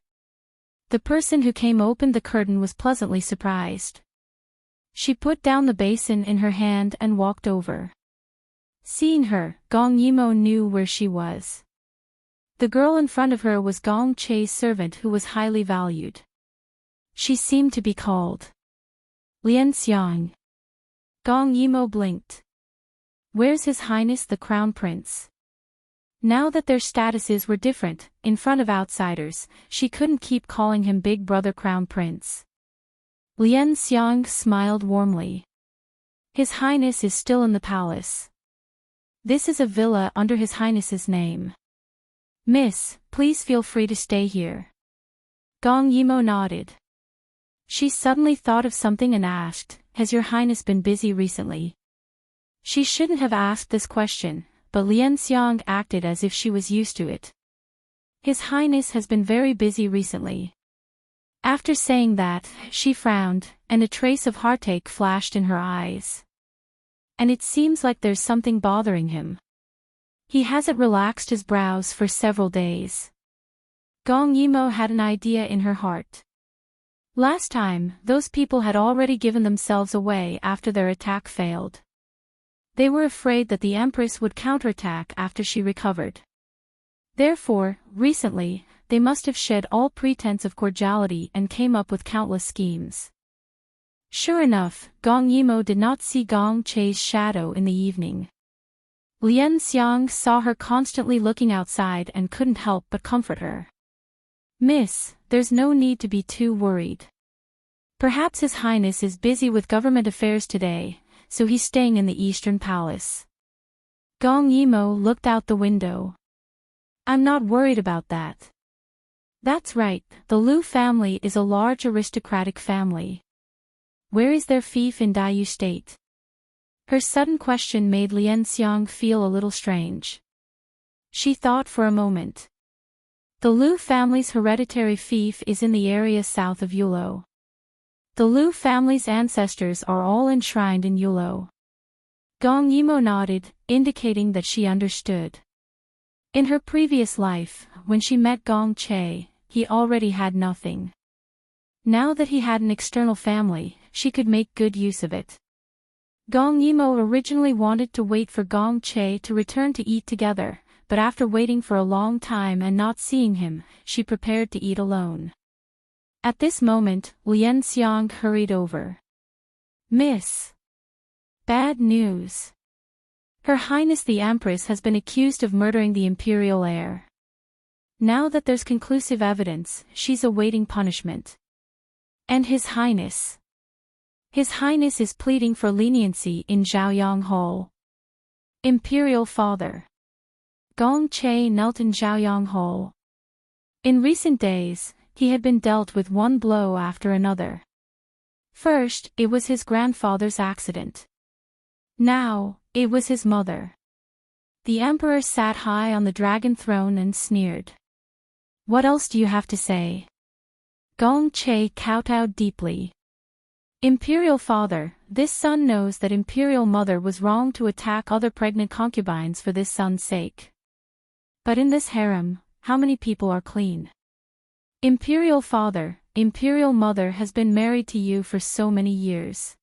The person who came opened the curtain was pleasantly surprised. She put down the basin in her hand and walked over. Seeing her, Gong Yimo knew where she was. The girl in front of her was Gong Che's servant who was highly valued. She seemed to be called Lian Xiang. Gong Yimo blinked. Where's His Highness the Crown Prince? Now that their statuses were different, in front of outsiders, she couldn't keep calling him Big Brother Crown Prince. Lian Xiang smiled warmly. His Highness is still in the palace. This is a villa under His Highness's name. Miss, please feel free to stay here. Gong Yimo nodded. She suddenly thought of something and asked, "Has your highness been busy recently?" She shouldn't have asked this question, but Lian Xiang acted as if she was used to it. His highness has been very busy recently. After saying that, she frowned, and a trace of heartache flashed in her eyes. And it seems like there's something bothering him. He hasn't relaxed his brows for several days. Gong Yimo had an idea in her heart. Last time, those people had already given themselves away after their attack failed. They were afraid that the Empress would counterattack after she recovered. Therefore, recently, they must have shed all pretense of cordiality and came up with countless schemes. Sure enough, Gong Yimo did not see Gong Chei's shadow in the evening. Lian Xiang saw her constantly looking outside and couldn't help but comfort her. "Miss, there's no need to be too worried. Perhaps His Highness is busy with government affairs today, so he's staying in the Eastern Palace." Gong Yimo looked out the window. "I'm not worried about that. That's right, the Liu family is a large aristocratic family. Where is their fief in Dayu State?" Her sudden question made Lian Xiang feel a little strange. She thought for a moment. The Liu family's hereditary fief is in the area south of Yulo. The Liu family's ancestors are all enshrined in Yulo. Gong Yimo nodded, indicating that she understood. In her previous life, when she met Gong Chei, he already had nothing. Now that he had an external family, she could make good use of it. Gong Yimo originally wanted to wait for Gong Chei to return to eat together, but after waiting for a long time and not seeing him, she prepared to eat alone. At this moment, Lian Xiang hurried over. "Miss. Bad news. Her Highness the Empress has been accused of murdering the imperial heir. Now that there's conclusive evidence, she's awaiting punishment. And His Highness. His Highness is pleading for leniency in Zhaoyang Hall. Imperial Father." Gong Chei knelt in Zhaoyang Hall. In recent days, he had been dealt with one blow after another. First, it was his grandfather's accident. Now, it was his mother. The emperor sat high on the dragon throne and sneered. "What else do you have to say?" Gong Chei kowtowed deeply. "Imperial Father, this son knows that Imperial Mother was wrong to attack other pregnant concubines for this son's sake. But in this harem, how many people are clean? Imperial Father, Imperial Mother has been married to you for so many years.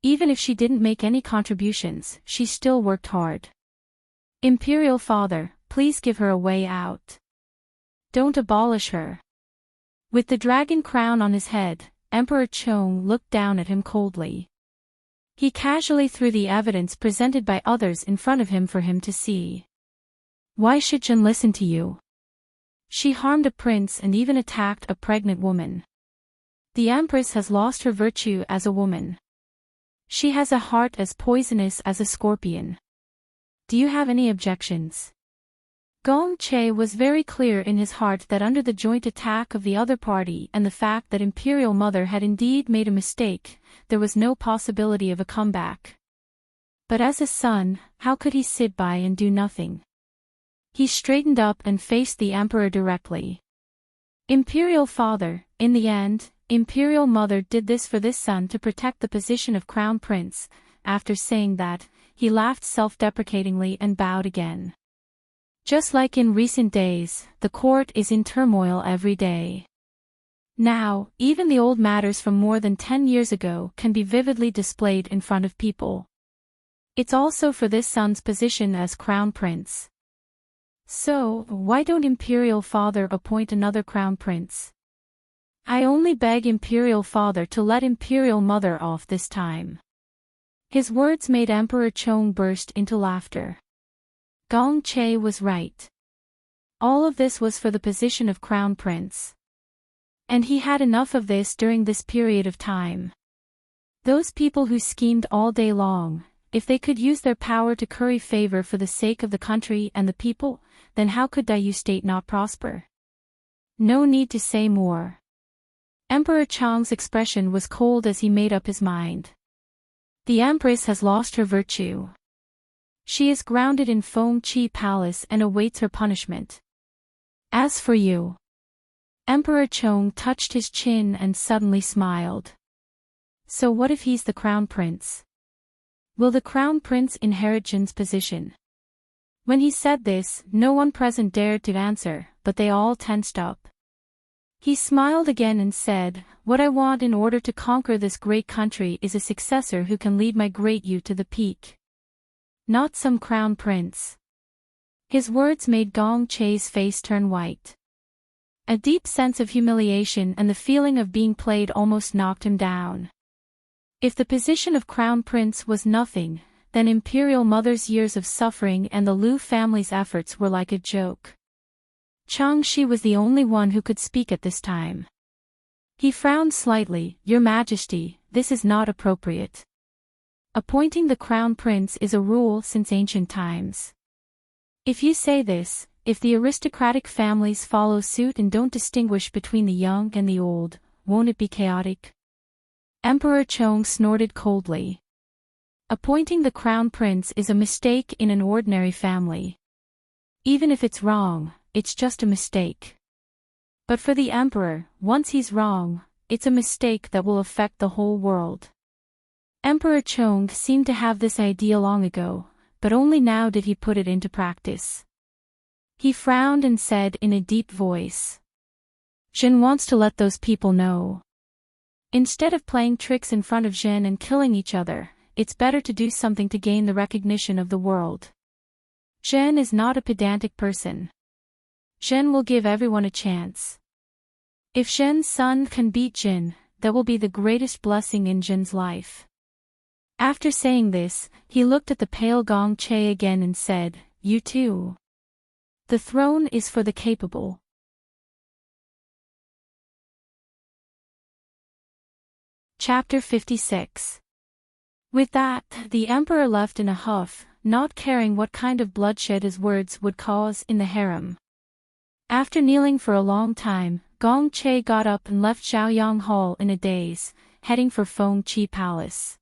Even if she didn't make any contributions, she still worked hard. Imperial Father, please give her a way out. Don't abolish her." With the dragon crown on his head, Emperor Chong looked down at him coldly. He casually threw the evidence presented by others in front of him for him to see. "Why should Jin listen to you? She harmed a prince and even attacked a pregnant woman. The Empress has lost her virtue as a woman. She has a heart as poisonous as a scorpion. Do you have any objections?" Gong Chei was very clear in his heart that under the joint attack of the other party and the fact that Imperial Mother had indeed made a mistake, there was no possibility of a comeback. But as a son, how could he sit by and do nothing? He straightened up and faced the emperor directly. "Imperial Father, in the end, Imperial Mother did this for this son to protect the position of Crown Prince." After saying that, he laughed self-deprecatingly and bowed again. Just like in recent days, the court is in turmoil every day. Now, even the old matters from more than 10 years ago can be vividly displayed in front of people. It's also for this son's position as Crown Prince. So, why don't Imperial Father appoint another Crown Prince? I only beg Imperial Father to let Imperial Mother off this time. His words made Emperor Chong burst into laughter. Gong Chei was right. All of this was for the position of Crown Prince. And he had enough of this during this period of time. Those people who schemed all day long, if they could use their power to curry favor for the sake of the country and the people, then how could Dayu State not prosper? No need to say more. Emperor Chang's expression was cold as he made up his mind. The Empress has lost her virtue. She is grounded in Feng Qi Palace and awaits her punishment. As for you. Emperor Chong touched his chin and suddenly smiled. So what if he's the crown prince? Will the crown prince inherit Jin's position? When he said this, no one present dared to answer, but they all tensed up. He smiled again and said, "What I want in order to conquer this great country is a successor who can lead my great you to the peak. Not some crown prince." His words made Gong Chei's face turn white. A deep sense of humiliation and the feeling of being played almost knocked him down. If the position of crown prince was nothing, then Imperial Mother's years of suffering and the Lu family's efforts were like a joke. Chang Shi was the only one who could speak at this time. He frowned slightly. "Your Majesty, this is not appropriate. Appointing the crown prince is a rule since ancient times. If you say this, if the aristocratic families follow suit and don't distinguish between the young and the old, won't it be chaotic?" Emperor Chong snorted coldly. Appointing the crown prince is a mistake in an ordinary family. Even if it's wrong, it's just a mistake. But for the emperor, once he's wrong, it's a mistake that will affect the whole world. Emperor Chong seemed to have this idea long ago, but only now did he put it into practice. He frowned and said in a deep voice, "Jin wants to let those people know. Instead of playing tricks in front of Jin and killing each other, it's better to do something to gain the recognition of the world. Jin is not a pedantic person. Jin will give everyone a chance. If Jin's son can beat Jin, that will be the greatest blessing in Jin's life." After saying this, he looked at the pale Gong Che again and said, "You too. The throne is for the capable." Chapter 56. With that, the emperor left in a huff, not caring what kind of bloodshed his words would cause in the harem. After kneeling for a long time, Gong Che got up and left Xiaoyang Hall in a daze, heading for Feng Qi Palace.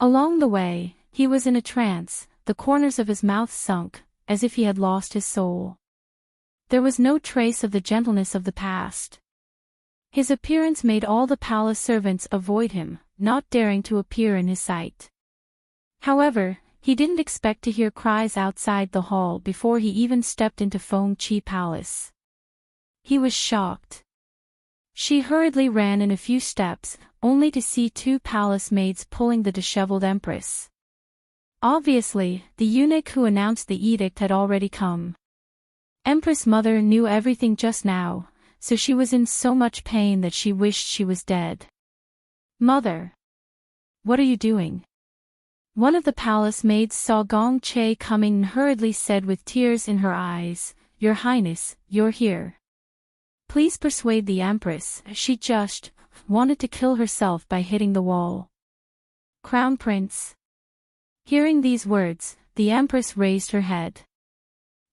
Along the way, he was in a trance, the corners of his mouth sunk, as if he had lost his soul. There was no trace of the gentleness of the past. His appearance made all the palace servants avoid him, not daring to appear in his sight. However, he didn't expect to hear cries outside the hall before he even stepped into Feng Qi Palace. He was shocked. She hurriedly ran in a few steps, only to see two palace maids pulling the disheveled empress. Obviously, the eunuch who announced the edict had already come. Empress Mother knew everything just now, so she was in so much pain that she wished she was dead. "Mother! What are you doing?" One of the palace maids saw Gong Che coming and hurriedly said with tears in her eyes, "Your Highness, you're here. Please persuade the Empress, she just wanted to kill herself by hitting the wall." "Crown Prince." Hearing these words, the Empress raised her head.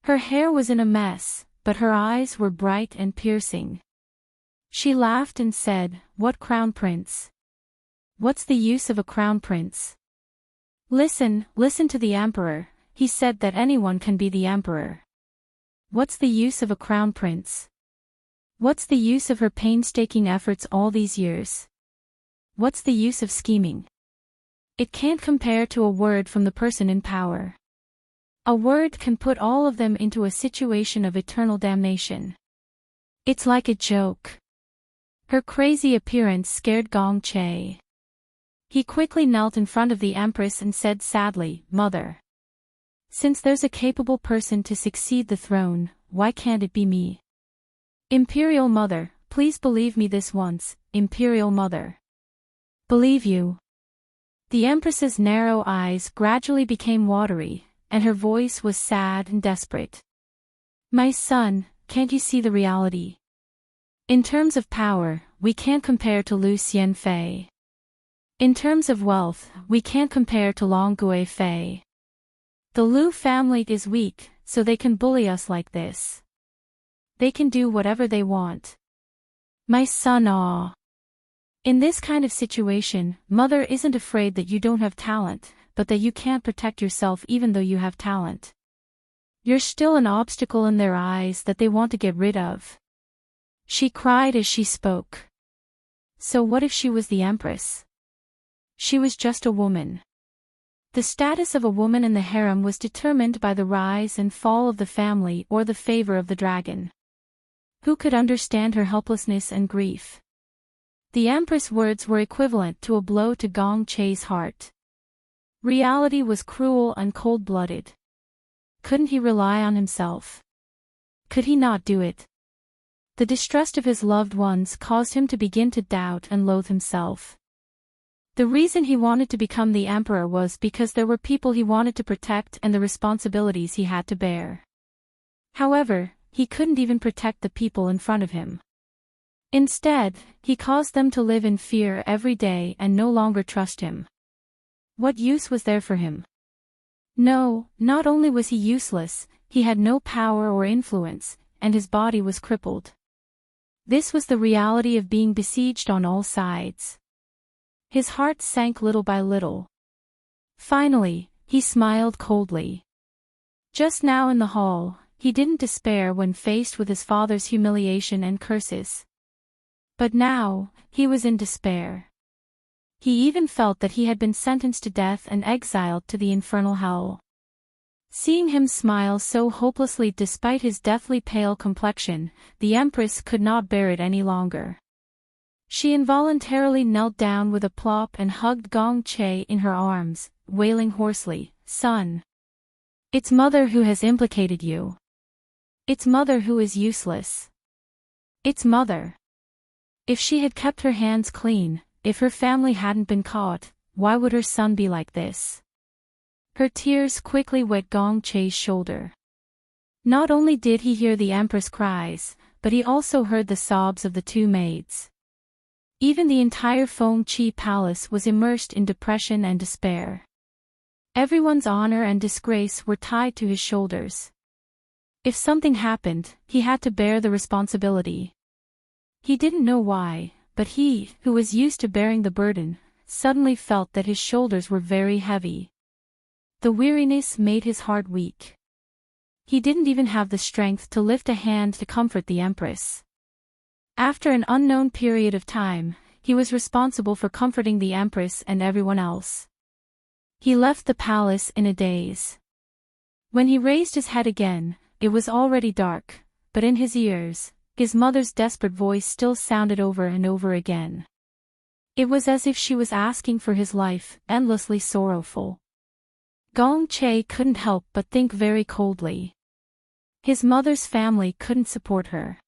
Her hair was in a mess, but her eyes were bright and piercing. She laughed and said, "What crown prince? What's the use of a crown prince? Listen to the emperor, he said that anyone can be the emperor. What's the use of a crown prince? What's the use of her painstaking efforts all these years? What's the use of scheming? It can't compare to a word from the person in power. A word can put all of them into a situation of eternal damnation. It's like a joke." Her crazy appearance scared Gong Che. He quickly knelt in front of the Empress and said sadly, "Mother. Since there's a capable person to succeed the throne, why can't it be me? Imperial Mother, please believe me this once, Imperial Mother." "Believe you?" The Empress's narrow eyes gradually became watery, and her voice was sad and desperate. "My son, can't you see the reality? In terms of power, we can't compare to Lu Xianfei. In terms of wealth, we can't compare to Long Guifei. The Lu family is weak, so they can bully us like this. They can do whatever they want. My son, aw. In this kind of situation, mother isn't afraid that you don't have talent, but that you can't protect yourself even though you have talent. You're still an obstacle in their eyes that they want to get rid of. She cried as she spoke. So what if she was the Empress? She was just a woman. The status of a woman in the harem was determined by the rise and fall of the family or the favor of the dragon. Who could understand her helplessness and grief? The Empress' words were equivalent to a blow to Gong Chei's heart. Reality was cruel and cold-blooded. Couldn't he rely on himself? Could he not do it? The distrust of his loved ones caused him to begin to doubt and loathe himself. The reason he wanted to become the emperor was because there were people he wanted to protect and the responsibilities he had to bear. However, he couldn't even protect the people in front of him. Instead, he caused them to live in fear every day and no longer trust him. What use was there for him? No, not only was he useless, he had no power or influence, and his body was crippled. This was the reality of being besieged on all sides. His heart sank little by little. Finally, he smiled coldly. Just now in the hall, he didn't despair when faced with his father's humiliation and curses. But now, he was in despair. He even felt that he had been sentenced to death and exiled to the infernal hell. Seeing him smile so hopelessly despite his deathly pale complexion, the Empress could not bear it any longer. She involuntarily knelt down with a plop and hugged Gong Chei in her arms, wailing hoarsely, "Son. It's mother who has implicated you. It's mother who is useless. It's mother. If she had kept her hands clean, if her family hadn't been caught, why would her son be like this?" Her tears quickly wet Gong Chei's shoulder. Not only did he hear the Empress' cries, but he also heard the sobs of the two maids. Even the entire Feng Qi palace was immersed in depression and despair. Everyone's honor and disgrace were tied to his shoulders. If something happened, he had to bear the responsibility. He didn't know why, but he, who was used to bearing the burden, suddenly felt that his shoulders were very heavy. The weariness made his heart weak. He didn't even have the strength to lift a hand to comfort the Empress. After an unknown period of time, he was responsible for comforting the Empress and everyone else. He left the palace in a daze. When he raised his head again, it was already dark, but in his ears, his mother's desperate voice still sounded over and over again. It was as if she was asking for his life, endlessly sorrowful. Gong Chei couldn't help but think very coldly. His mother's family couldn't support her.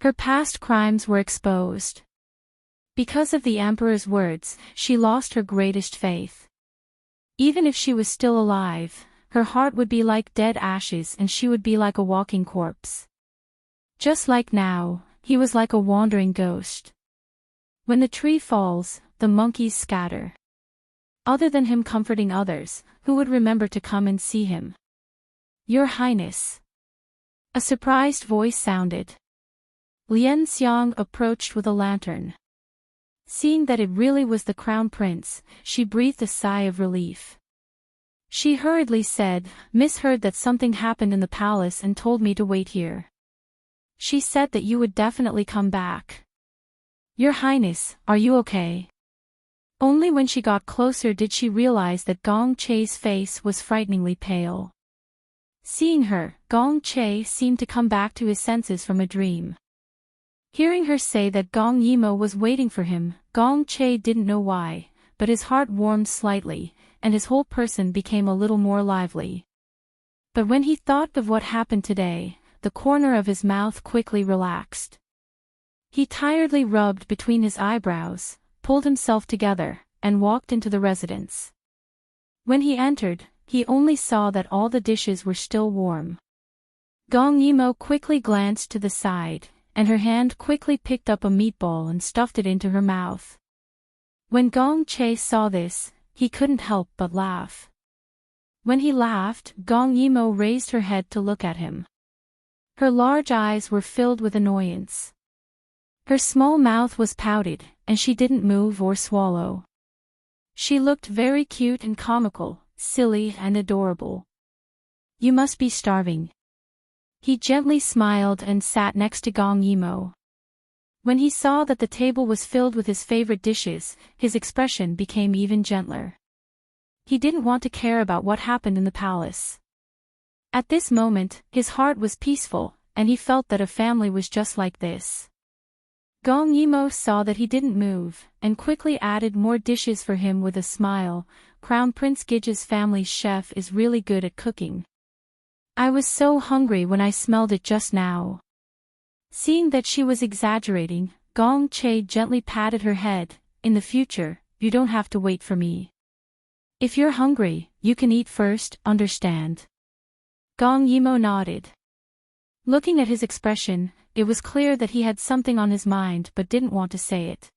Her past crimes were exposed. Because of the Emperor's words, she lost her greatest faith. Even if she was still alive, her heart would be like dead ashes and she would be like a walking corpse. Just like now, he was like a wandering ghost. When the tree falls, the monkeys scatter. Other than him comforting others, who would remember to come and see him? Your Highness. A surprised voice sounded. Lian Xiang approached with a lantern. Seeing that it really was the Crown Prince, she breathed a sigh of relief. She hurriedly said, "Miss heard that something happened in the palace and told me to wait here. She said that you would definitely come back. Your Highness, are you okay?" Only when she got closer did she realize that Gong Chei's face was frighteningly pale. Seeing her, Gong Chei seemed to come back to his senses from a dream. Hearing her say that Gong Yimo was waiting for him, Gong Chei didn't know why, but his heart warmed slightly, and his whole person became a little more lively. But when he thought of what happened today, the corner of his mouth quickly relaxed. He tiredly rubbed between his eyebrows, pulled himself together, and walked into the residence. When he entered, he only saw that all the dishes were still warm. Gong Yimo quickly glanced to the side, and her hand quickly picked up a meatball and stuffed it into her mouth. When Gong Chei saw this, he couldn't help but laugh. When he laughed, Gong Yimo raised her head to look at him. Her large eyes were filled with annoyance. Her small mouth was pouted, and she didn't move or swallow. She looked very cute and comical, silly and adorable. You must be starving. He gently smiled and sat next to Gong Yimo. When he saw that the table was filled with his favorite dishes, his expression became even gentler. He didn't want to care about what happened in the palace. At this moment, his heart was peaceful, and he felt that a family was just like this. Gong Yimo saw that he didn't move, and quickly added more dishes for him with a smile. Crown Prince Gige's family's chef is really good at cooking. I was so hungry when I smelled it just now. Seeing that she was exaggerating, Gong Che gently patted her head. In the future, you don't have to wait for me. If you're hungry, you can eat first, understand? Gong Yimo nodded. Looking at his expression, it was clear that he had something on his mind but didn't want to say it.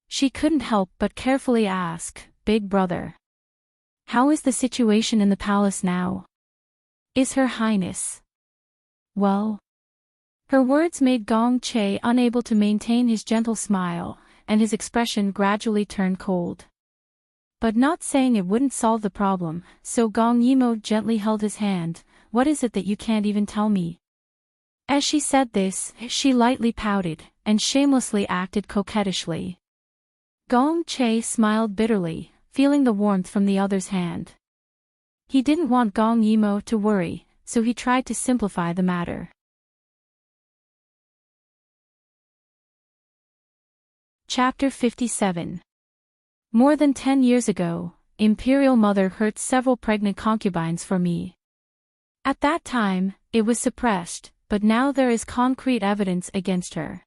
She couldn't help but carefully ask, Big brother. How is the situation in the palace now? Is Her Highness well? Her words made Gong Che unable to maintain his gentle smile, and his expression gradually turned cold. But not saying it wouldn't solve the problem, so Gong Yimo gently held his hand. What is it that you can't even tell me? As she said this, she lightly pouted, and shamelessly acted coquettishly. Gong Che smiled bitterly, feeling the warmth from the other's hand. He didn't want Gong Yimo to worry, so he tried to simplify the matter. Chapter 57. More than 10 years ago, Imperial Mother hurt several pregnant concubines for me. At that time, it was suppressed, but now there is concrete evidence against her.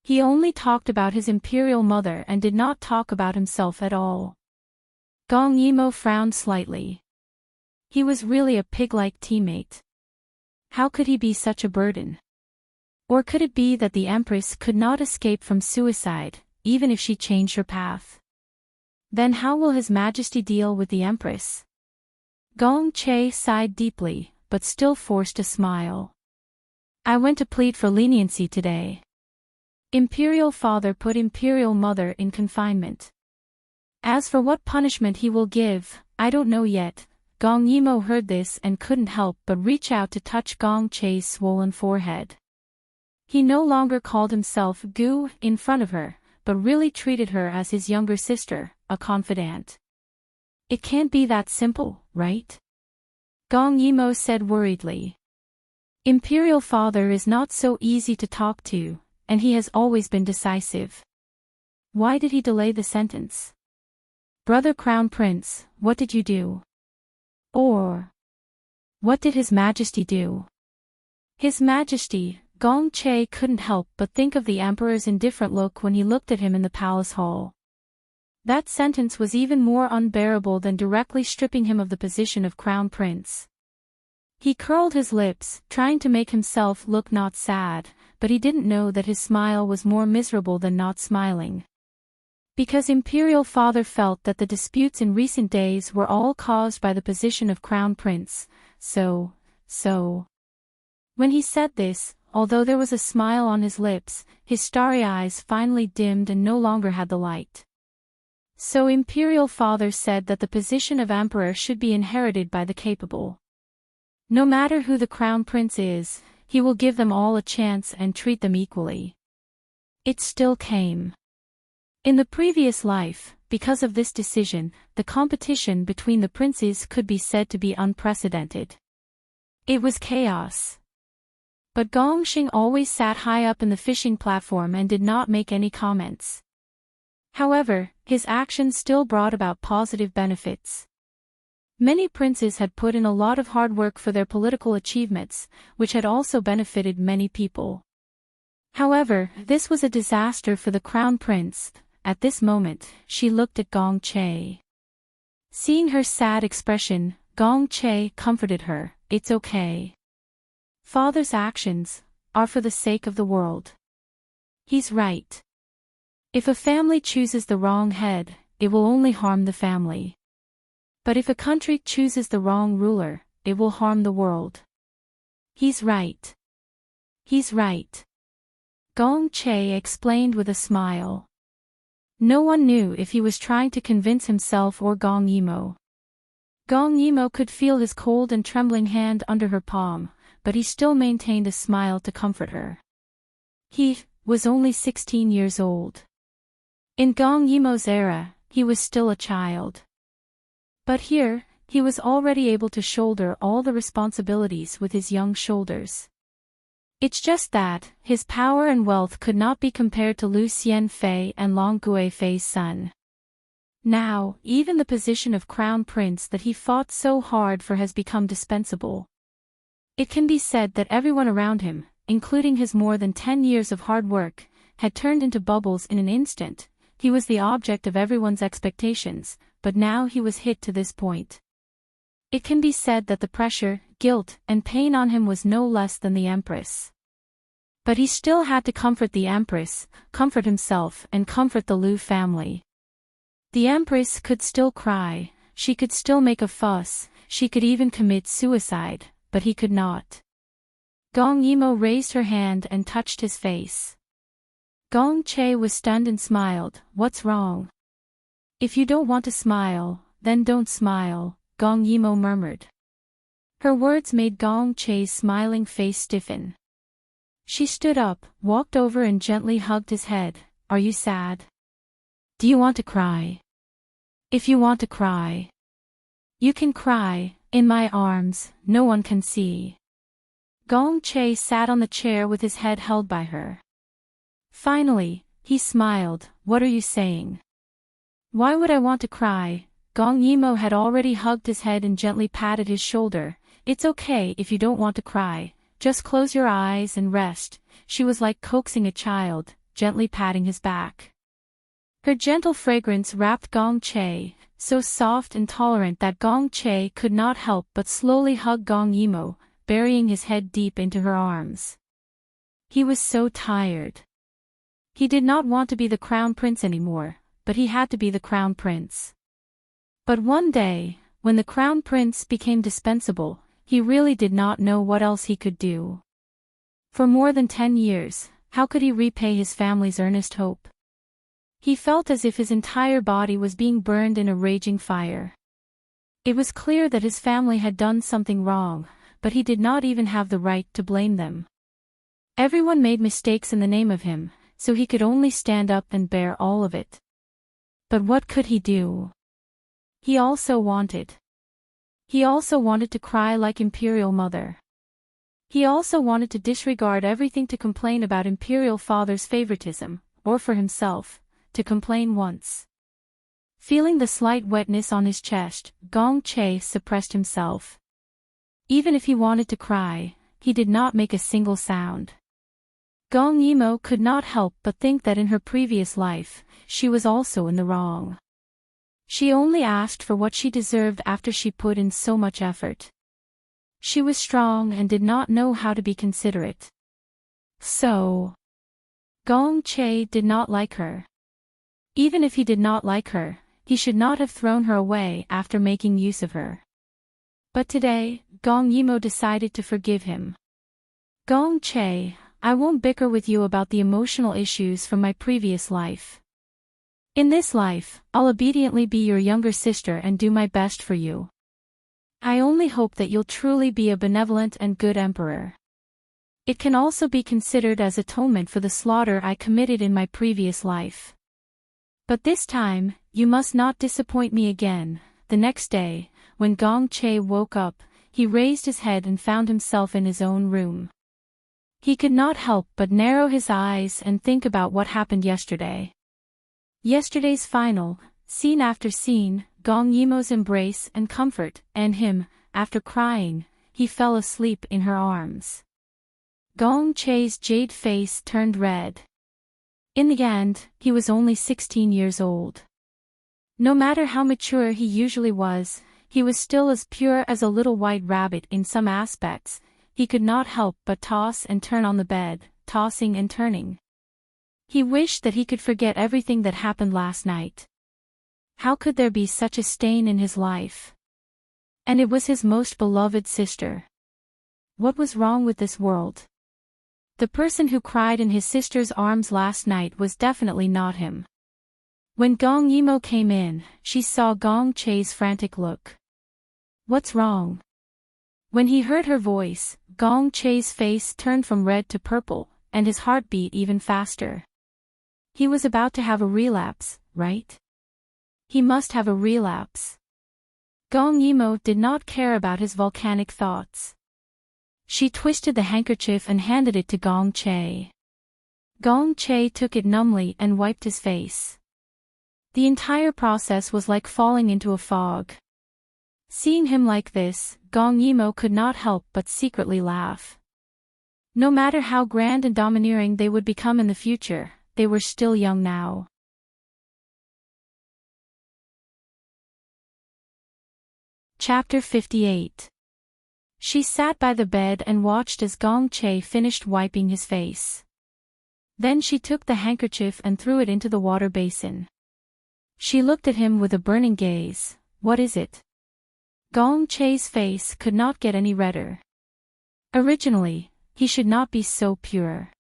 He only talked about his Imperial Mother and did not talk about himself at all. Gong Yimo frowned slightly. He was really a pig-like teammate. How could he be such a burden? Or could it be that the Empress could not escape from suicide, even if she changed her path? Then how will His Majesty deal with the Empress? Gong Che sighed deeply, but still forced a smile. I went to plead for leniency today. Imperial Father put Imperial Mother in confinement. As for what punishment he will give, I don't know yet. Gong Yimo heard this and couldn't help but reach out to touch Gong Che's swollen forehead. He no longer called himself Gu in front of her, but really treated her as his younger sister, a confidant. It can't be that simple, right? Gong Yimo said worriedly. Imperial Father is not so easy to talk to, and he has always been decisive. Why did he delay the sentence? Brother Crown Prince, what did you do? Or, what did His Majesty do? His Majesty, Gong Che couldn't help but think of the Emperor's indifferent look when he looked at him in the palace hall. That sentence was even more unbearable than directly stripping him of the position of Crown Prince. He curled his lips, trying to make himself look not sad, but he didn't know that his smile was more miserable than not smiling. Because Imperial Father felt that the disputes in recent days were all caused by the position of Crown Prince, so. When he said this, although there was a smile on his lips, his starry eyes finally dimmed and no longer had the light. So Imperial Father said that the position of Emperor should be inherited by the capable. No matter who the Crown Prince is, he will give them all a chance and treat them equally. It still came. In the previous life, because of this decision, the competition between the princes could be said to be unprecedented. It was chaos. But Gongxing always sat high up in the fishing platform and did not make any comments. However, his actions still brought about positive benefits. Many princes had put in a lot of hard work for their political achievements, which had also benefited many people. However, this was a disaster for the Crown Prince. At this moment, she looked at Gong Che. Seeing her sad expression, Gong Che comforted her. It's okay. Father's actions are for the sake of the world. He's right. If a family chooses the wrong head, it will only harm the family. But if a country chooses the wrong ruler, it will harm the world. He's right. He's right. Gong Che explained with a smile. No one knew if he was trying to convince himself or Gong Yimo. Gong Yimo could feel his cold and trembling hand under her palm, but he still maintained a smile to comfort her. He was only 16 years old. In Gong Yimo's era, he was still a child. But here, he was already able to shoulder all the responsibilities with his young shoulders. It's just that, his power and wealth could not be compared to Lu Xianfei and Long Guifei's son. Now, even the position of crown prince that he fought so hard for has become dispensable. It can be said that everyone around him, including his more than 10 years of hard work, had turned into bubbles in an instant. He was the object of everyone's expectations, but now he was hit to this point. It can be said that the pressure, guilt, and pain on him was no less than the Empress. But he still had to comfort the Empress, comfort himself, and comfort the Lu family. The Empress could still cry, she could still make a fuss, she could even commit suicide, but he could not. Gong Yimo raised her hand and touched his face. Gong Che was stunned and smiled. What's wrong? If you don't want to smile, then don't smile, Gong Yimo murmured. Her words made Gong Che's smiling face stiffen. She stood up, walked over and gently hugged his head. Are you sad? Do you want to cry? If you want to cry, you can cry, in my arms, no one can see. Gong Che sat on the chair with his head held by her. Finally, he smiled. What are you saying? Why would I want to cry? Gong Yimo had already hugged his head and gently patted his shoulder. It's okay if you don't want to cry, just close your eyes and rest. She was like coaxing a child, gently patting his back. Her gentle fragrance wrapped Gong Che, so soft and tolerant that Gong Che could not help but slowly hug Gong Yimo, burying his head deep into her arms. He was so tired. He did not want to be the crown prince anymore, but he had to be the crown prince. But one day, when the crown prince became dispensable, he really did not know what else he could do. For more than 10 years, how could he repay his family's earnest hope? He felt as if his entire body was being burned in a raging fire. It was clear that his family had done something wrong, but he did not even have the right to blame them. Everyone made mistakes in the name of him, so he could only stand up and bear all of it. But what could he do? He also wanted to cry like Imperial Mother. He also wanted to disregard everything to complain about Imperial Father's favoritism, or for himself, to complain once. Feeling the slight wetness on his chest, Gong Che suppressed himself. Even if he wanted to cry, he did not make a single sound. Gong Yimo could not help but think that in her previous life, she was also in the wrong. She only asked for what she deserved after she put in so much effort. She was strong and did not know how to be considerate. So, Gong Che did not like her. Even if he did not like her, he should not have thrown her away after making use of her. But today, Gong Yimo decided to forgive him. Gong Che, I won't bicker with you about the emotional issues from my previous life. In this life, I'll obediently be your younger sister and do my best for you. I only hope that you'll truly be a benevolent and good emperor. It can also be considered as atonement for the slaughter I committed in my previous life. But this time, you must not disappoint me again. The next day, when Gong Che woke up, he raised his head and found himself in his own room. He could not help but narrow his eyes and think about what happened yesterday. Yesterday's final, scene after scene, Gong Yimo's embrace and comfort, and him, after crying, he fell asleep in her arms. Gong Che's jade face turned red. In the end, he was only 16 years old. No matter how mature he usually was, he was still as pure as a little white rabbit in some aspects. He could not help but toss and turn on the bed, tossing and turning. He wished that he could forget everything that happened last night. How could there be such a stain in his life? And it was his most beloved sister. What was wrong with this world? The person who cried in his sister's arms last night was definitely not him. When Gong Yimo came in, she saw Gong Che's frantic look. What's wrong? When he heard her voice, Gong Che's face turned from red to purple, and his heart beat even faster. He was about to have a relapse, right? He must have a relapse. Gong Yimo did not care about his volcanic thoughts. She twisted the handkerchief and handed it to Gong Che. Gong Che took it numbly and wiped his face. The entire process was like falling into a fog. Seeing him like this, Gong Yimo could not help but secretly laugh. No matter how grand and domineering they would become in the future, they were still young now. Chapter 58. She sat by the bed and watched as Gong Che finished wiping his face. Then she took the handkerchief and threw it into the water basin. She looked at him with a burning gaze. What is it? Gong Che's face could not get any redder. Originally, he should not be so pure.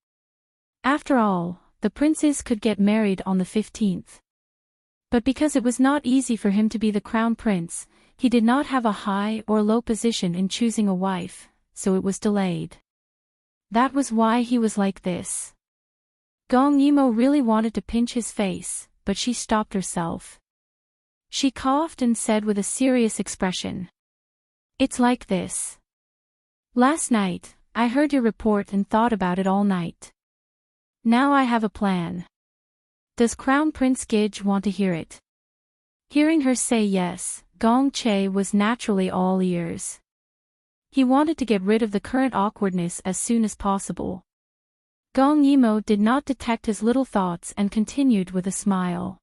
After all, the princes could get married on the 15th. But because it was not easy for him to be the crown prince, he did not have a high or low position in choosing a wife, so it was delayed. That was why he was like this. Gong Yimo really wanted to pinch his face, but she stopped herself. She coughed and said with a serious expression. It's like this. Last night, I heard your report and thought about it all night. Now I have a plan. Does Crown Prince Gij want to hear it? Hearing her say yes, Gong Che was naturally all ears. He wanted to get rid of the current awkwardness as soon as possible. Gong Yimo did not detect his little thoughts and continued with a smile.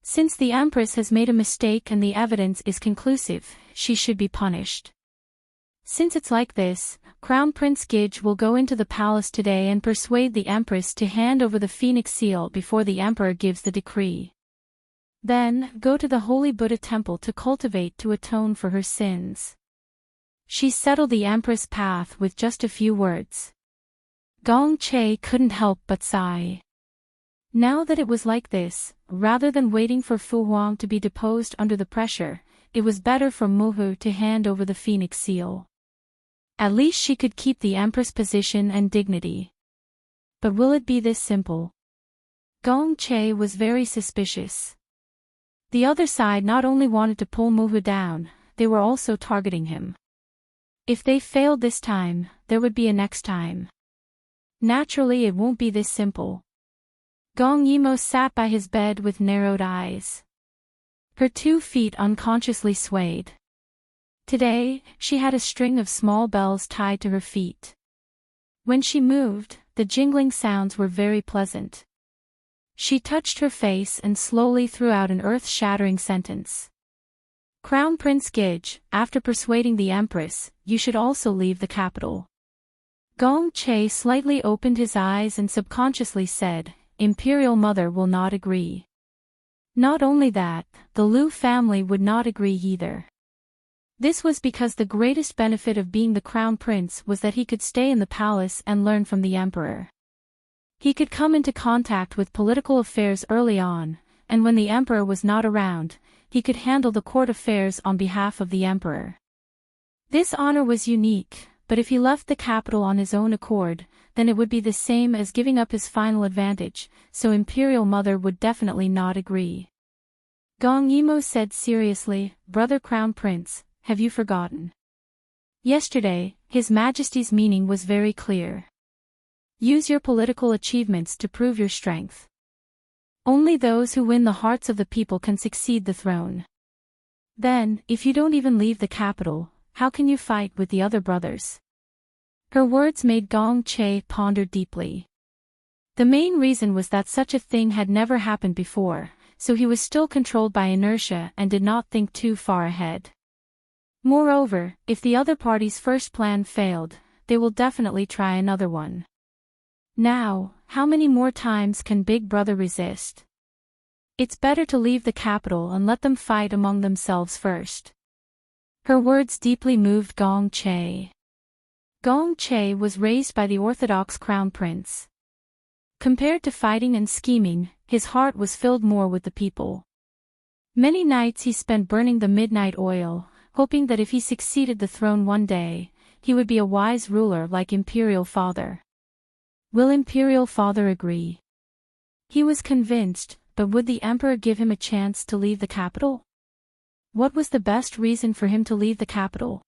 Since the Empress has made a mistake and the evidence is conclusive, she should be punished. Since it's like this, Crown Prince Gij will go into the palace today and persuade the Empress to hand over the Phoenix Seal before the Emperor gives the decree. Then, go to the Holy Buddha Temple to cultivate to atone for her sins. She settled the Empress' path with just a few words. Gong Che couldn't help but sigh. Now that it was like this, rather than waiting for Fu Huang to be deposed under the pressure, it was better for Muhu to hand over the Phoenix Seal. At least she could keep the Empress' position and dignity. But will it be this simple? Gong Che was very suspicious. The other side not only wanted to pull Muhu down, they were also targeting him. If they failed this time, there would be a next time. Naturally it won't be this simple. Gong Yimo sat by his bed with narrowed eyes. Her 2 feet unconsciously swayed. Today, she had a string of small bells tied to her feet. When she moved, the jingling sounds were very pleasant. She touched her face and slowly threw out an earth-shattering sentence. Crown Prince Gij, after persuading the Empress, you should also leave the capital. Gong Che slightly opened his eyes and subconsciously said, Imperial Mother will not agree. Not only that, the Liu family would not agree either. This was because the greatest benefit of being the crown prince was that he could stay in the palace and learn from the emperor. He could come into contact with political affairs early on, and when the emperor was not around, he could handle the court affairs on behalf of the emperor. This honor was unique, but if he left the capital on his own accord, then it would be the same as giving up his final advantage, so Imperial Mother would definitely not agree. Gong Yimo said seriously, Brother Crown Prince, have you forgotten? Yesterday, His Majesty's meaning was very clear. Use your political achievements to prove your strength. Only those who win the hearts of the people can succeed the throne. Then, if you don't even leave the capital, how can you fight with the other brothers? Her words made Gong Che ponder deeply. The main reason was that such a thing had never happened before, so he was still controlled by inertia and did not think too far ahead. Moreover, if the other party's first plan failed, they will definitely try another one. Now, how many more times can Big Brother resist? It's better to leave the capital and let them fight among themselves first. Her words deeply moved Gong Che. Gong Che was raised by the orthodox crown prince. Compared to fighting and scheming, his heart was filled more with the people. Many nights he spent burning the midnight oil, hoping that if he succeeded the throne one day, he would be a wise ruler like Imperial Father. Will Imperial Father agree? He was convinced, but would the Emperor give him a chance to leave the capital? What was the best reason for him to leave the capital?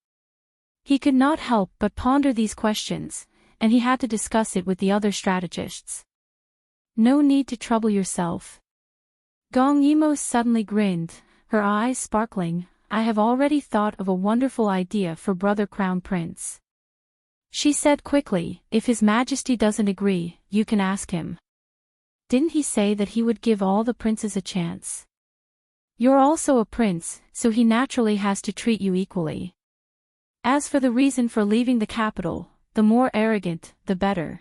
He could not help but ponder these questions, and he had to discuss it with the other strategists. No need to trouble yourself. Gong Yimo suddenly grinned, her eyes sparkling. I have already thought of a wonderful idea for Brother Crown Prince. She said quickly, if His Majesty doesn't agree, you can ask him. Didn't he say that he would give all the princes a chance? You're also a prince, so he naturally has to treat you equally. As for the reason for leaving the capital, the more arrogant, the better.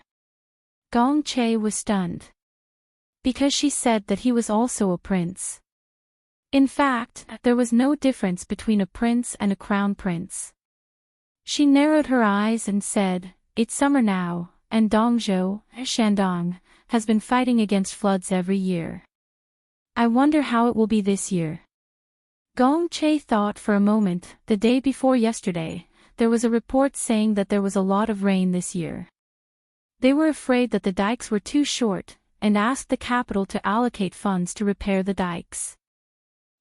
Gong Che was stunned. Because she said that he was also a prince. In fact, there was no difference between a prince and a crown prince. She narrowed her eyes and said, it's summer now, and Dongzhou, Shandong, has been fighting against floods every year. I wonder how it will be this year. Gong Che thought for a moment. The day before yesterday, there was a report saying that there was a lot of rain this year. They were afraid that the dikes were too short, and asked the capital to allocate funds to repair the dikes.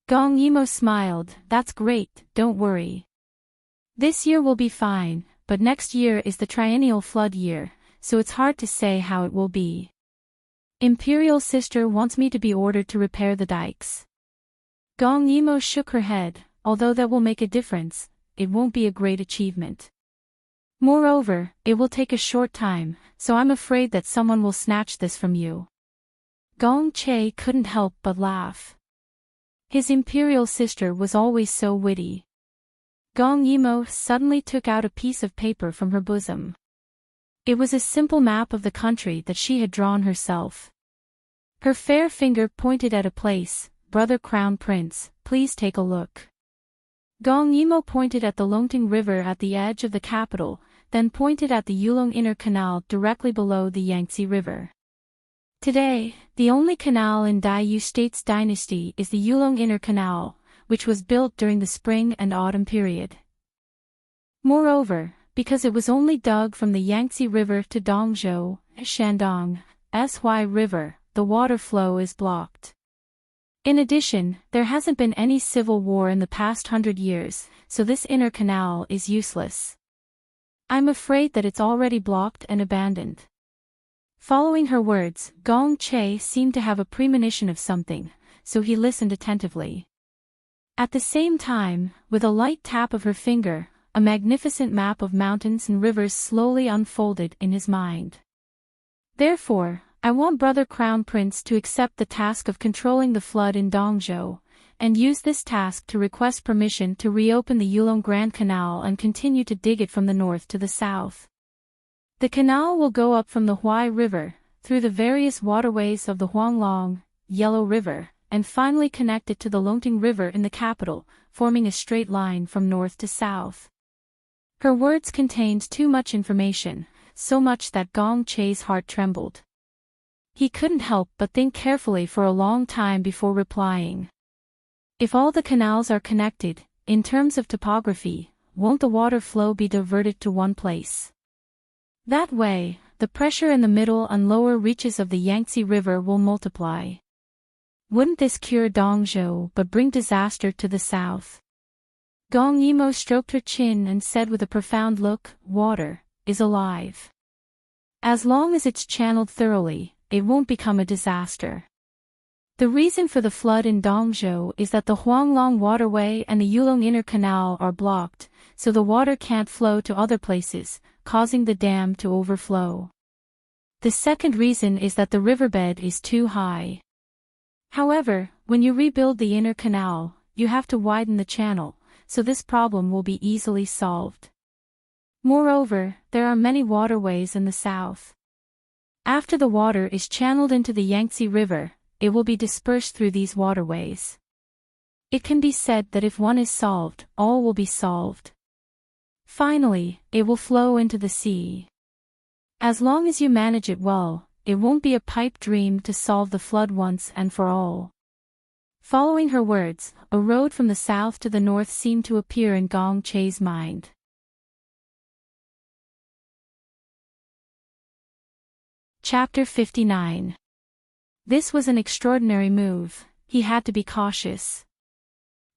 Gong Yimo smiled, that's great, don't worry. This year will be fine, but next year is the triennial flood year, so it's hard to say how it will be. Imperial sister wants me to be ordered to repair the dikes. Gong Yimo shook her head, although that will make a difference, it won't be a great achievement. Moreover, it will take a short time, so I'm afraid that someone will snatch this from you. Gong Che couldn't help but laugh. His imperial sister was always so witty. Gong Yimo suddenly took out a piece of paper from her bosom. It was a simple map of the country that she had drawn herself. Her fair finger pointed at a place. Brother Crown Prince, please take a look. Gong Yimo pointed at the Longting River at the edge of the capital, then pointed at the Yulong Inner Canal directly below the Yangtze River. Today, the only canal in Daiyu State's dynasty is the Yulong Inner Canal, which was built during the spring and autumn period. Moreover, because it was only dug from the Yangtze River to Dongzhou, Shandong, Sy River, the water flow is blocked. In addition, there hasn't been any civil war in the past 100 years, so this inner canal is useless. I'm afraid that it's already blocked and abandoned. Following her words, Gong Che seemed to have a premonition of something, so he listened attentively. At the same time, with a light tap of her finger, a magnificent map of mountains and rivers slowly unfolded in his mind. Therefore, I want Brother Crown Prince to accept the task of controlling the flood in Dongzhou, and use this task to request permission to reopen the Yulong Grand Canal and continue to dig it from the north to the south. The canal will go up from the Huai River, through the various waterways of the Huanglong, Yellow River, and finally connect it to the Longting River in the capital, forming a straight line from north to south. Her words contained too much information, so much that Gong Che's heart trembled. He couldn't help but think carefully for a long time before replying. If all the canals are connected, in terms of topography, won't the water flow be diverted to one place? That way, the pressure in the middle and lower reaches of the Yangtze River will multiply. Wouldn't this cure Dongzhou but bring disaster to the south? Gong Yimo stroked her chin and said with a profound look, water is alive. As long as it's channeled thoroughly, it won't become a disaster. The reason for the flood in Dongzhou is that the Huanglong Waterway and the Yulong Inner Canal are blocked, so the water can't flow to other places, causing the dam to overflow. The second reason is that the riverbed is too high. However, when you rebuild the inner canal, you have to widen the channel, so this problem will be easily solved. Moreover, there are many waterways in the south. After the water is channeled into the Yangtze River, it will be dispersed through these waterways. It can be said that if one is solved, all will be solved. Finally, it will flow into the sea. As long as you manage it well, it won't be a pipe dream to solve the flood once and for all. Following her words, a road from the south to the north seemed to appear in Gong Che's mind. Chapter 59. This was an extraordinary move. He had to be cautious.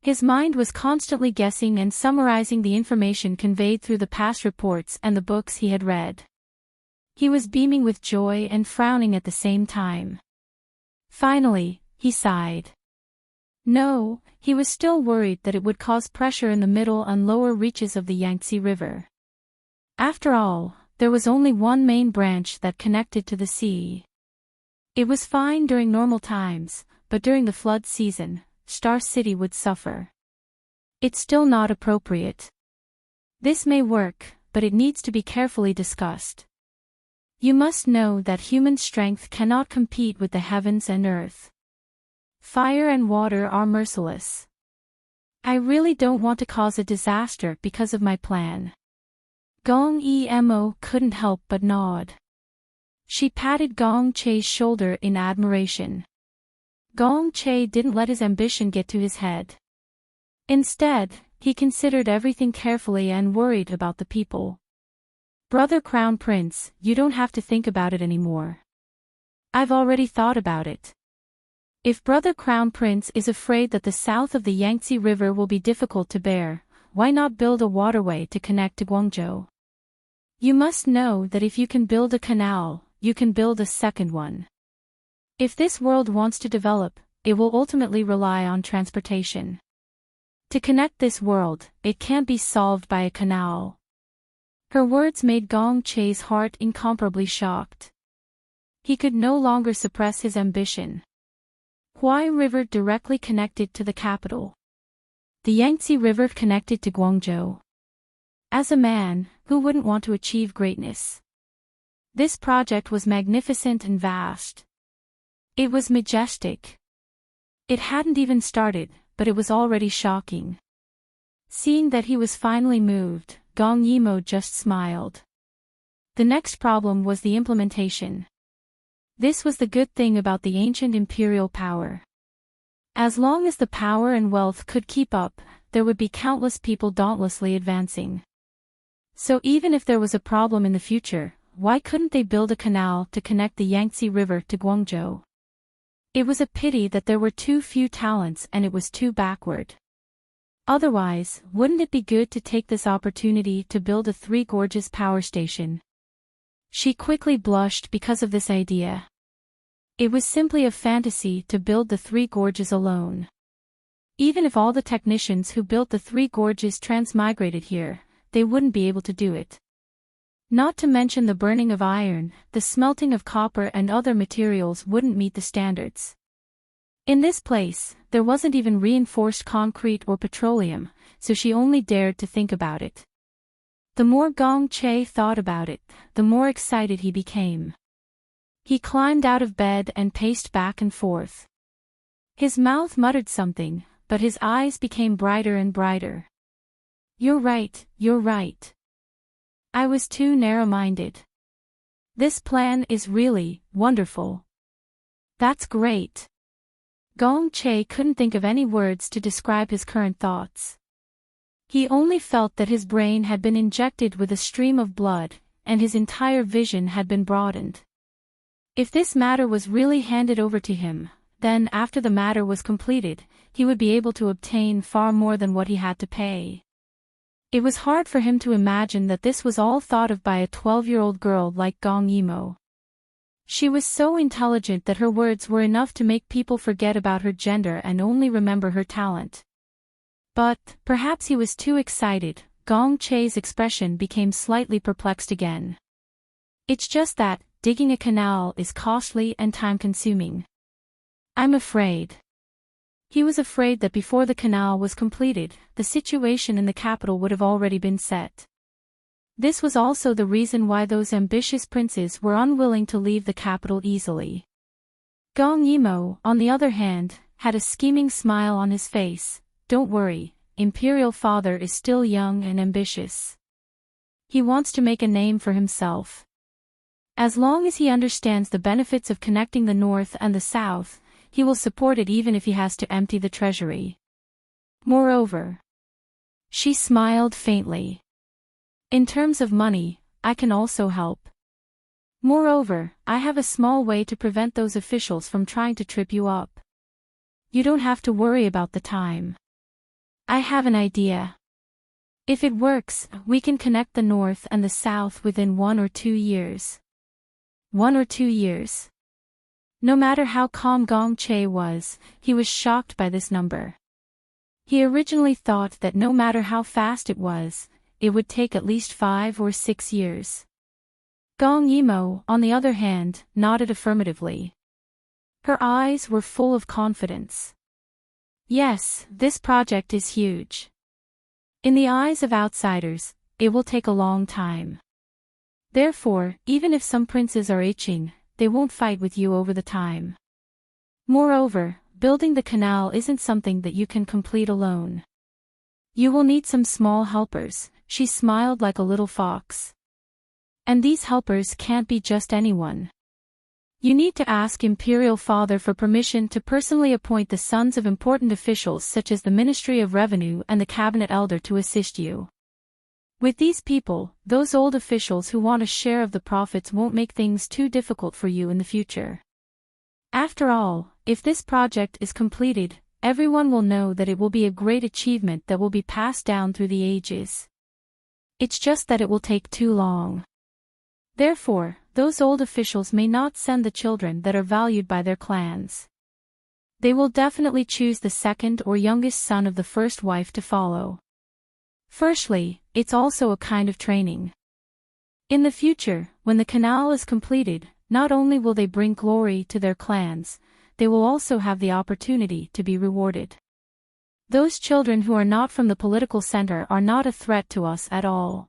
His mind was constantly guessing and summarizing the information conveyed through the past reports and the books he had read. He was beaming with joy and frowning at the same time. Finally, he sighed. No, he was still worried that it would cause pressure in the middle and lower reaches of the Yangtze River. After all, there was only one main branch that connected to the sea. It was fine during normal times, but during the flood season, Star City would suffer. It's still not appropriate. This may work, but it needs to be carefully discussed. You must know that human strength cannot compete with the heavens and earth. Fire and water are merciless. I really don't want to cause a disaster because of my plan. Gong Emo couldn't help but nod. She patted Gong Che's shoulder in admiration. Gong Che didn't let his ambition get to his head. Instead, he considered everything carefully and worried about the people. Brother Crown Prince, you don't have to think about it anymore. I've already thought about it. If Brother Crown Prince is afraid that the south of the Yangtze River will be difficult to bear, why not build a waterway to connect to Guangzhou? You must know that if you can build a canal, you can build a second one. If this world wants to develop, it will ultimately rely on transportation. To connect this world, it can't be solved by a canal. Her words made Gong Che's heart incomparably shocked. He could no longer suppress his ambition. Huai River directly connected to the capital. The Yangtze River connected to Guangzhou. As a man, who wouldn't want to achieve greatness? This project was magnificent and vast. It was majestic. It hadn't even started, but it was already shocking. Seeing that he was finally moved, Gong Yimo just smiled. The next problem was the implementation. This was the good thing about the ancient imperial power. As long as the power and wealth could keep up, there would be countless people dauntlessly advancing. So even if there was a problem in the future, why couldn't they build a canal to connect the Yangtze River to Guangzhou? It was a pity that there were too few talents and it was too backward. Otherwise, wouldn't it be good to take this opportunity to build a Three Gorges power station? She quickly blushed because of this idea. It was simply a fantasy to build the Three Gorges alone. Even if all the technicians who built the Three Gorges transmigrated here, they wouldn't be able to do it. Not to mention the burning of iron, the smelting of copper and other materials wouldn't meet the standards. In this place, there wasn't even reinforced concrete or petroleum, so she only dared to think about it. The more Gong Che thought about it, the more excited he became. He climbed out of bed and paced back and forth. His mouth muttered something, but his eyes became brighter and brighter. You're right, you're right. I was too narrow-minded. This plan is really wonderful. That's great. Gong Che couldn't think of any words to describe his current thoughts. He only felt that his brain had been injected with a stream of blood, and his entire vision had been broadened. If this matter was really handed over to him, then after the matter was completed, he would be able to obtain far more than what he had to pay. It was hard for him to imagine that this was all thought of by a 12-year-old girl like Gong Yimo. She was so intelligent that her words were enough to make people forget about her gender and only remember her talent. But, perhaps he was too excited. Gong Che's expression became slightly perplexed again. It's just that, digging a canal is costly and time-consuming. I'm afraid. He was afraid that before the canal was completed, the situation in the capital would have already been set. This was also the reason why those ambitious princes were unwilling to leave the capital easily. Gong Yimo, on the other hand, had a scheming smile on his face. Don't worry, Imperial Father is still young and ambitious. He wants to make a name for himself. As long as he understands the benefits of connecting the North and the South, he will support it even if he has to empty the treasury. Moreover, she smiled faintly. In terms of money, I can also help. Moreover, I have a small way to prevent those officials from trying to trip you up. You don't have to worry about the time. I have an idea. If it works, we can connect the North and the South within 1 or 2 years. 1 or 2 years. No matter how calm Gong Che was, he was shocked by this number. He originally thought that no matter how fast it was, it would take at least 5 or 6 years. Gong Yimo, on the other hand, nodded affirmatively. Her eyes were full of confidence. Yes, this project is huge. In the eyes of outsiders, it will take a long time. Therefore, even if some princes are itching, they won't fight with you over the time. Moreover, building the canal isn't something that you can complete alone. You will need some small helpers. She smiled like a little fox. And these helpers can't be just anyone. You need to ask Imperial Father for permission to personally appoint the sons of important officials such as the Ministry of Revenue and the Cabinet Elder to assist you. With these people, those old officials who want a share of the profits won't make things too difficult for you in the future. After all, if this project is completed, everyone will know that it will be a great achievement that will be passed down through the ages. It's just that it will take too long. Therefore, those old officials may not send the children that are valued by their clans. They will definitely choose the second or youngest son of the first wife to follow. Firstly, it's also a kind of training. In the future, when the canal is completed, not only will they bring glory to their clans, they will also have the opportunity to be rewarded. Those children who are not from the political center are not a threat to us at all.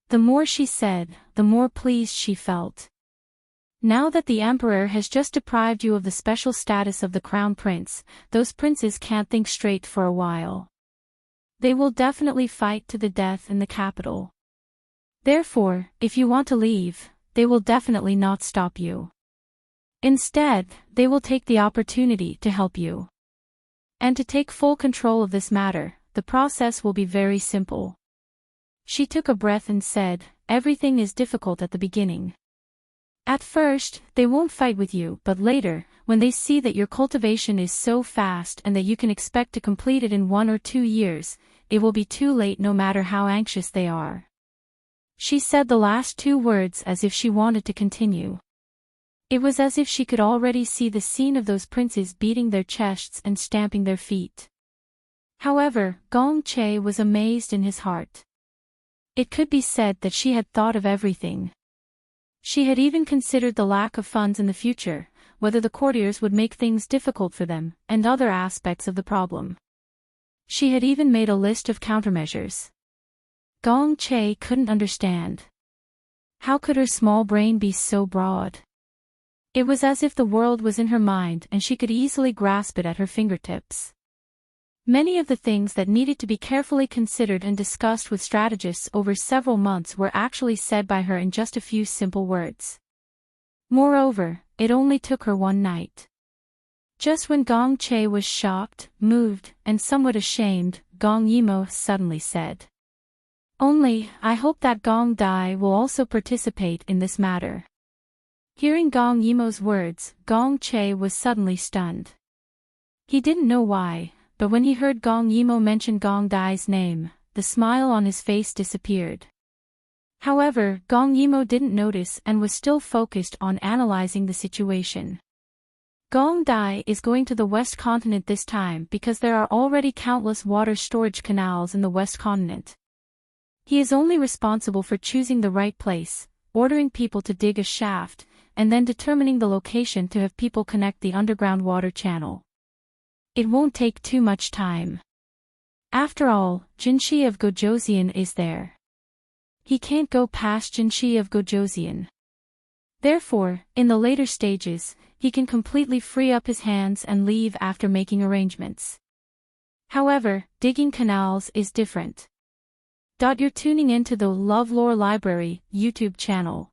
The more she said, the more pleased she felt. Now that the Emperor has just deprived you of the special status of the Crown Prince, those princes can't think straight for a while. They will definitely fight to the death in the capital. Therefore, if you want to leave, they will definitely not stop you. Instead, they will take the opportunity to help you. And to take full control of this matter, the process will be very simple. She took a breath and said, everything is difficult at the beginning. At first, they won't fight with you, but later, when they see that your cultivation is so fast and that you can expect to complete it in 1 or 2 years, it will be too late no matter how anxious they are. She said the last 2 words as if she wanted to continue. It was as if she could already see the scene of those princes beating their chests and stamping their feet. However, Gong Che was amazed in his heart. It could be said that she had thought of everything. She had even considered the lack of funds in the future, whether the courtiers would make things difficult for them, and other aspects of the problem. She had even made a list of countermeasures. Gong Che couldn't understand. How could her small brain be so broad? It was as if the world was in her mind and she could easily grasp it at her fingertips. Many of the things that needed to be carefully considered and discussed with strategists over several months were actually said by her in just a few simple words. Moreover, it only took her 1 night. Just when Gong Che was shocked, moved, and somewhat ashamed, Gong Yimo suddenly said, "Only, I hope that Gong Dai will also participate in this matter." Hearing Gong Yimo's words, Gong Che was suddenly stunned. He didn't know why, but when he heard Gong Yimo mention Gong Dai's name, the smile on his face disappeared. However, Gong Yimo didn't notice and was still focused on analyzing the situation. Gong Dai is going to the West Continent this time because there are already countless water storage canals in the West Continent. He is only responsible for choosing the right place, ordering people to dig a shaft, and then determining the location to have people connect the underground water channel. It won't take too much time. After all, Jinshi of Gojoseon is there. He can't go past Jinshi of Gojoseon. Therefore, in the later stages, he can completely free up his hands and leave after making arrangements. However, digging canals is different. You're tuning into the LoveLore Library YouTube channel.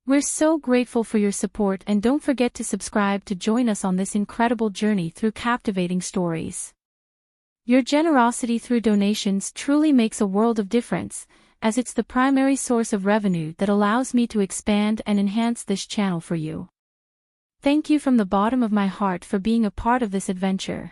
We're so grateful for your support, and don't forget to subscribe to join us on this incredible journey through captivating stories. Your generosity through donations truly makes a world of difference, as it's the primary source of revenue that allows me to expand and enhance this channel for you. Thank you from the bottom of my heart for being a part of this adventure.